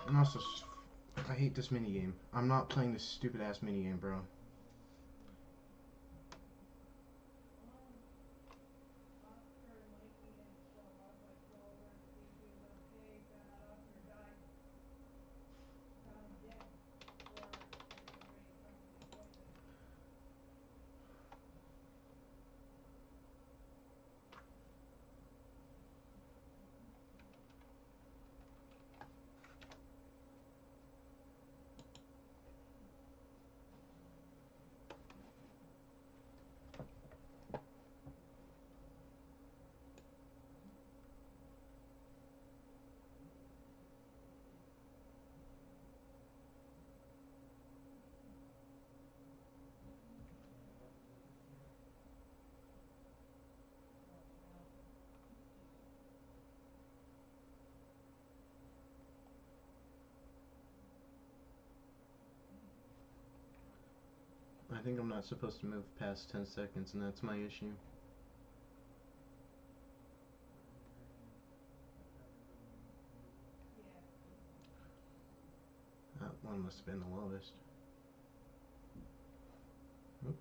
And also, I hate this minigame. I'm not playing this stupid ass minigame, bro. I think I'm not supposed to move past 10 seconds, and that's my issue. That one must have been the lowest. Oop.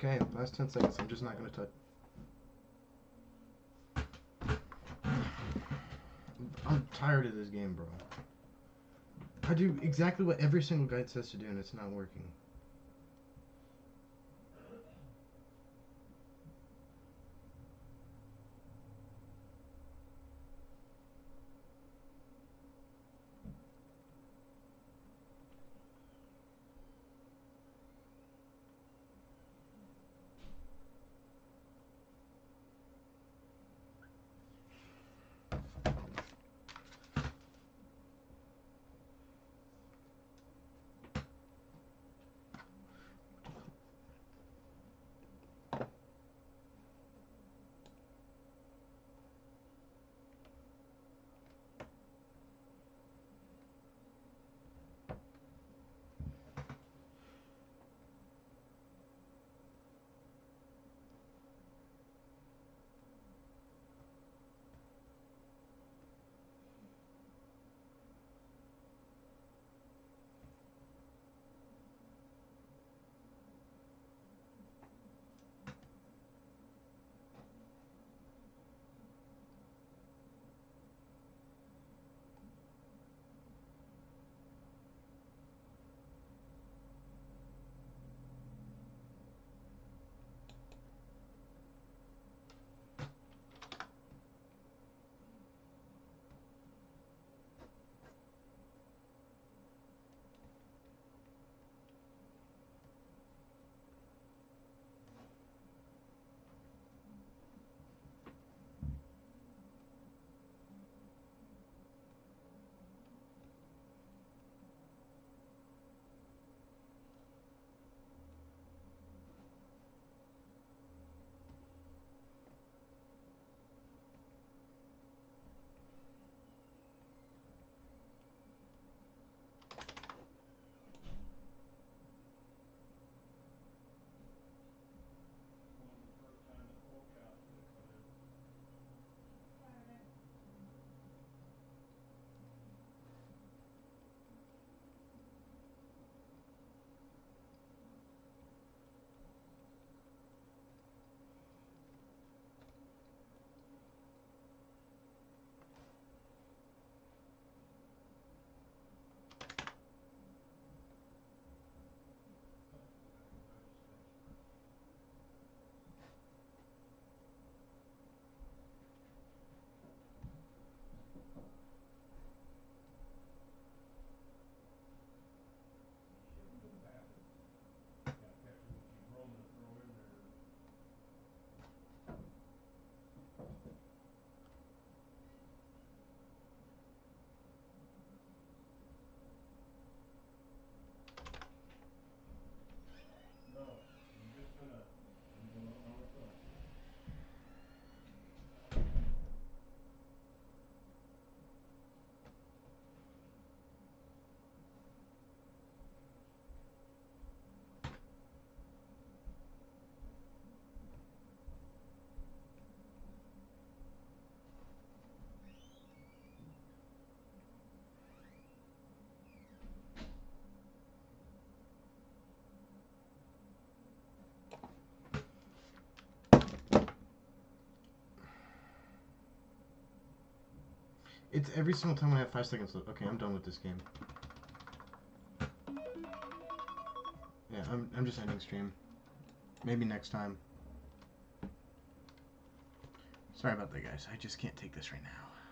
Okay, last 10 seconds. I'm just not gonna touch. I'm tired of this game, bro. I do exactly what every single guide says to do, and it's not working. It's every single time I have 5 seconds left. Okay, I'm done with this game. Yeah, I'm just ending stream. Maybe next time. Sorry about that, guys. I just can't take this right now.